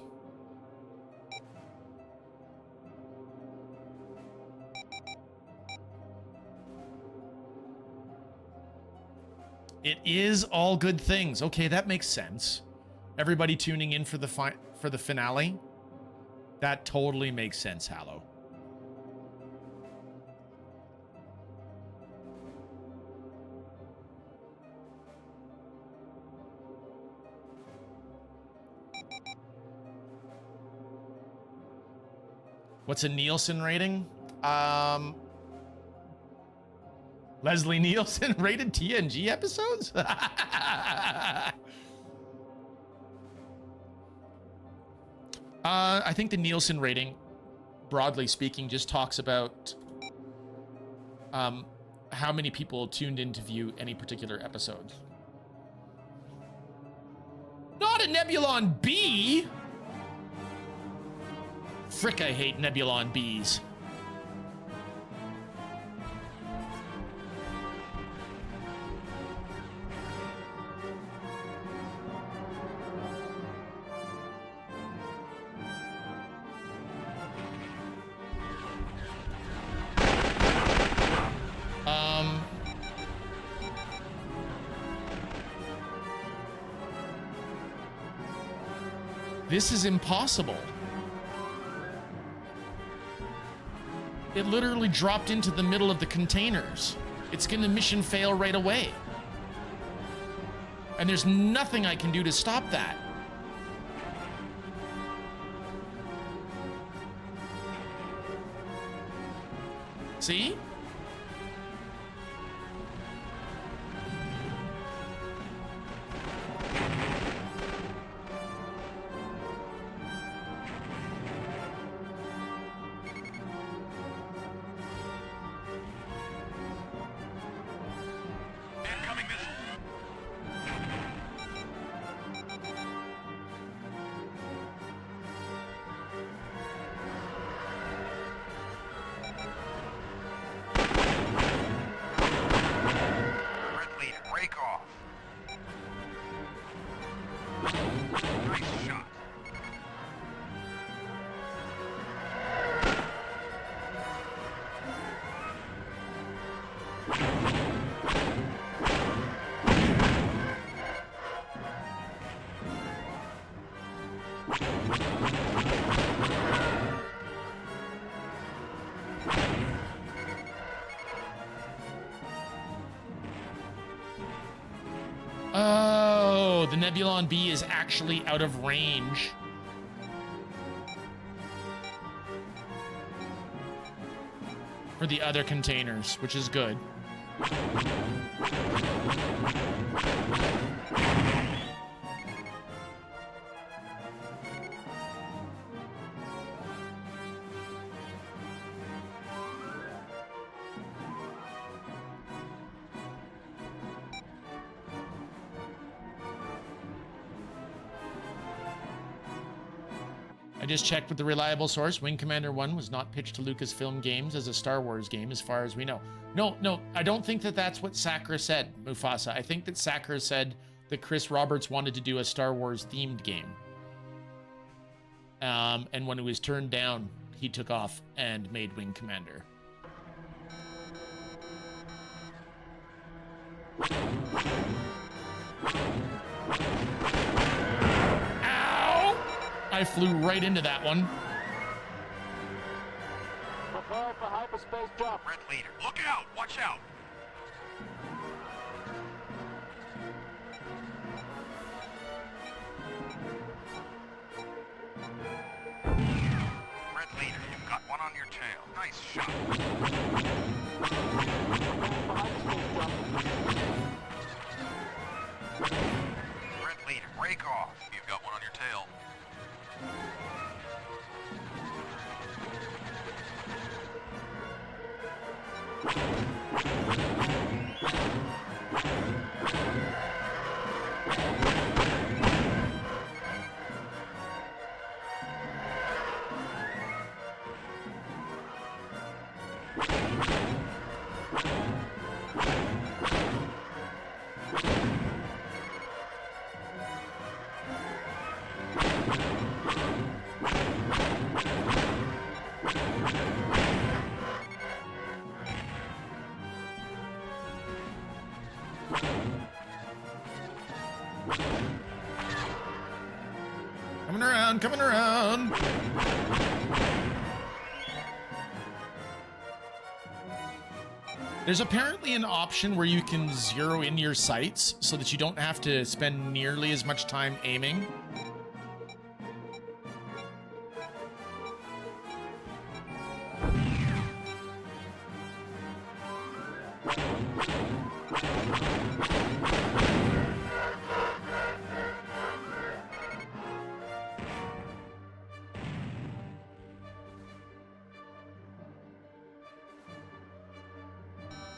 It is All Good Things. Okay, that makes sense. Everybody tuning in for the finale? That totally makes sense, Hallow. What's a Nielsen rating? Leslie Nielsen rated TNG episodes? I think the Nielsen rating, broadly speaking, just talks about how many people tuned in to view any particular episode. Not a Nebulon B! Frick, I hate Nebulon Bs. This is impossible. It literally dropped into the middle of the containers. It's gonna mission fail right away. And there's nothing I can do to stop that. See? Oh, the Nebulon B is actually out of range. For the other containers, which is good. I just checked with the reliable source. Wing Commander 1 was not pitched to Lucasfilm Games as a Star Wars game, as far as we know. No, I don't think that that's what Sakura said, Mufasa. I think that Sakura said that Chris Roberts wanted to do a Star Wars themed game. And when it was turned down, he took off and made Wing Commander. I flew right into that one. Prepare for hyperspace jump. Red leader, look out! Watch out! Red leader, you've got one on your tail. Nice shot. Red leader, break off. You've got one on your tail. Coming around. There's apparently an option where you can zero in your sights so that you don't have to spend nearly as much time aiming.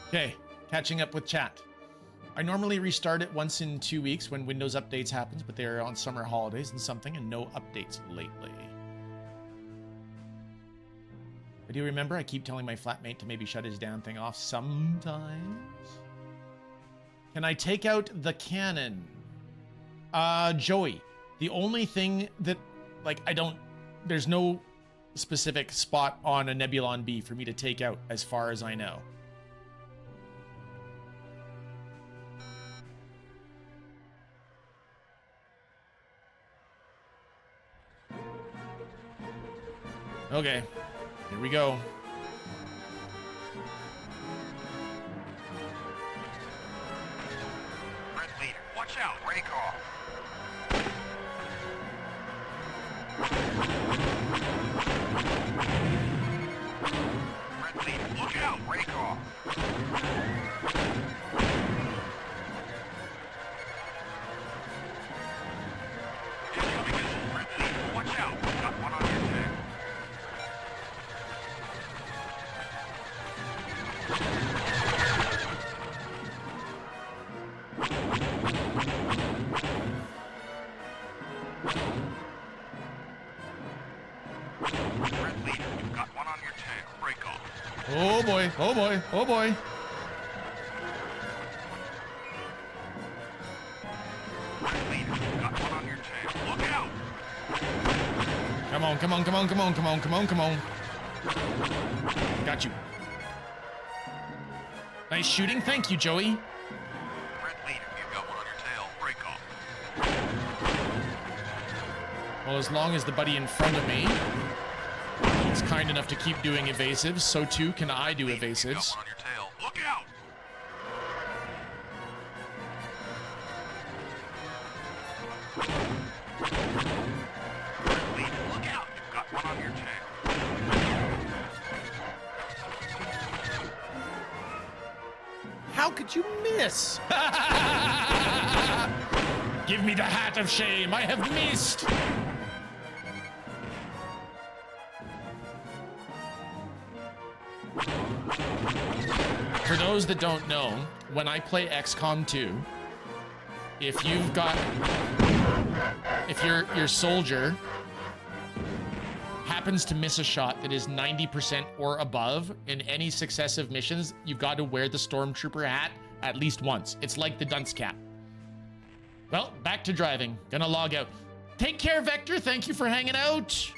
Okay, catching up with chat. I normally restart it once in 2 weeks when Windows updates happens, but they're on summer holidays and something, and no updates lately. I do remember I keep telling my flatmate to maybe shut his damn thing off sometimes. Can I take out the cannon? Joey, the only thing that, like, there's no specific spot on a Nebulon B for me to take out as far as I know. Okay, here we go. Red leader, watch out! Break off! Red leader, look out! Break off! Incoming missile, Red leader, watch out! Got one on your tail. Red leader, you've got one on your tail. Break off. Oh boy, oh boy, oh boy. Red leader, you've got one on your tail. Look out! Come on, come on, come on, come on, come on, come on, come on. Got you. Nice shooting. Thank you, Joey. Red leader, you've got one on your tail. Break off. Well, as long as the buddy in front of me is kind enough to keep doing evasives, so too can I do evasives. You've got one on your tail. Look out! Red leader, look out! You've got one on your tail. could you miss? Give me the hat of shame. I have missed. For those that don't know, when I play XCOM 2, if your soldier happens to miss a shot that is 90% or above in any successive missions, you've got to wear the Stormtrooper hat at least once. It's like the dunce cap. Well, back to driving. Gonna log out. Take care, Vector. Thank you for hanging out.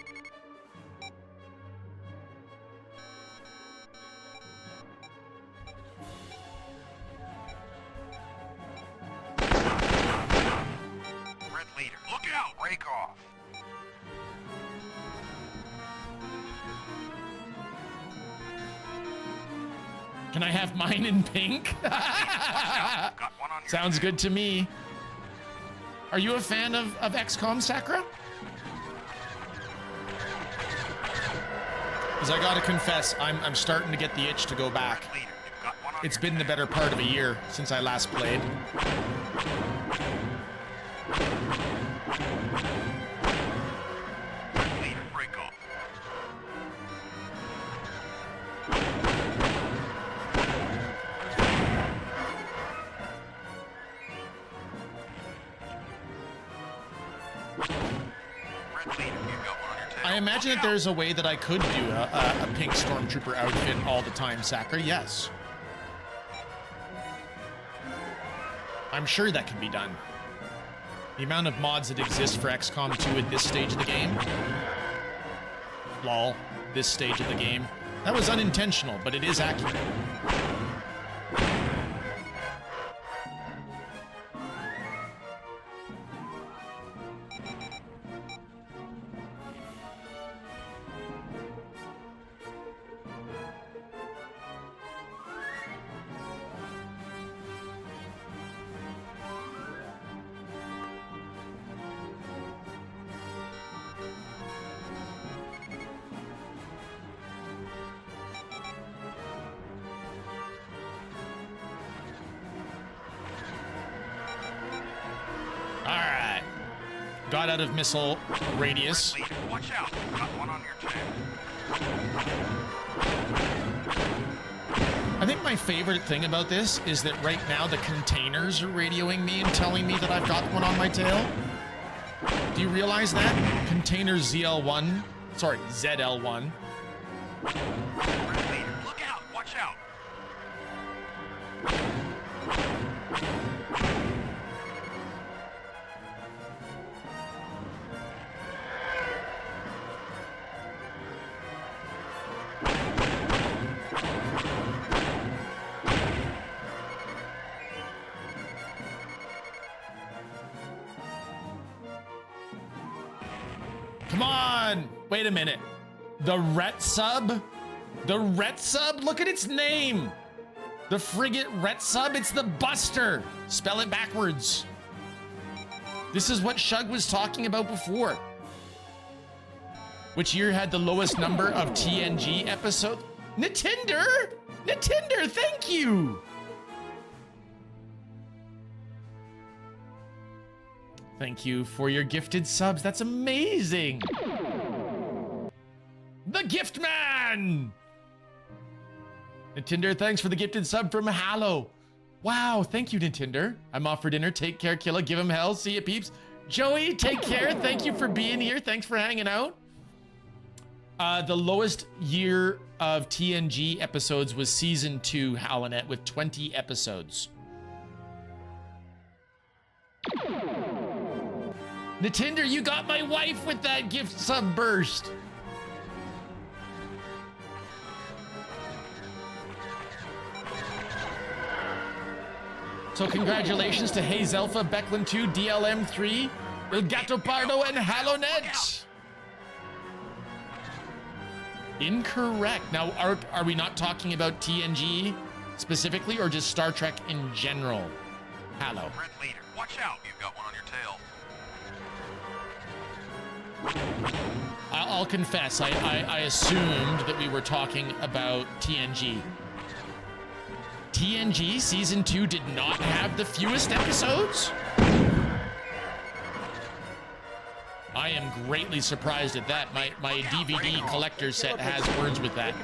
Red leader, look out! Rake off. Can I have mine in pink? Got one on your Sounds good to me. Are you a fan of XCOM, Sakura? Because I gotta confess, I'm starting to get the itch to go back. leader. You've got one on It's your been the better part of a year since I last played. Red leader, break off. Red leader, you've got one on your tail. I imagine that there's a way that I could do a pink Stormtrooper outfit all the time, Sakura. Yes. I'm sure that can be done. The amount of mods that exist for XCOM 2 at this stage of the game. Lol. This stage of the game. That was unintentional, but it is accurate. Got out of missile radius. Leader, watch out! You've got one on your tail. I think my favorite thing about this is that right now the containers are radioing me and telling me that I've got one on my tail. Do you realize that? Container ZL1, sorry, ZL1. Red leader, look out! Watch out! Come on! Wait a minute. The Ret Sub? The Ret Sub? Look at its name! The frigate Ret Sub? It's the Buster! Spell it backwards. This is what Shug was talking about before. Which year had the lowest number of TNG episodes? Nitinder! Nitinder, thank you! Thank you for your gifted subs. That's amazing. The Gift Man! Nitinder, thanks for the gifted sub from Hallow. Wow, thank you, Nitinder. I'm off for dinner. Take care, Kila. Give him hell. See ya, peeps. Joey, take care. Thank you for being here. Thanks for hanging out. The lowest year of TNG episodes was season 2, Halonet, with 20 episodes. Nitinder, you got my wife with that gift sub burst. So congratulations to Hayes Alpha, Becklin 2, DLM 3, El Gato Pardo, and Halonet. Incorrect. Now, are we not talking about TNG specifically, or just Star Trek in general? Hallow. Red leader, watch out! You've got one on your tail. I'll confess, I assumed that we were talking about TNG. TNG Season 2 did not have the fewest episodes? I am greatly surprised at that. My DVD collector set has words with that.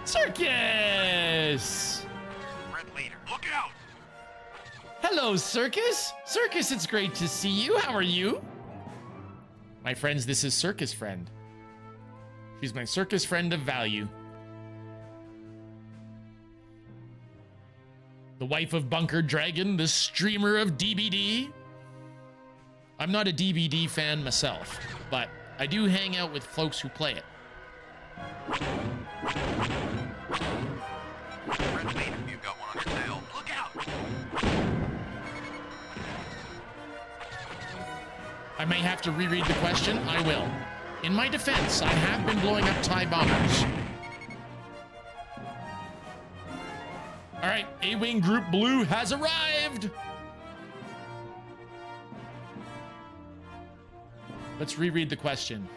Circus! Red leader, look out! Hello, Circus. Circus, it's great to see you. How are you? My friends, this is Circus Friend. She's my circus friend of value. The wife of Bunker Dragon, the streamer of DBD. I'm not a DBD fan myself, but I do hang out with folks who play it. Red leader, you've got one on your tail. Look out! I may have to reread the question. I will. In my defense, I have been blowing up TIE bombers. All right, A-Wing Group Blue has arrived. Let's reread the question.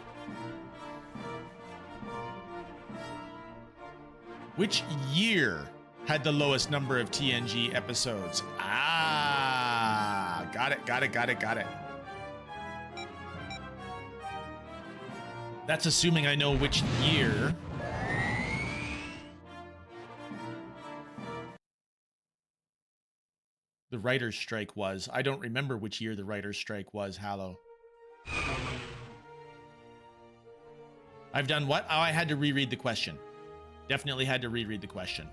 Which year had the lowest number of TNG episodes? Ah, got it. That's assuming I know which year. The writer's strike was. I don't remember which year the writer's strike was, Hallow. I've done what? Oh, I had to reread the question. Definitely had to reread the question.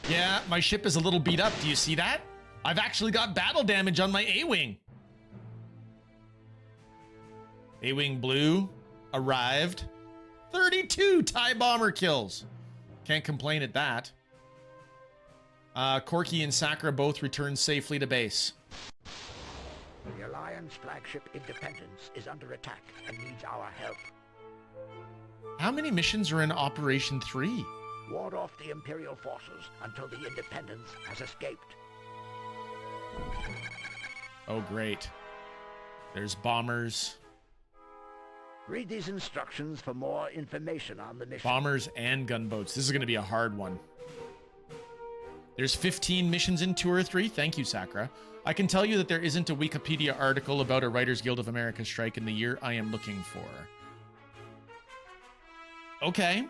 Yeah, my ship is a little beat up. Do you see that? I've actually got battle damage on my A-Wing. A-Wing Blue arrived. 32 TIE bomber kills. Can't complain at that. Corky and Sakura both returned safely to base. The Alliance flagship Independence is under attack and needs our help. How many missions are in Operation 3? Ward off the Imperial forces until the Independence has escaped. Oh, great. There's bombers. Read these instructions for more information on the mission. Bombers and gunboats. This is going to be a hard one. There's 15 missions in 2 or 3. Thank you, Sakura. I can tell you that there isn't a Wikipedia article about a Writers Guild of America strike in the year I am looking for. Okay.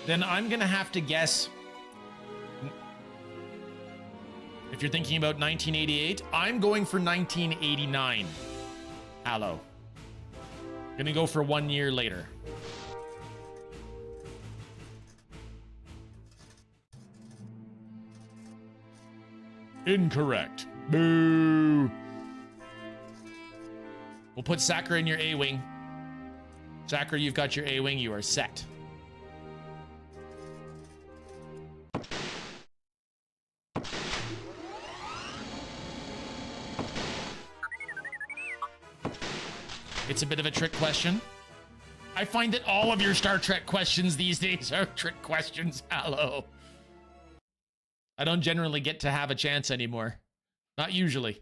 Then I'm gonna have to guess. If you're thinking about 1988, I'm going for 1989. Hallow. Gonna go for 1 year later. Incorrect. Boo. We'll put Sakura in your A-Wing. Sakura, you've got your A-Wing. You are set. It's a bit of a trick question. I find that all of your Star Trek questions these days are trick questions. Hello. I don't generally get to have a chance anymore. Not usually.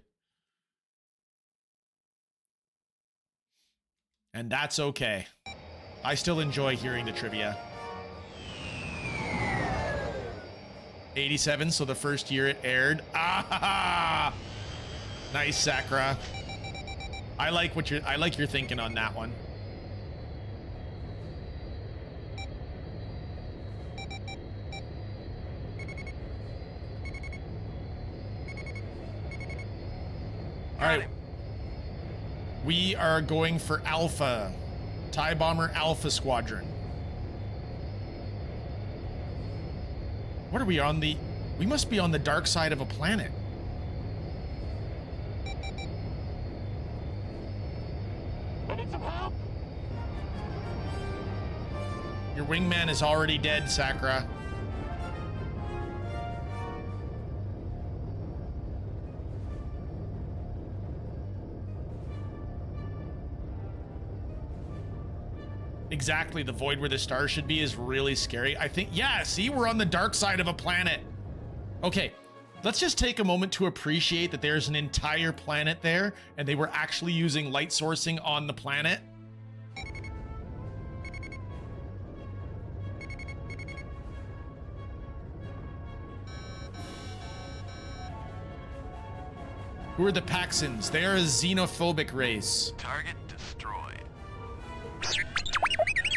And that's okay. I still enjoy hearing the trivia. 87, so the first year it aired. Ah! Nice, Sakura. I like your thinking on that one. All right. We are going for Alpha. TIE Bomber Alpha Squadron. What are we on the... We must be on the dark side of a planet. Your wingman is already dead, Sakura. Exactly, the void where the stars should be is really scary. I think, yeah, see, we're on the dark side of a planet. Okay, let's just take a moment to appreciate that there's an entire planet there, and they were actually using light sourcing on the planet. Who are the Paxons? They are a xenophobic race. Target destroyed.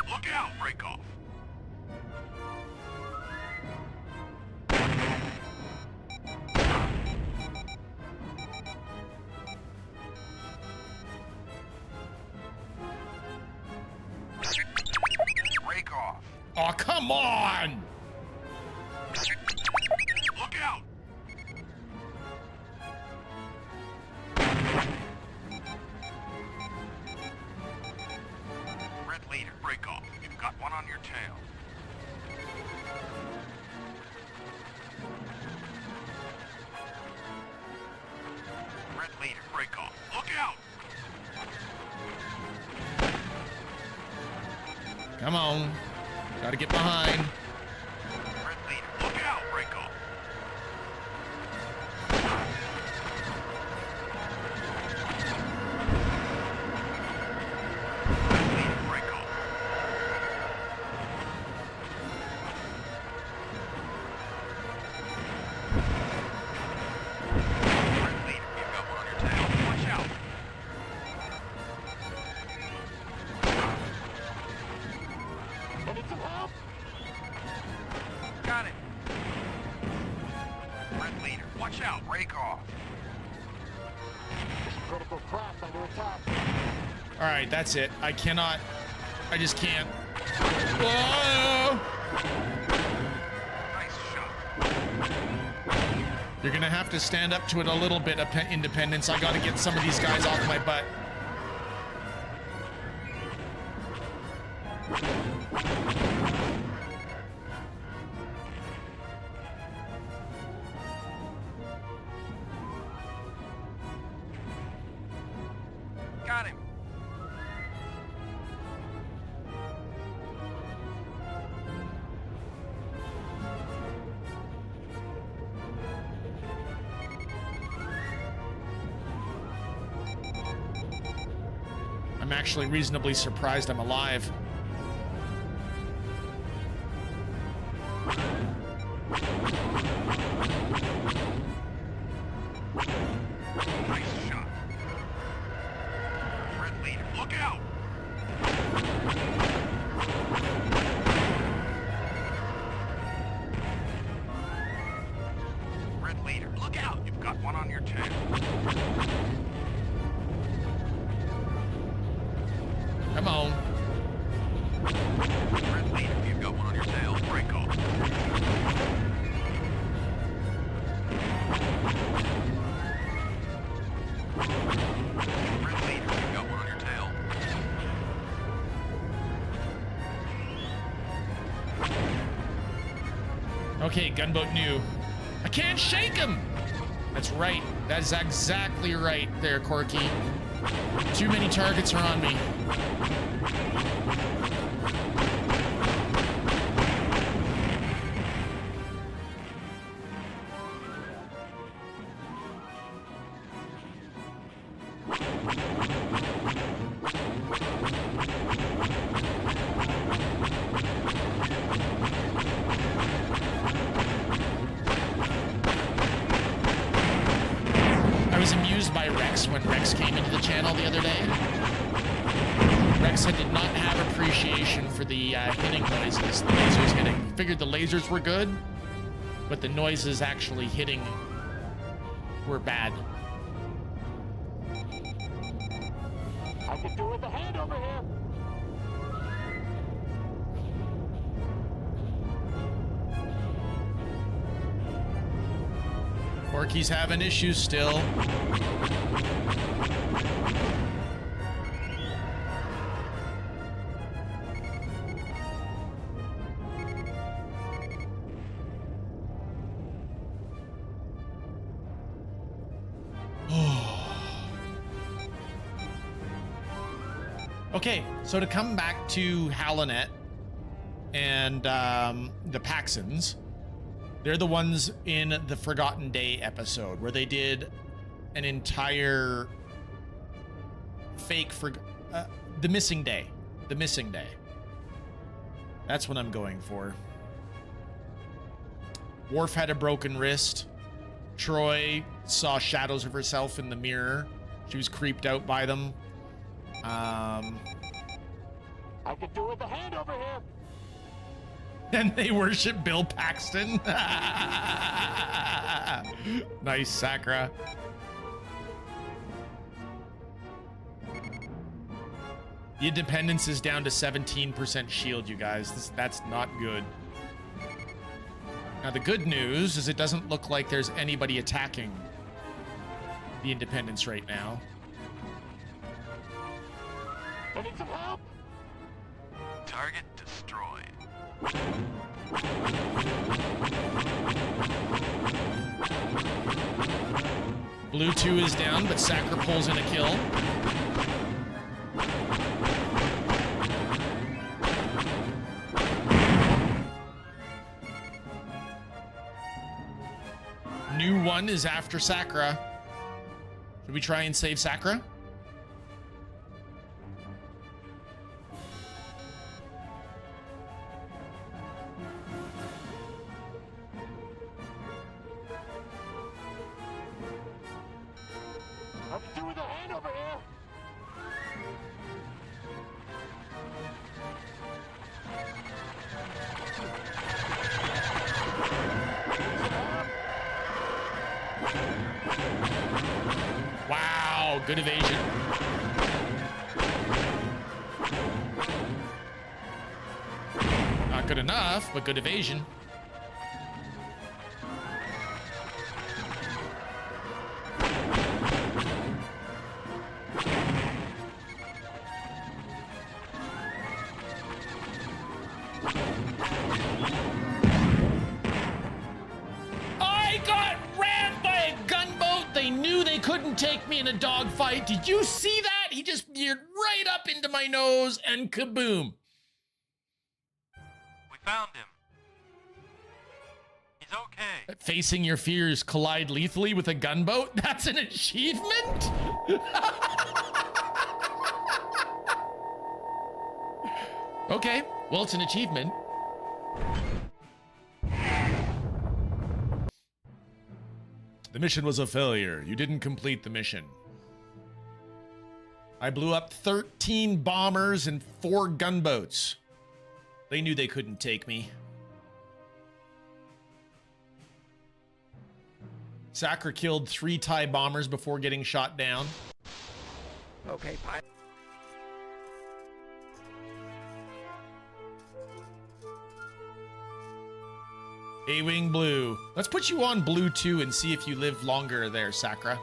Look out, break off. Break off. Oh, come on! Look out. Red leader, break off. You've got one on your tail. Red leader, break off. Look out. Come on. Gotta get behind. Red leader, look out, break off. Red leader, break off. Red leader, you've got one on your tail. Watch out. I need some help. Got it. Red leader, watch out, break off. Critical craft under attack. All right, that's it. I cannot. I just can't. Whoa! Nice shot. You're gonna have to stand up to it a little bit, Independence. I gotta get some of these guys off my butt. Got him. I'm actually reasonably surprised I'm alive. Nice shot. Red leader, look out. Red leader, look out. You've got one on your tail. Come on. Red leader, you've got one on your tail. Break off. Red leader, you've got one on your tail. Okay, gunboat new. I can't shake him! That's right. That is exactly right there, Corky. Too many targets are on me. I was amused by Rex when Rex came into the channel the other day. Rex did not have appreciation for the hitting noises. The lasers hitting. Figured the lasers were good, but the noises actually hitting were bad. I can do it with the hand over here. Corky's having issues still. Okay, so to come back to Halonet and the Paxons, they're the ones in the Forgotten Day episode where they did an entire fake the missing day. The missing day. That's what I'm going for. Worf had a broken wrist. Troy saw shadows of herself in the mirror. She was creeped out by them. I could do with a hand over here. And they worship Bill Paxton. Nice, Sakra. The Independence is down to 17% shield, you guys. That's not good. Now, the good news is it doesn't look like there's anybody attacking the Independence right now. I need some help. Target destroyed. Blue 2 is down, but Sakra pulls in a kill. New 1 is after Sakra. Should we try and save Sakra? I could do with a hand over here. Wow, good evasion. Not good enough, but good evasion. I got rammed by a gunboat. They knew they couldn't take me in a dogfight. Did you see that? He just veered right up into my nose and kaboom. We found him. He's okay. Facing your fears, collide lethally with a gunboat? That's an achievement? Okay, well, it's an achievement. The mission was a failure. You didn't complete the mission. I blew up 13 bombers and 4 gunboats. They knew they couldn't take me. Sakra killed 3 TIE bombers before getting shot down. Okay, pilot. A-Wing Blue. Let's put you on Blue 2 and see if you live longer there, Sakra.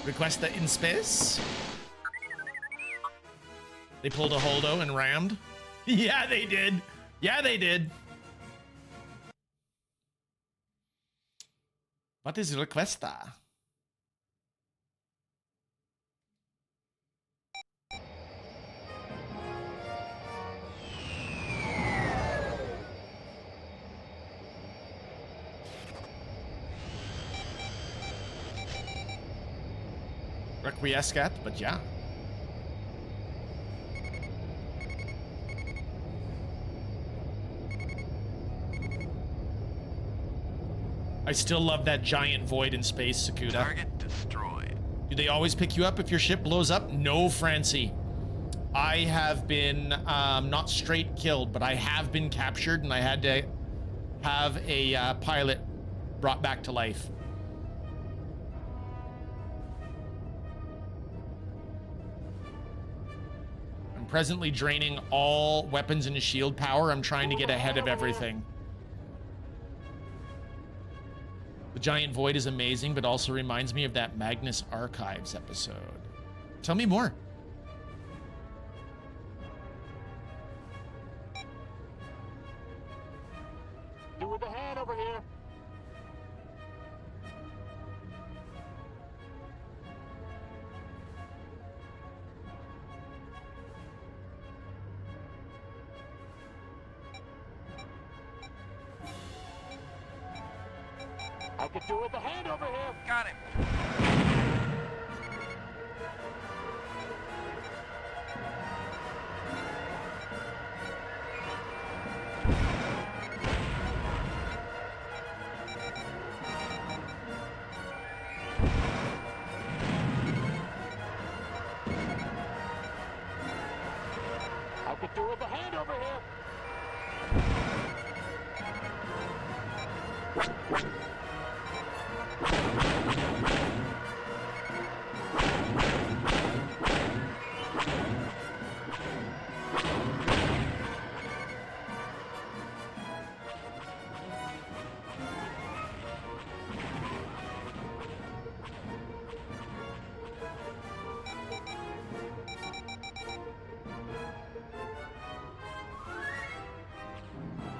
Requesta in space. They pulled a holdo and rammed. Yeah, they did. Yeah, they did. What is Requesta? Requiescat, but yeah. I still love that giant void in space, Sakuda. Target destroyed. Do they always pick you up if your ship blows up? No, Francie. I have been not straight killed, but I have been captured, and I had to have a pilot brought back to life. I'm presently draining all weapons and shield power. I'm trying to get ahead of everything. The Giant Void is amazing, but also reminds me of that Magnus Archives episode. Tell me more. Do with a hand over here. I could do with a hand over here. Got him. I could do with a hand over here.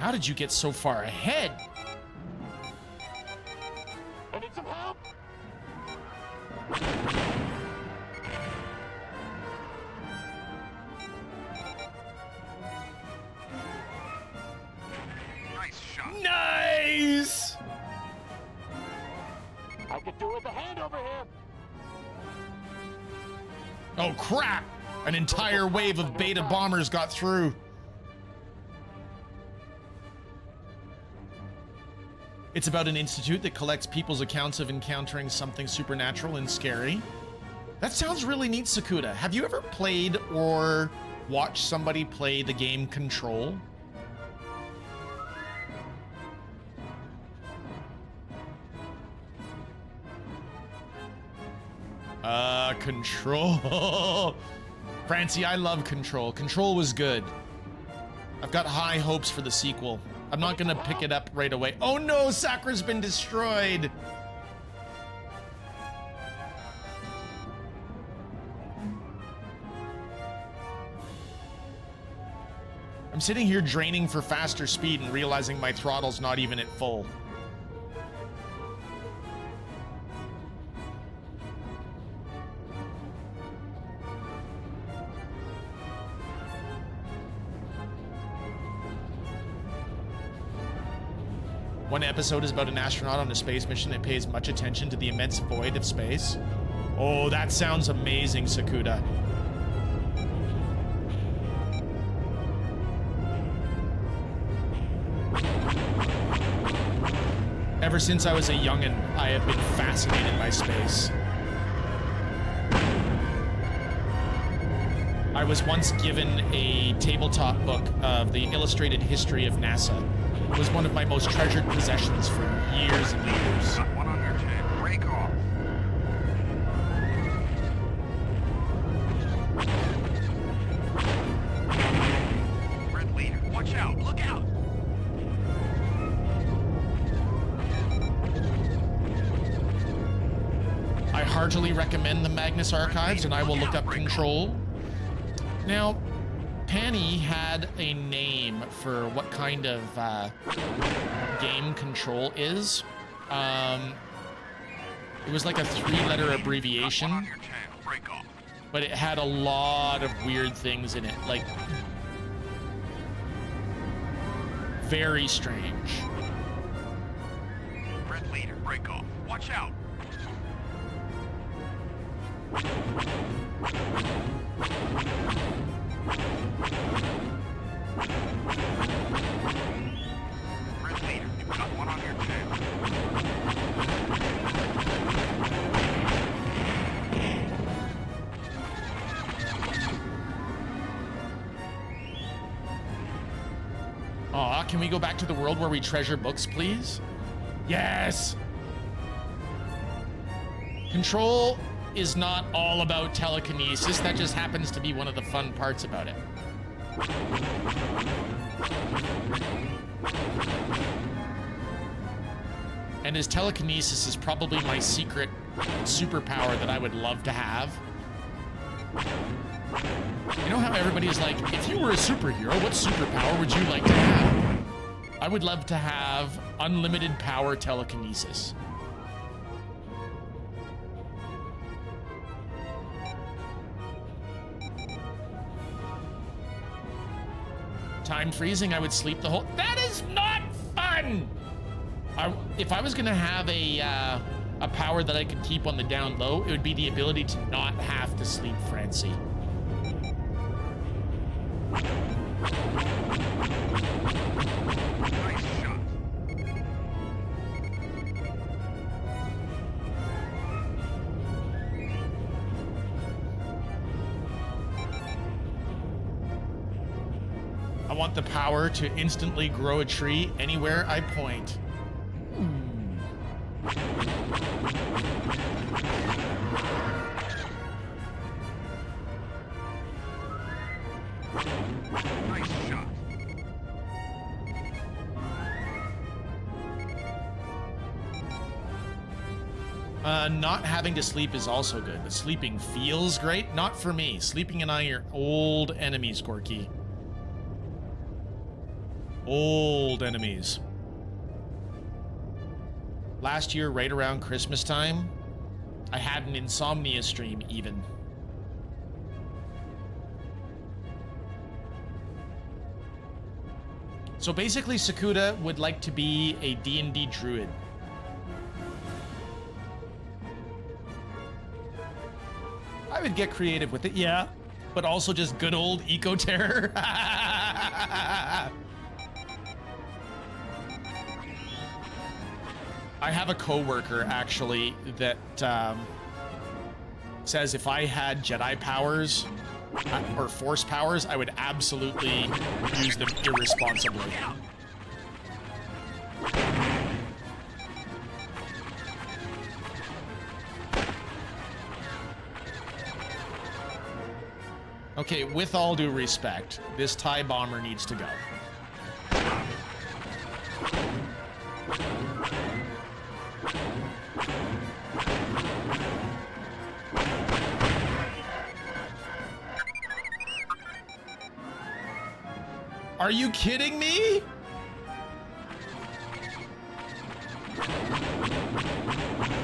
How did you get so far ahead? I need some help. Nice shot. Nice! I could do with a hand over here. Oh, crap! An entire wave of beta bombers got through. It's about an institute that collects people's accounts of encountering something supernatural and scary. That sounds really neat, Sakuda. Have you ever played or watched somebody play the game Control? Control. Francie, I love Control. Control was good. I've got high hopes for the sequel. I'm not gonna pick it up right away. Oh no, Sakra's been destroyed. I'm sitting here draining for faster speed and realizing my throttle's not even at full. One episode is about an astronaut on a space mission that pays much attention to the immense void of space. Oh, that sounds amazing, Sakuda. Ever since I was a youngin', I have been fascinated by space. I was once given a tabletop book of the illustrated history of NASA. It was one of my most treasured possessions for years and years. Got one on your tail. Break off. Red leader, watch out. Look out. I heartily recommend the Magnus Archives, and I will look up Control. Now, Panny had a name for what kind of game Control is. It was like a 3-letter abbreviation, On your tail. Break off. but it had a lot of weird things in it, like very strange. Red leader, break off. Watch out. Red leader, you've got one on your tail. Aw, can we go back to the world where we treasure books, please? Yes! Control is not all about telekinesis. That just happens to be one of the fun parts about it. And his telekinesis is probably my secret superpower that I would love to have. You know how everybody's like, if you were a superhero, what superpower would you like to have? I would love to have unlimited power telekinesis. Time freezing, I would sleep the whole... That is not fun! If I was gonna have a power that I could keep on the down low, it would be the ability to not have to sleep, Francie. Nice shot. I want the power to instantly grow a tree anywhere I point. Nice shot. Not having to sleep is also good, but sleeping feels great. Not for me. Sleeping and I are old enemies, Gorky. Old enemies. Last year, right around Christmas time, I had an insomnia stream even. So basically, Sakuda would like to be a D&D druid. I would get creative with it, yeah, but also just good old eco-terror. I have a coworker actually that says if I had Jedi powers or Force powers, I would absolutely use them irresponsibly. Okay, with all due respect, this TIE bomber needs to go. Are you kidding me?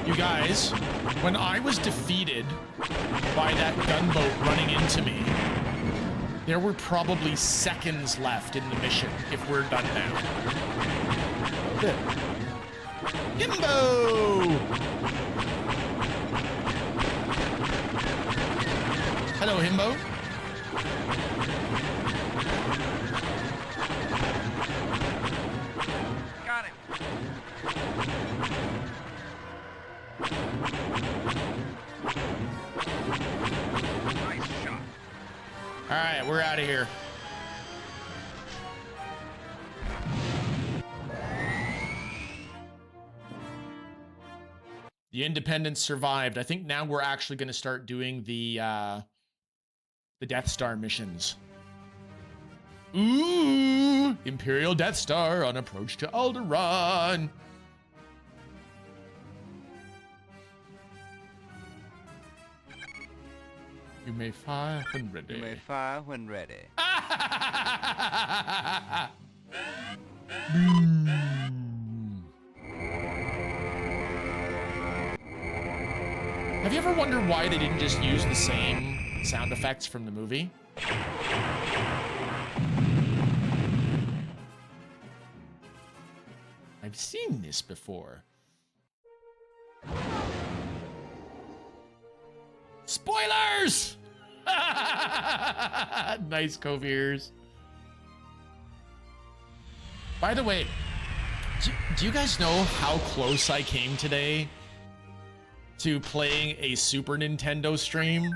You guys, when I was defeated by that gunboat running into me, there were probably seconds left in the mission if we're done now. Himbo! Hello, Himbo. Got him. Nice shot. All right, we're out of here. The Independence survived. I think now we're actually going to start doing the Death Star missions. Ooh, Imperial Death Star on approach to Alderaan. You may fire when ready. You may fire when ready. Have you ever wondered why they didn't just use the same sound effects from the movie? I've seen this before. Spoilers! Nice, Coviers. By the way, do you guys know how close I came today to playing a Super Nintendo stream?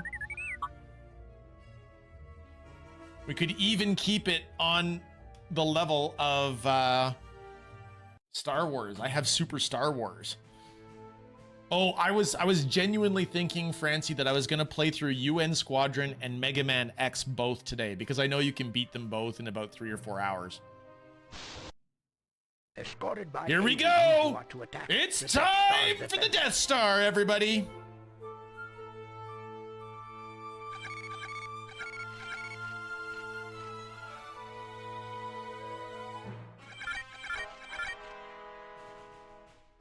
We could even keep it on the level of Star Wars. I have Super Star Wars. Oh, I was genuinely thinking, Francie, that I was gonna play through UN Squadron and Mega Man X both today, because I know you can beat them both in about 3 or 4 hours. Escorted by Here we aliens go! who are to attack It's the time Death for Star's the Death Star, everybody!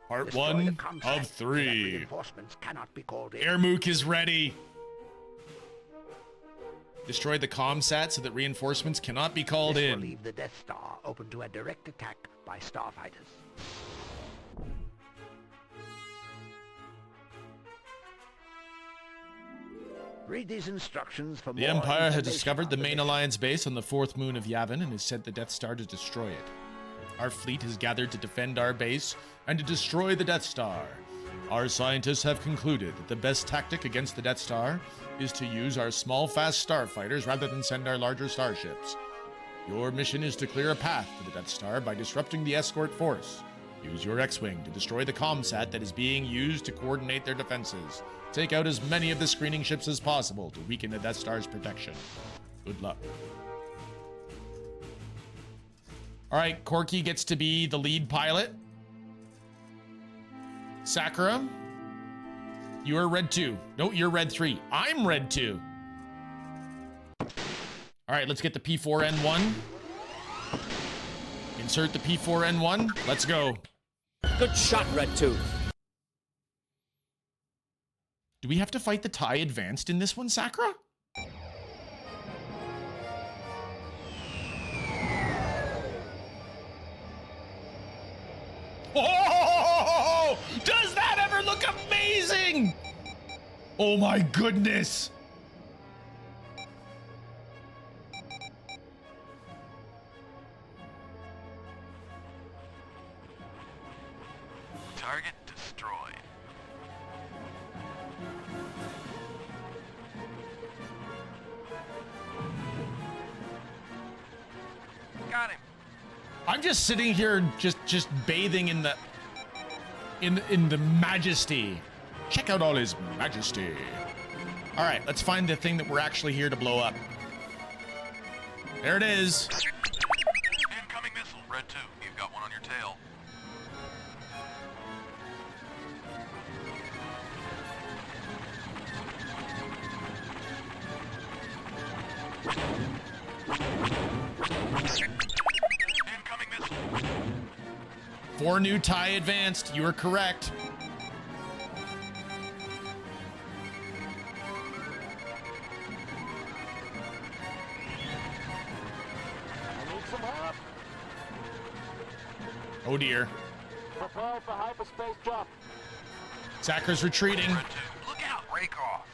Part Destroy 1 the comsat of so that 3. Reinforcements cannot be called in. Airmook is ready. Destroy the comsat so that reinforcements cannot be called This will in. leave the Death Star open to a direct attack by starfighters. Read these instructions for The more Empire has information discovered the on main mission. Alliance base on the 4th moon of Yavin and has sent the Death Star to destroy it. Our fleet has gathered to defend our base and to destroy the Death Star. Our scientists have concluded that the best tactic against the Death Star is to use our small, fast starfighters rather than send our larger starships. Your mission is to clear a path to the Death Star by disrupting the escort force. Use your X-Wing to destroy the comsat that is being used to coordinate their defenses. Take out as many of the screening ships as possible to weaken the Death Star's protection. Good luck. All right, Corky gets to be the lead pilot. Sakura, you are red 2. No, you're red 3. I'm red 2. All right, let's get the P4N1. Insert the P4N1. Let's go. Good shot, Red 2. Do we have to fight the TIE Advanced in this one, Sakura? Oh! Does that ever look amazing? Oh my goodness! Target destroyed. Got him. I'm just sitting here just bathing in the majesty. Check out all his majesty. All right, let's find the thing that we're actually here to blow up. There it is. Incoming missile. Red 2, you've got one on your tail. Incoming missile. 4 new TIE Advanced. You are correct. I need some help. Oh dear. Prepare for hyperspace jump. Sakura's retreating. Red 2, look out. Break off.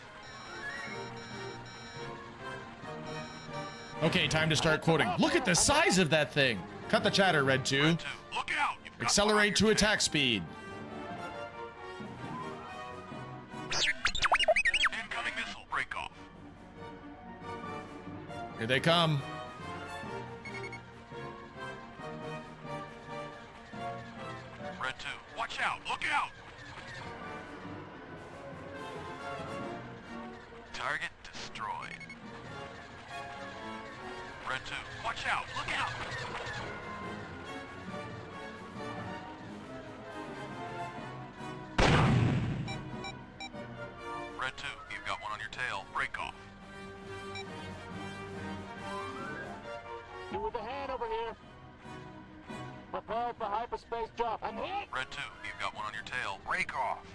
Okay, time to start quoting. Look at the size of that thing. Cut the chatter, Red 2. Red 2, look out. You've got one on Accelerate your to tail. attack speed. Incoming missile. Break off. Here they come. Red 2, watch out. Look out. Target destroyed. Red 2, watch out. Look out. Red 2, you've got one on your tail. Break off. You with the hand over here. Prepare for hyperspace jump. I'm hit. Red 2, you've got one on your tail. Break off.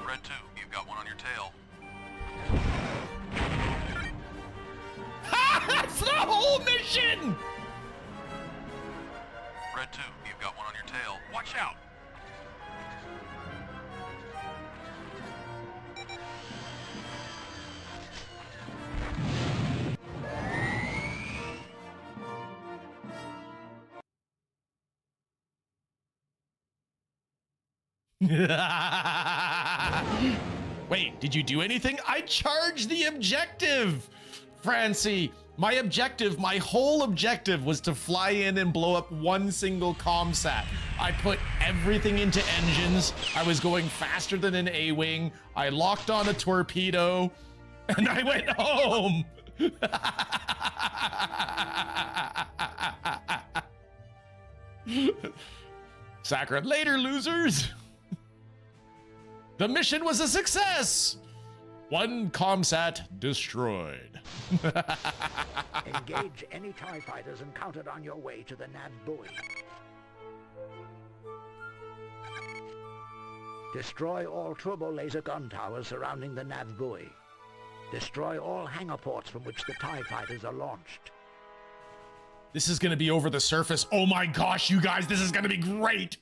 Red 2, you've got one on your tail. That's the whole mission! Red 2, you've got one on your tail. Watch out. Wait, did you do anything? I charged the objective! Francie, my objective, my whole objective was to fly in and blow up one single comsat. I put everything into engines. I was going faster than an A-wing. I locked on a torpedo and I went home. Sakura, later, losers. The mission was a success. One comsat destroyed. Engage any TIE fighters encountered on your way to the nav buoy. Destroy all turbo laser gun towers surrounding the nav buoy. Destroy all hangar ports from which the TIE fighters are launched. This is gonna be over the surface. Oh my gosh, you guys, this is gonna be great.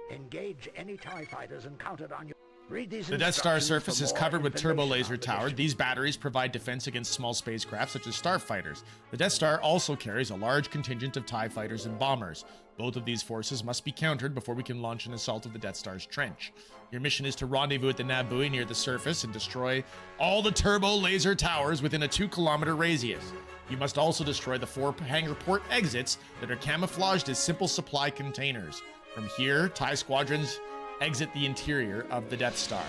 Engage any TIE fighters encountered on your... Read these The Death Star instructions surface for is more covered with turbo information laser on the tower. mission. These batteries provide defense against small spacecraft such as starfighters. The Death Star also carries a large contingent of TIE fighters and bombers. Both of these forces must be countered before we can launch an assault of the Death Star's trench. Your mission is to rendezvous at the nav buoy near the surface and destroy all the turbo laser towers within a 2-kilometer radius. You must also destroy the 4 hangar port exits that are camouflaged as simple supply containers. From here, TIE squadrons exit the interior of the Death Star.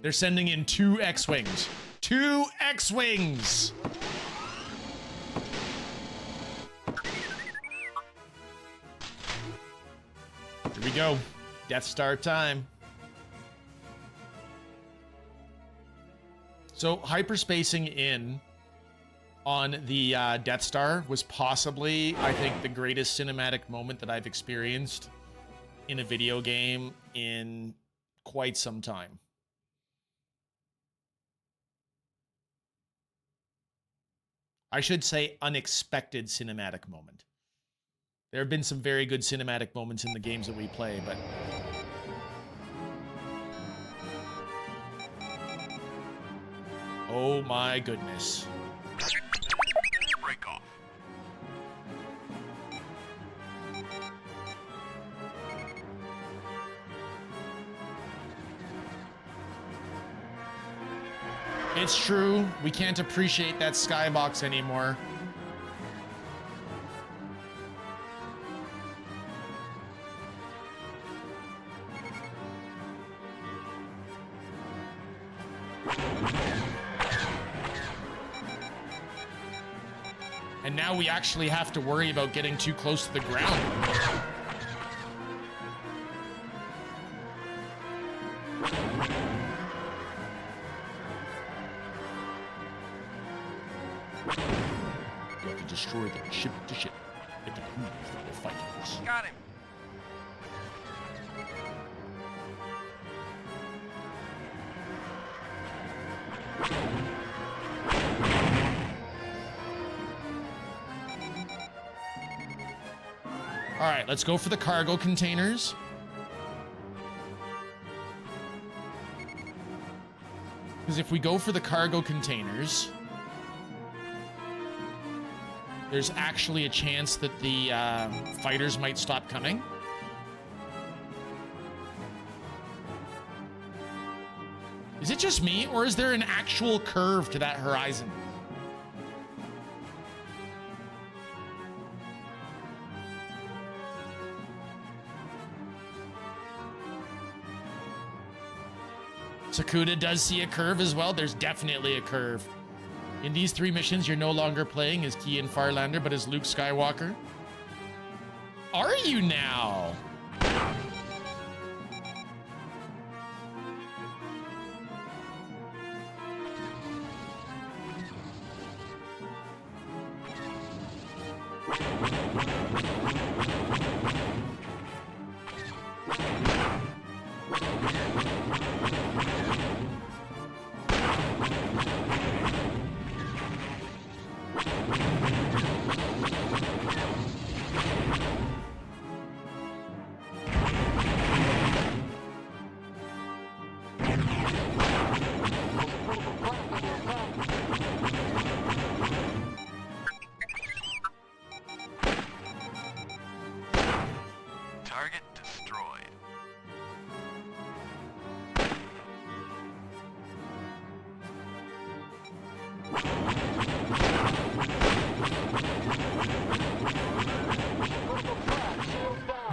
They're sending in 2 X-Wings. 2 X-Wings! Here we go. Death Star time. So hyperspacing in on the Death Star was possibly, I think, the greatest cinematic moment that I've experienced in a video game in quite some time. I should say unexpected cinematic moment. There have been some very good cinematic moments in the games that we play, but... oh my goodness. Break off. It's true, we can't appreciate that skybox anymore. And now we actually have to worry about getting too close to the ground. You have to destroy them ship to ship. Get the crews that will fight us. Got him. All right, let's go for the cargo containers. Because if we go for the cargo containers, there's actually a chance that the fighters might stop coming. Is it just me, or is there an actual curve to that horizon? Sakuda does see a curve as well. There's definitely a curve. In these 3 missions, you're no longer playing as Kian Farlander, but as Luke Skywalker. Are you now? Target destroyed.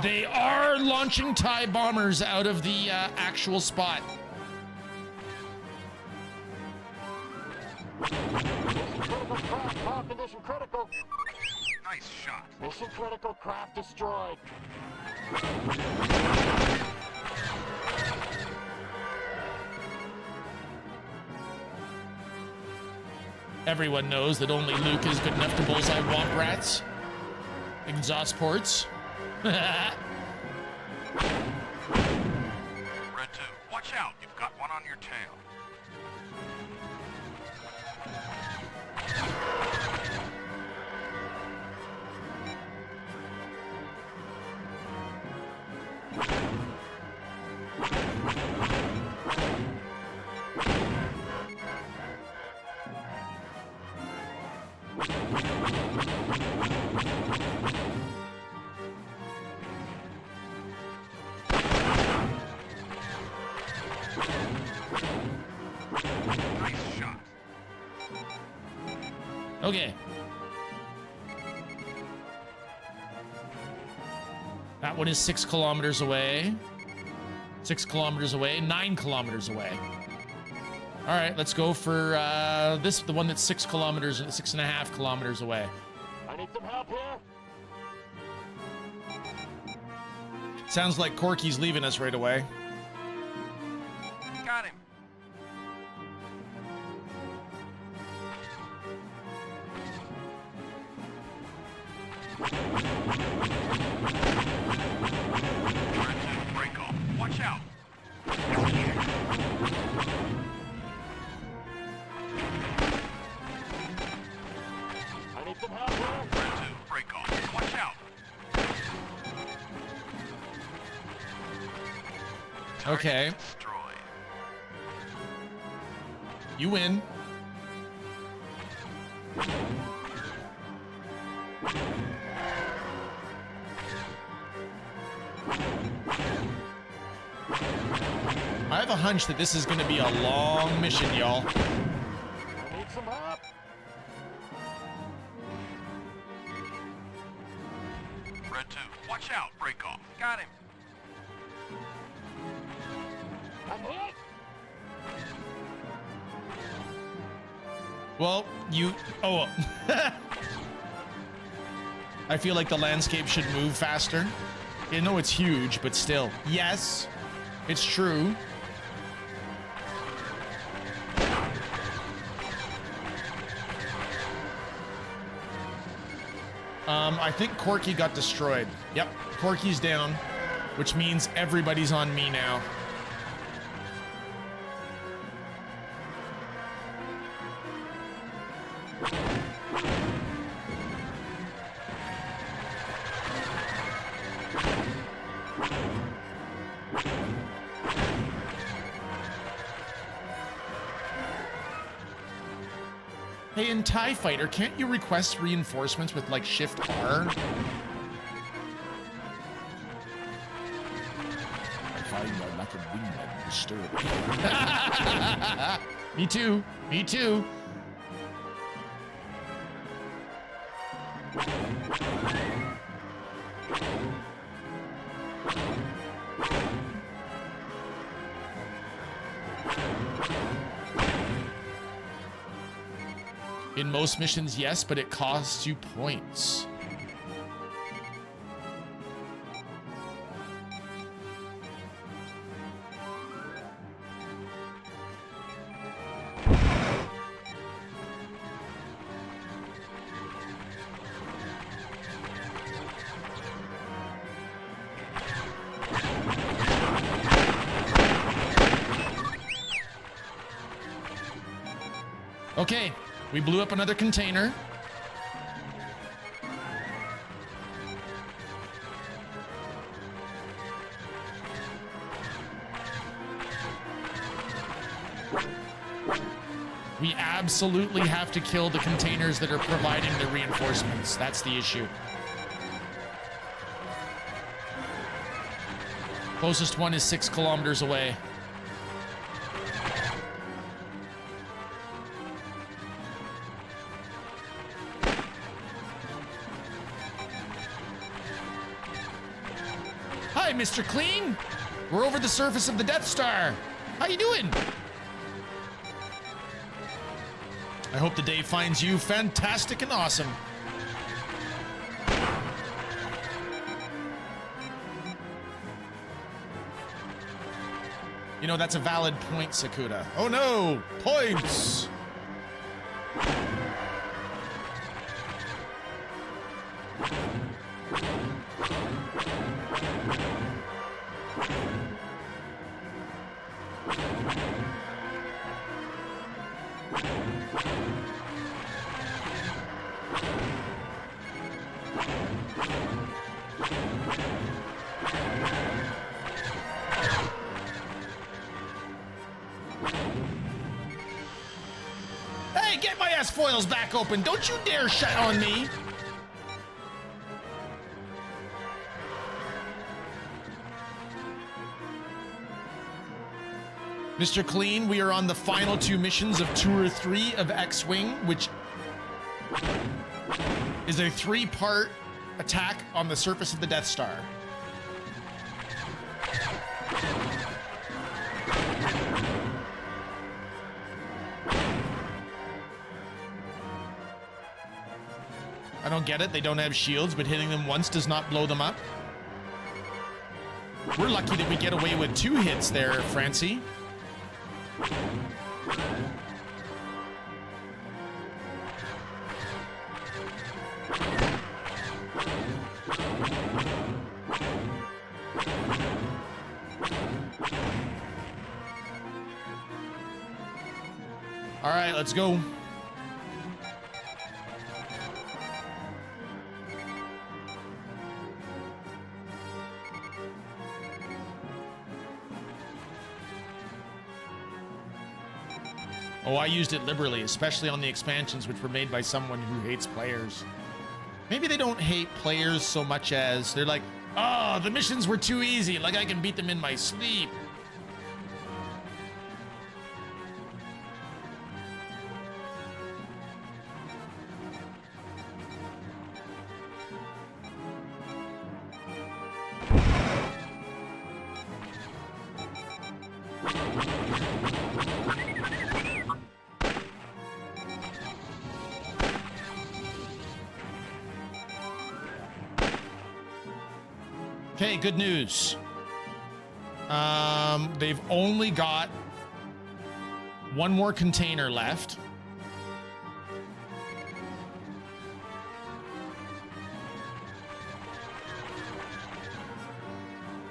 They are launching TIE bombers out of the actual spot. Condition critical. Nice shot. Mission critical craft destroyed. Everyone knows that only Luke is good enough to bullseye womp rats. Exhaust ports. Red 2, watch out. You've got one on your tail. Nice shot. Okay. That one is 6 kilometers away. 6 kilometers away, 9 kilometers away. All right, let's go for the one that's 6 kilometers, 6.5 kilometers away. I need some help here. Sounds like Corky's leaving us right away. Got him. Break off. Watch out. I need some help here. Red 2, break off. Watch out. Okay, Destroyed. you win. I have a hunch that this is going to be a long mission, y'all. I need some help. Red 2, watch out. Break off. Got him. I'm hit. Well, you... Oh. I feel like the landscape should move faster. I know it's huge, but still. Yes, it's true. I think Corky got destroyed. Yep, Corky's down, which means everybody's on me now. Hey, in TIE Fighter, can't you request reinforcements with, like, Shift R? I find my lack of wingman disturbing. Me too. Me too. In most missions, yes, but it costs you points. Okay, we blew up another container. We absolutely have to kill the containers that are providing the reinforcements. That's the issue. Closest one is 6 kilometers away. Hi, Mr. Clean. We're over the surface of the Death Star. How you doing? I hope the day finds you fantastic and awesome. You know, that's a valid point, Sakuda. Oh no, points! Hey, get my S-foils back open. Don't you dare shut on me. Mr. Clean, we are on the final 2 missions of Tour 3 of X-Wing, which is a 3-part attack on the surface of the Death Star. I don't get it. They don't have shields, but hitting them once does not blow them up. We're lucky that we get away with 2 hits there, Francie. All right, let's go. Oh, I used it liberally, especially on the expansions, which were made by someone who hates players. Maybe they don't hate players so much as they're like, oh, the missions were too easy, like I can beat them in my sleep. Okay, good news. They've only got 1 more container left.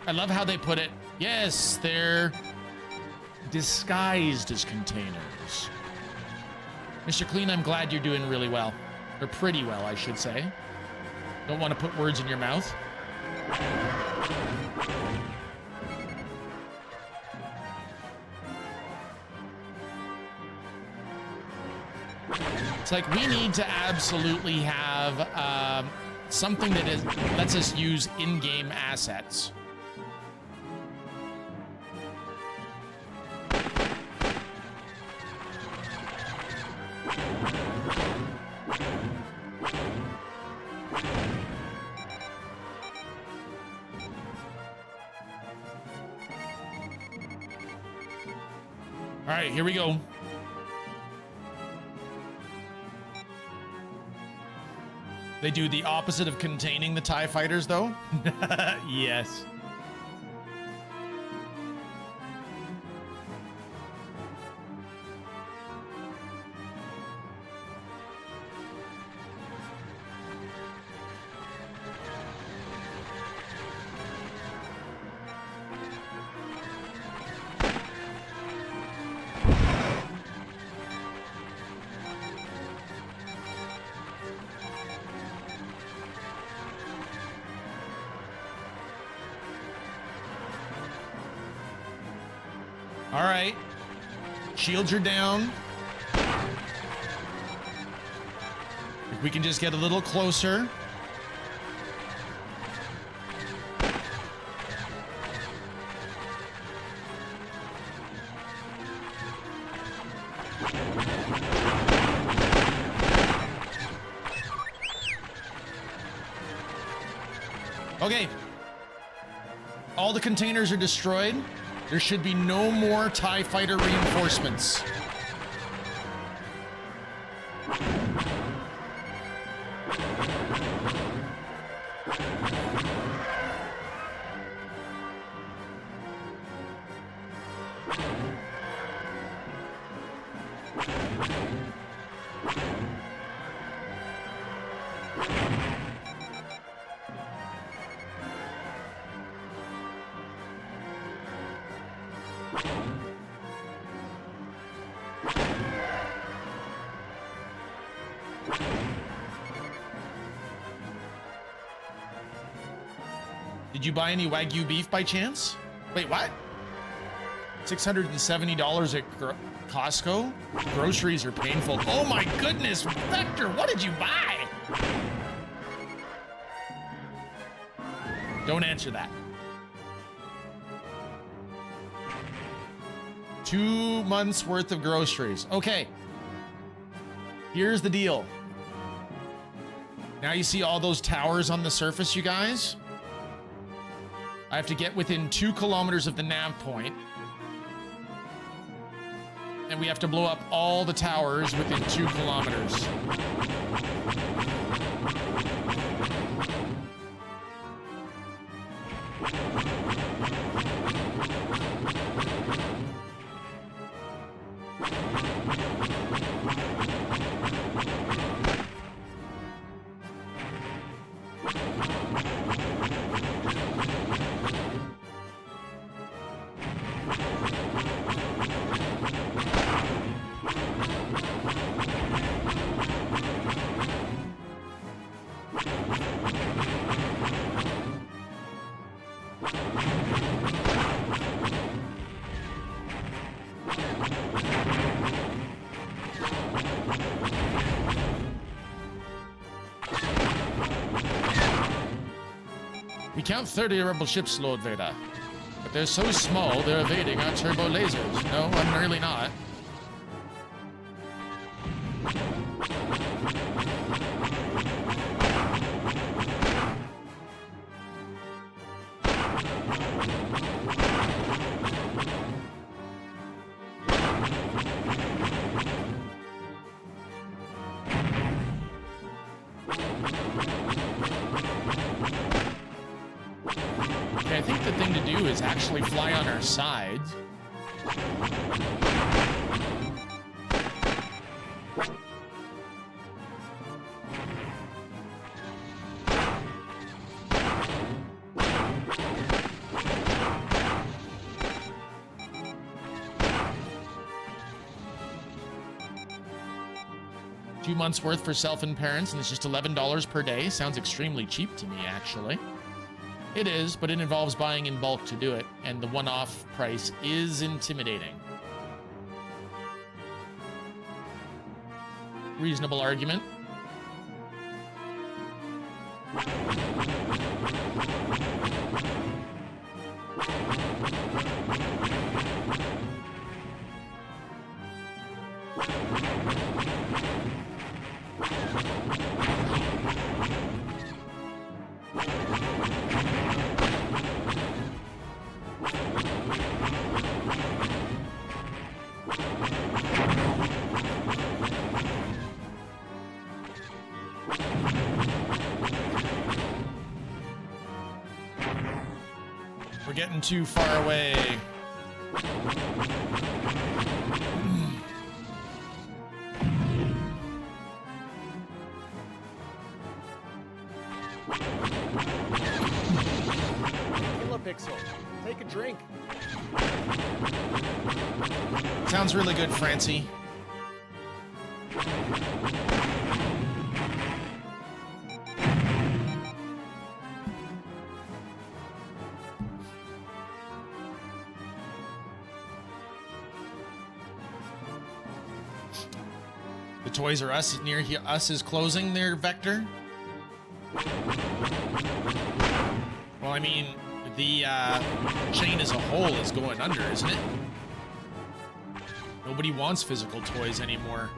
I love how they put it. Yes, they're disguised as containers. Mr. Clean, I'm glad you're doing really well. Or pretty well, I should say. Don't want to put words in your mouth. It's like we need to absolutely have something that lets us use in-game assets. All right, here we go. They do the opposite of containing the TIE fighters, though. Yes. All right. Shields are down. If we can just get a little closer. Okay. All the containers are destroyed. There should be no more TIE fighter reinforcements. Did you buy any Wagyu beef by chance? Wait, what? $670 at Costco? Groceries are painful. Oh my goodness, Vector, what did you buy? Don't answer that. 2 months worth of groceries. Okay. Here's the deal. Now you see all those towers on the surface, you guys? I have to get within 2 kilometers of the nav point. And we have to blow up all the towers within 2 kilometers. We count 30 rebel ships, Lord Vader. But they're so small, they're evading our turbo lasers. No, I'm really not. Okay, I think the thing to do is actually fly on our sides. Two months worth for self and parents, and it's just $11 per day. Sounds extremely cheap to me, actually. It is, but it involves buying in bulk to do it, and the one-off price is intimidating. Reasonable argument. We're getting too far away. Kila Pixel, take a drink. Sounds really good, Francie. The Toys R Us near us is closing their Vector. Well, I mean, the chain as a whole is going under, isn't it? Nobody wants physical toys anymore.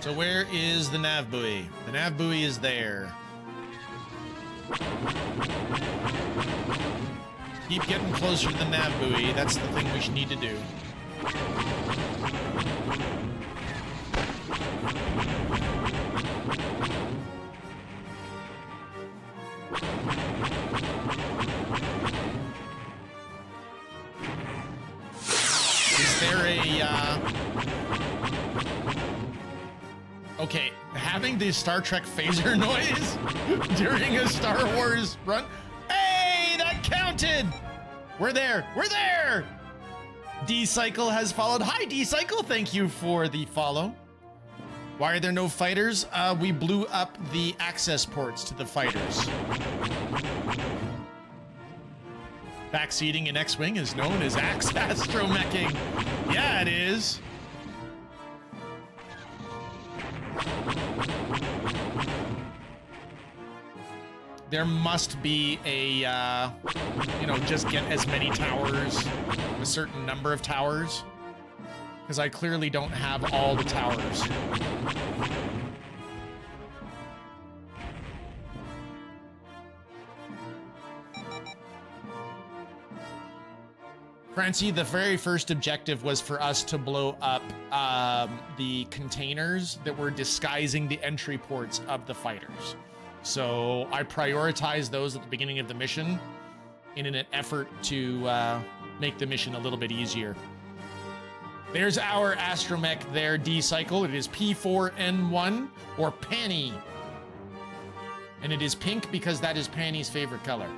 So where is the nav buoy? The nav buoy is there. Keep getting closer to the nav buoy. That's the thing we should need to do. Okay, having the Star Trek phaser noise during a Star Wars run. Hey, that counted! We're there, we're there! D-Cycle has followed. Hi, D-Cycle, thank you for the follow. Why are there no fighters? We blew up the access ports to the fighters. Backseating in X-Wing is known as astromeching. Yeah, it is. There must be a, just get as many towers, a certain number of towers, because I clearly don't have all the towers. Francie, the very first objective was for us to blow up the containers that were disguising the entry ports of the fighters. So I prioritized those at the beginning of the mission in an effort to make the mission a little bit easier. There's our astromech there, D-Cycle. It is P4N1, or Panny. And it is pink because that is Panny's favorite color.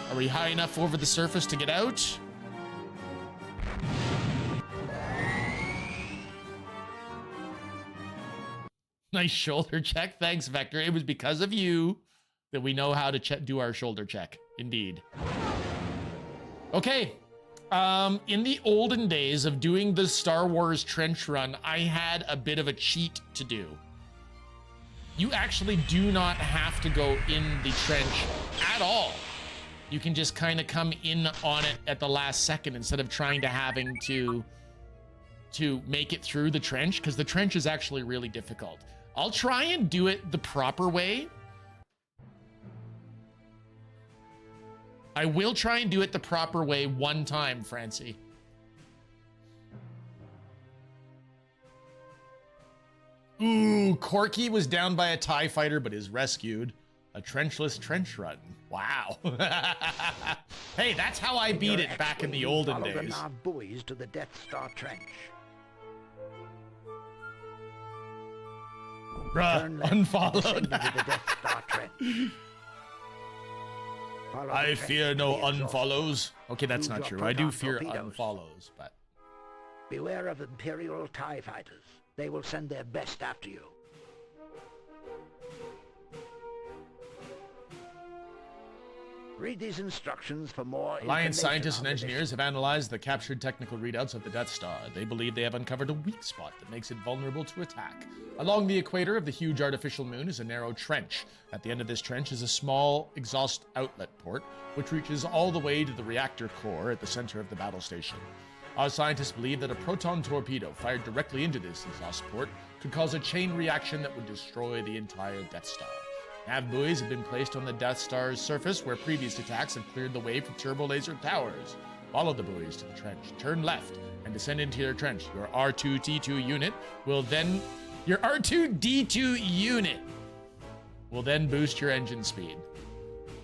Are we high enough over the surface to get out? Nice shoulder check. Thanks, Vector. It was because of you that we know how to do our shoulder check. Indeed. Okay. In the olden days of doing the Star Wars trench run, I had a bit of a cheat to do. You actually do not have to go in the trench at all. You can just kind of come in on it at the last second instead of trying to having to make it through the trench, because the trench is actually really difficult. I'll try and do it the proper way. I will try and do it the proper way one time, Francie. Ooh, Corky was down by a TIE fighter but is rescued. A trenchless trench run. Wow. Hey, that's how I beat it back in the olden days. Follow the nav buoys to the Death Star trench. Bruh, unfollowed. I fear no unfollows. Okay, that's not true. I do fear unfollows, but... Beware of Imperial TIE fighters. They will send their best after you. Read these instructions for more Alliance scientists and engineers have analyzed the captured technical readouts of the Death Star. They believe they have uncovered a weak spot that makes it vulnerable to attack. Along the equator of the huge artificial moon is a narrow trench. At the end of this trench is a small exhaust outlet port, which reaches all the way to the reactor core at the center of the battle station. Our scientists believe that a proton torpedo fired directly into this exhaust port could cause a chain reaction that would destroy the entire Death Star. Nav buoys have been placed on the Death Star's surface where previous attacks have cleared the way for turbo laser towers. Follow the buoys to the trench, turn left, and descend into your trench. Your R2-D2 unit will then boost your engine speed.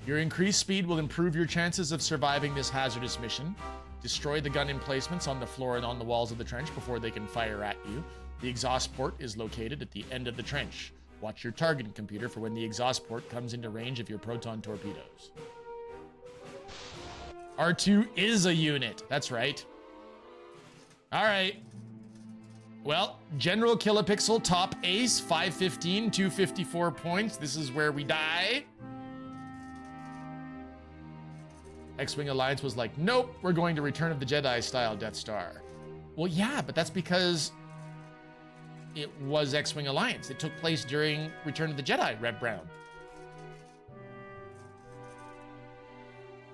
Your increased speed will improve your chances of surviving this hazardous mission. Destroy the gun emplacements on the floor and on the walls of the trench before they can fire at you. The exhaust port is located at the end of the trench. Watch your targeting computer for when the exhaust port comes into range of your proton torpedoes. R2 is a unit. That's right. All right. Well, General Kilopixel, top ace, 515, 254 points. This is where we die. X-Wing Alliance was like, nope, we're going to Return of the Jedi style Death Star. Well, yeah, but that's because it was X-Wing Alliance. It took place during Return of the Jedi, Red Brown.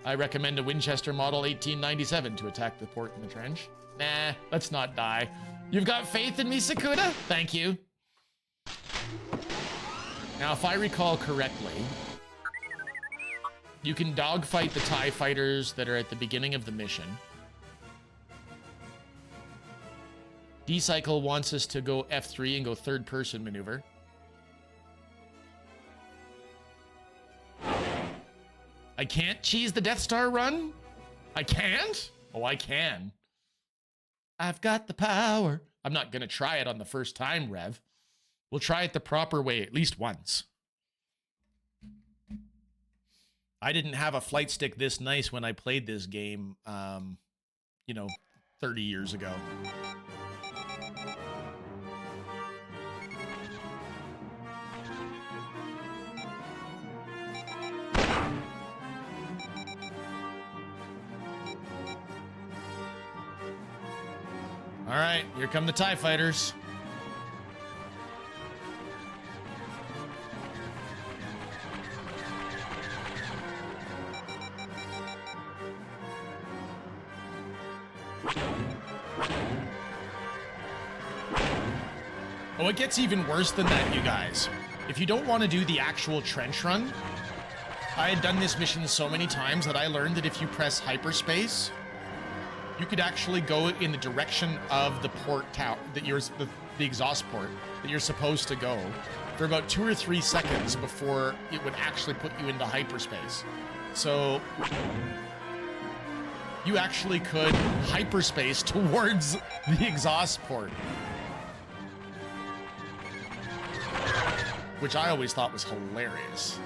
I recommend a Winchester Model 1897 to attack the port in the trench. Nah, let's not die. You've got faith in me, Sakuda? Thank you. Now, if I recall correctly, you can dogfight the TIE fighters that are at the beginning of the mission. D-Cycle wants us to go F3 and go third-person maneuver. I can't cheese the Death Star run? I can't? Oh, I can. I've got the power. I'm not gonna try it on the first time, Rev. We'll try it the proper way at least once. I didn't have a flight stick this nice when I played this game, you know, 30 years ago. All right, here come the TIE fighters. Oh, it gets even worse than that, you guys. If you don't want to do the actual trench run, I had done this mission so many times that I learned that if you press hyperspace, you could actually go in the direction of the port tower that you're the exhaust port that you're supposed to go for about 2 or 3 seconds before it would actually put you into hyperspace. So you actually could hyperspace towards the exhaust port, which I always thought was hilarious.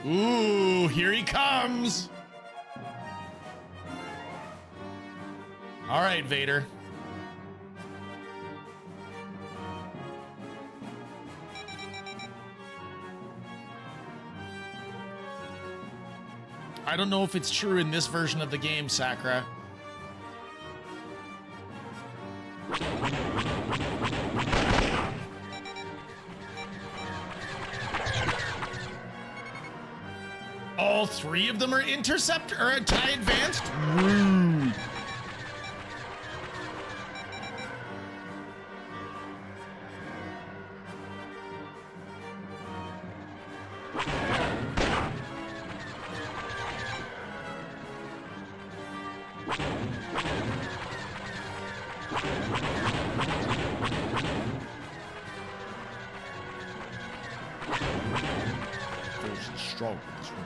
Ooh, here he comes. All right, Vader. I don't know if it's true in this version of the game, Sakra. All 3 of them are interceptor or TIE advanced? Rude. Feels strong with this one.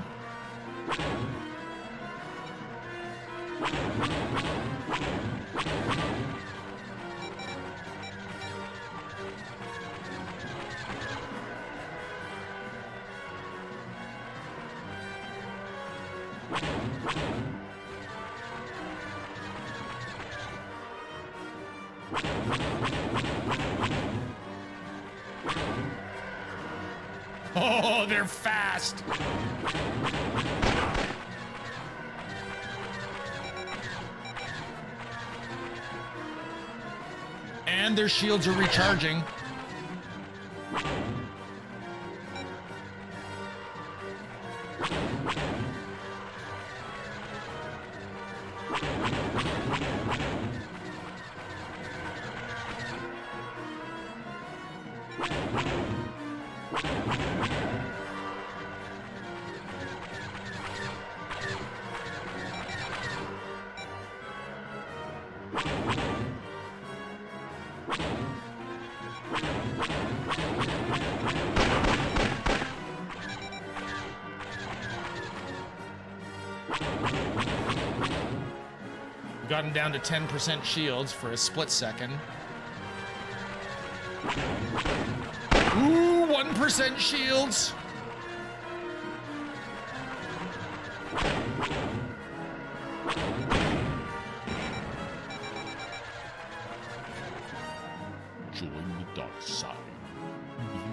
Oh, they're fast. And their shields are recharging. Got him down to 10% shields for a split second. Ooh, 1% shields. Join the dark side.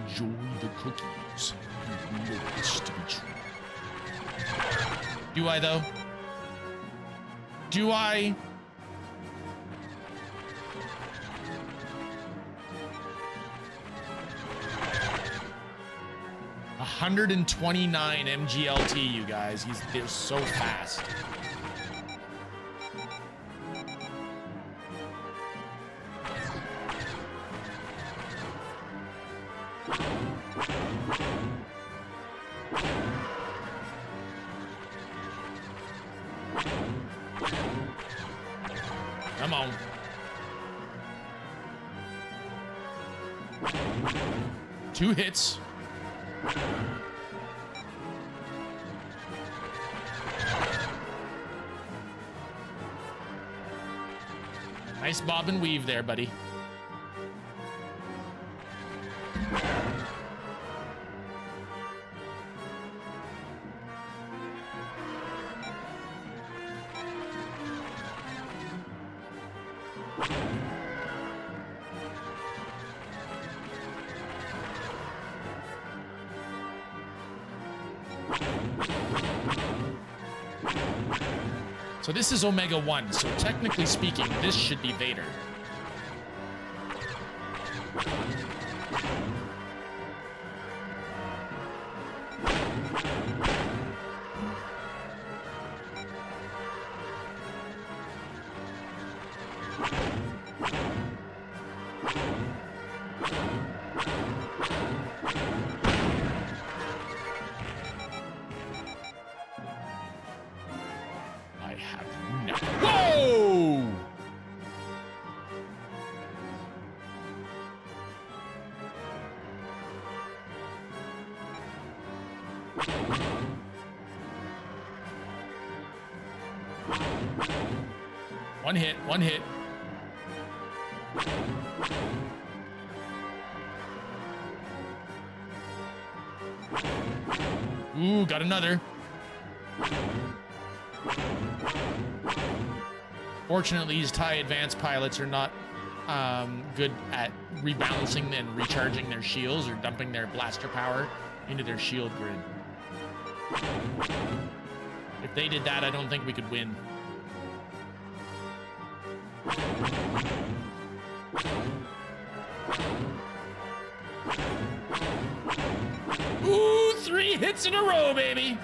Enjoy the cookies. You know this to be true. Do I, though? Do I? $129 MGLT, you guys. They're so fast. Come on. 2 hits. Nice bob and weave there, buddy. So this is Omega 1, so technically speaking, this should be Vader. Whoa! One hit, one hit. Ooh, got another. Fortunately, these TIE advanced pilots are not good at rebalancing and recharging their shields or dumping their blaster power into their shield grid. If they did that, I don't think we could win. Ooh, 3 hits in a row, baby!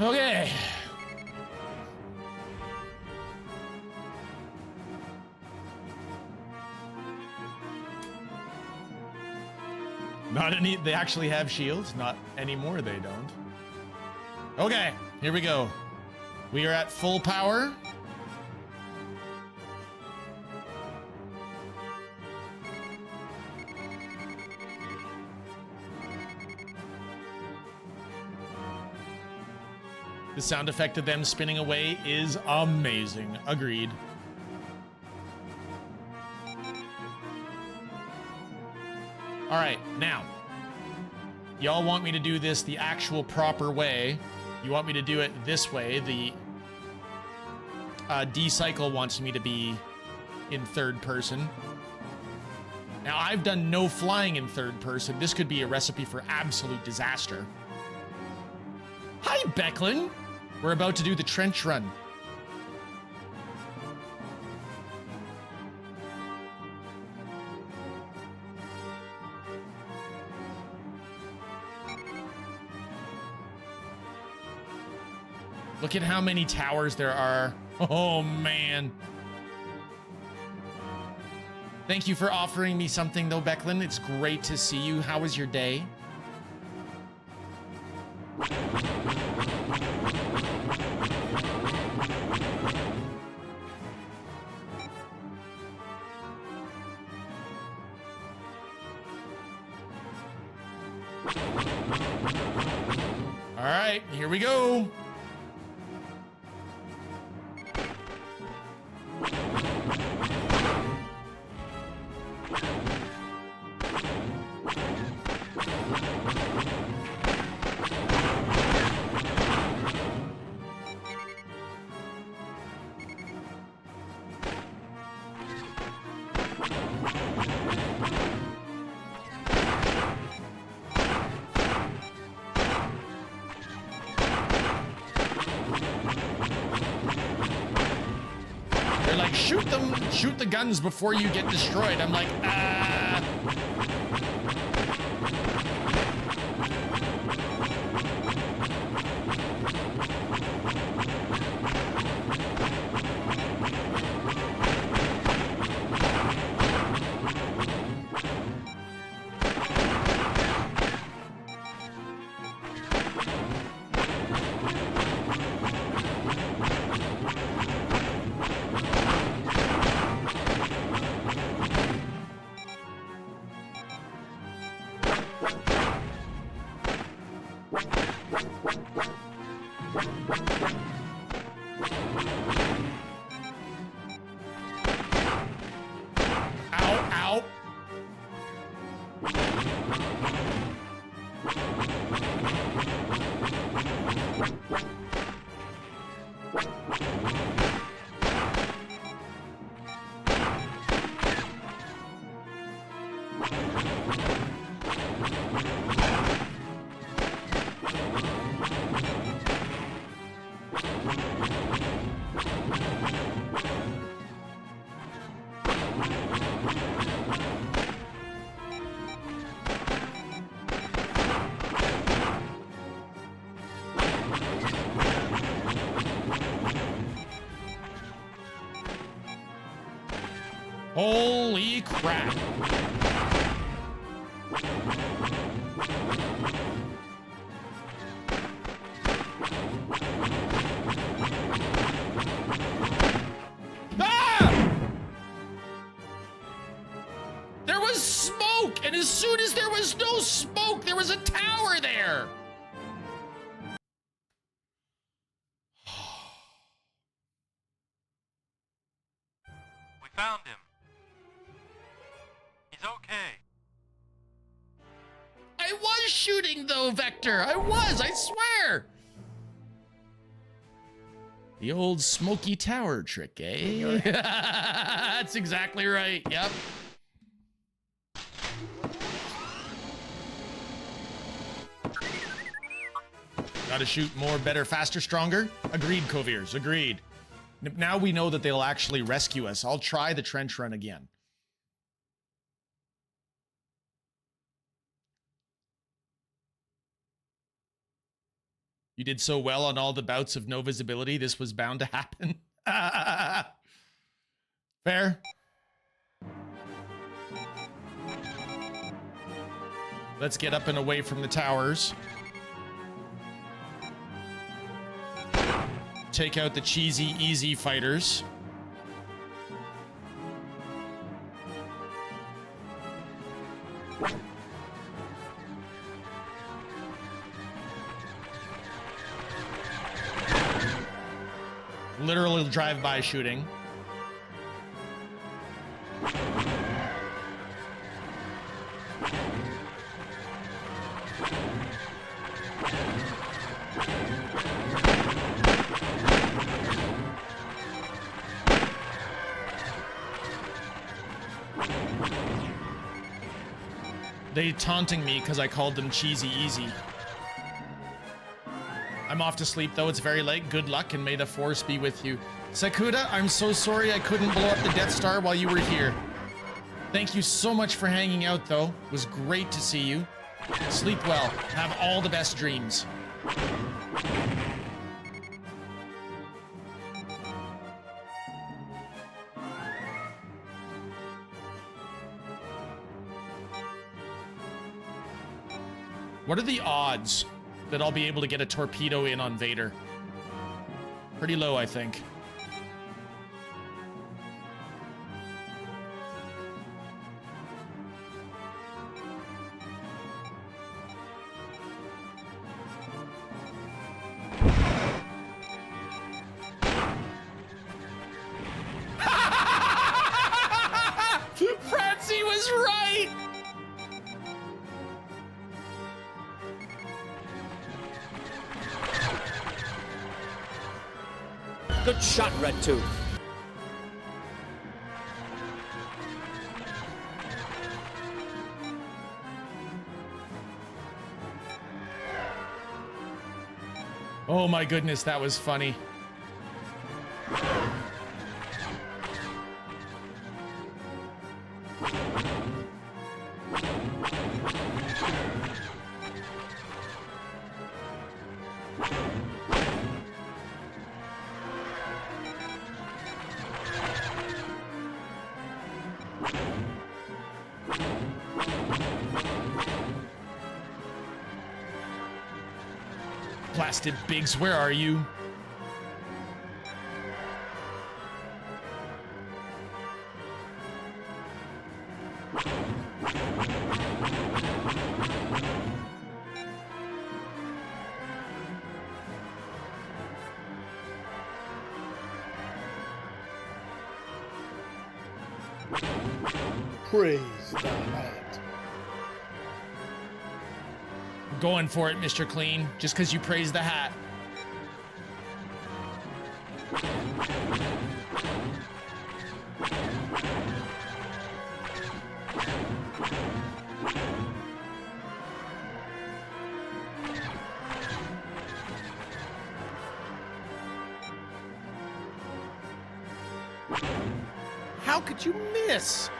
Okay. Not any, they actually have shields? Not anymore, they don't. Okay, here we go. We are at full power. The sound effect of them spinning away is amazing. Agreed. All right, now, y'all want me to do this the actual proper way. You want me to do it this way. The D-Cycle wants me to be in third person. Now, I've done no flying in third person. This could be a recipe for absolute disaster. Hi, Becklin. We're about to do the trench run. Look at how many towers there are. Oh, man. Thank you for offering me something, though, Becklin. It's great to see you. How was your day? All right, here we go. They're like, shoot the guns before you get destroyed. I'm like, Ow, ow. Holy crap. Ah! There was smoke, and as soon as there was no smoke, there was a tower there. We found him. He's okay. I was shooting though, Vector. I was, I swear. The old smoky tower trick, eh? That's exactly right. Yep. Gotta shoot more, better, faster, stronger. Agreed, Coviers. Agreed. Now we know that they'll actually rescue us. I'll try the trench run again. You did so well on all the bouts of no visibility, this was bound to happen. Fair. Let's get up and away from the towers. Take out the cheesy, easy fighters. Literal drive-by shooting. They taunting me because I called them cheesy easy. I'm off to sleep, though. It's very late. Good luck, and may the force be with you. Sakuda, I'm so sorry I couldn't blow up the Death Star while you were here. Thank you so much for hanging out, though. It was great to see you. Sleep well. Have all the best dreams. What are the odds that I'll be able to get a torpedo in on Vader? Pretty low, I think. Francie was right! Good shot, Red Tooth. Oh my goodness, that was funny. Blasted Biggs, where are you? Praise the hat. Going for it, Mr. Clean, just because you praised the hat. How could you miss?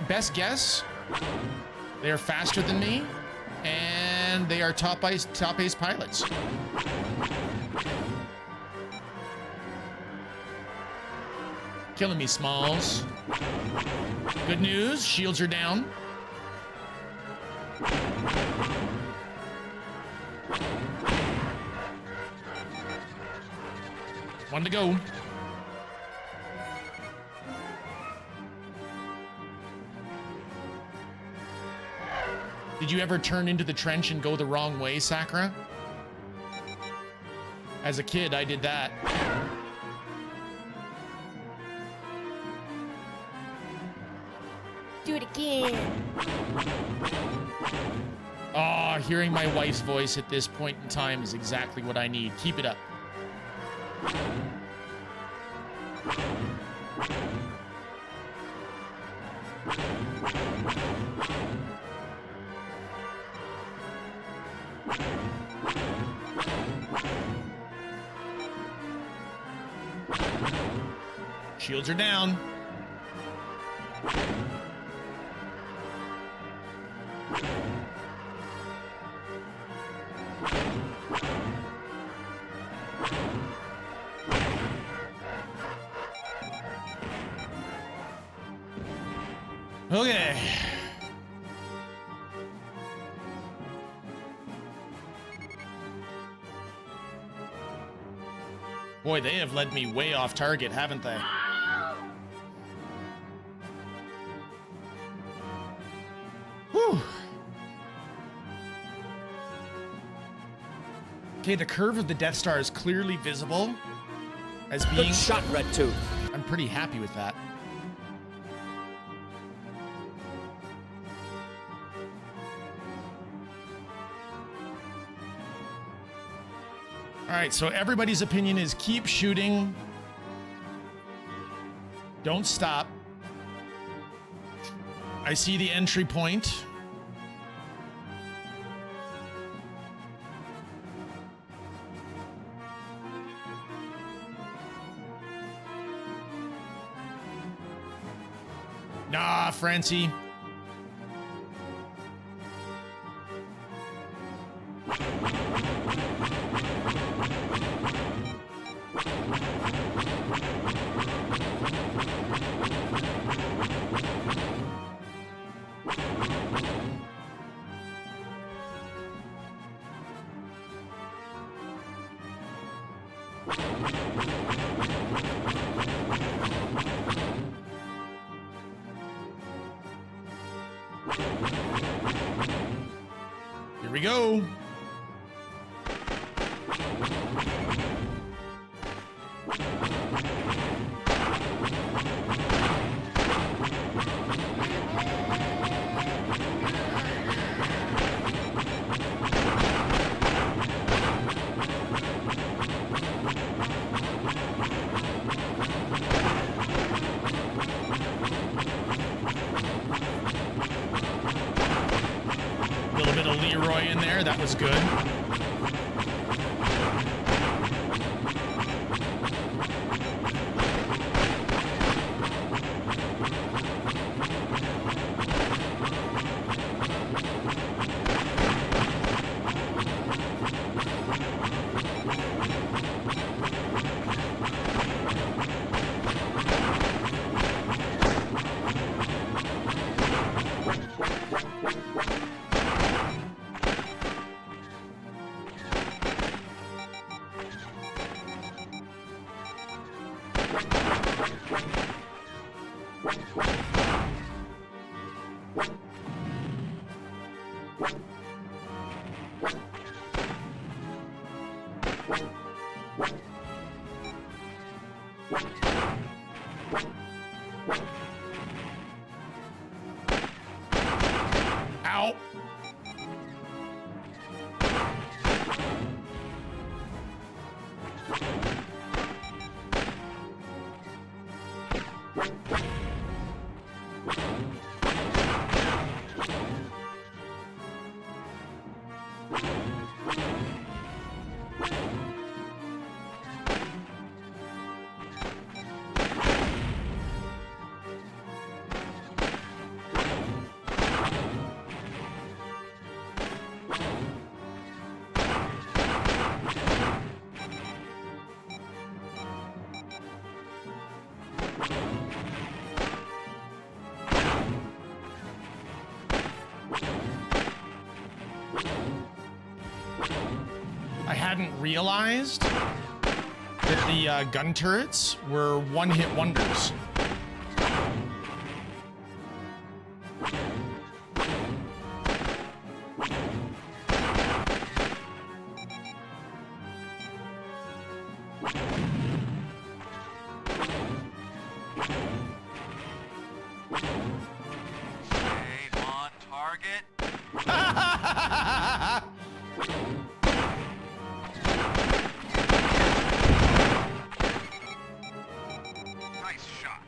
Best guess. They are faster than me, and they are top ace pilots. Killing me, Smalls. Good news, shields are down. One to go. Did you ever turn into the trench and go the wrong way, Sakura? As a kid, I did that. Do it again. Ah, hearing my wife's voice at this point in time is exactly what I need. Keep it up. Shields are down. Okay. Boy, they have led me way off target, haven't they? Whew. Okay, the curve of the Death Star is clearly visible as being... Good shot, Red Tooth. I'm pretty happy with that. All right, so everybody's opinion is keep shooting. Don't stop. I see the entry point. Nah, Francie. Here we go. In there, that was good. I hadn't realized that the gun turrets were one-hit wonders. Stay on target. Nice shot.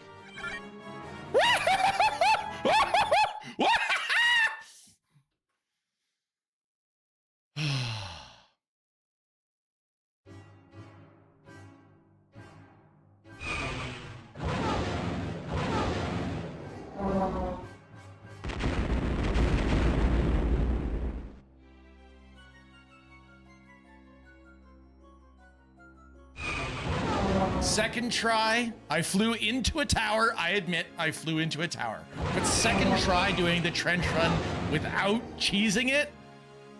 Second try, I flew into a tower. I admit I flew into a tower. But second try doing the trench run without cheesing it,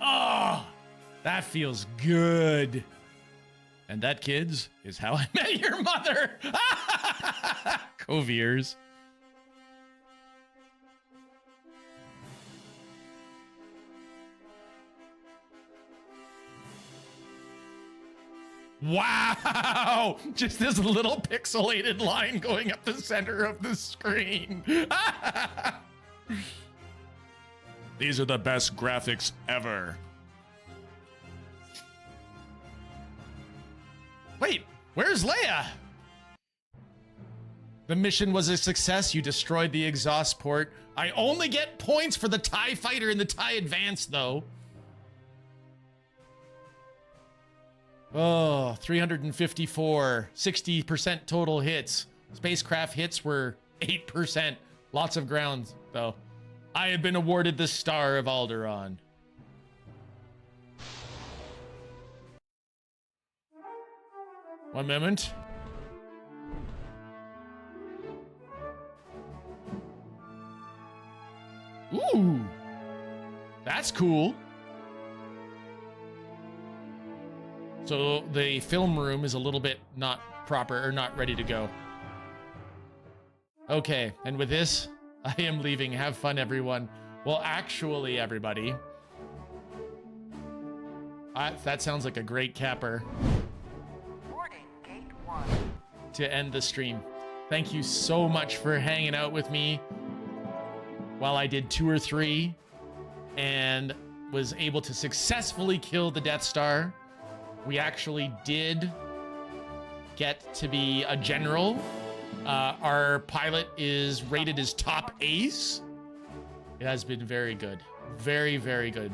oh, that feels good. And that, kids, is how I met your mother. Coviers. Wow! Just this little pixelated line going up the center of the screen. These are the best graphics ever. Wait, where's Leia? The mission was a success. You destroyed the exhaust port. I only get points for the TIE fighter and the TIE Advance, though. Oh, 354, 60% total hits. Spacecraft hits were 8%. Lots of ground, though. I have been awarded the Star of Alderaan. One moment. Ooh, that's cool. So the film room is a little bit not proper or not ready to go. Okay, and with this, I am leaving. Have fun, everyone. Well, actually, everybody, that sounds like a great capper to end the stream. Thank you so much for hanging out with me while I did 2 or 3 and was able to successfully kill the Death Star. We actually did get to be a general. Our pilot is rated as top ace. It has been very good. Very, very good.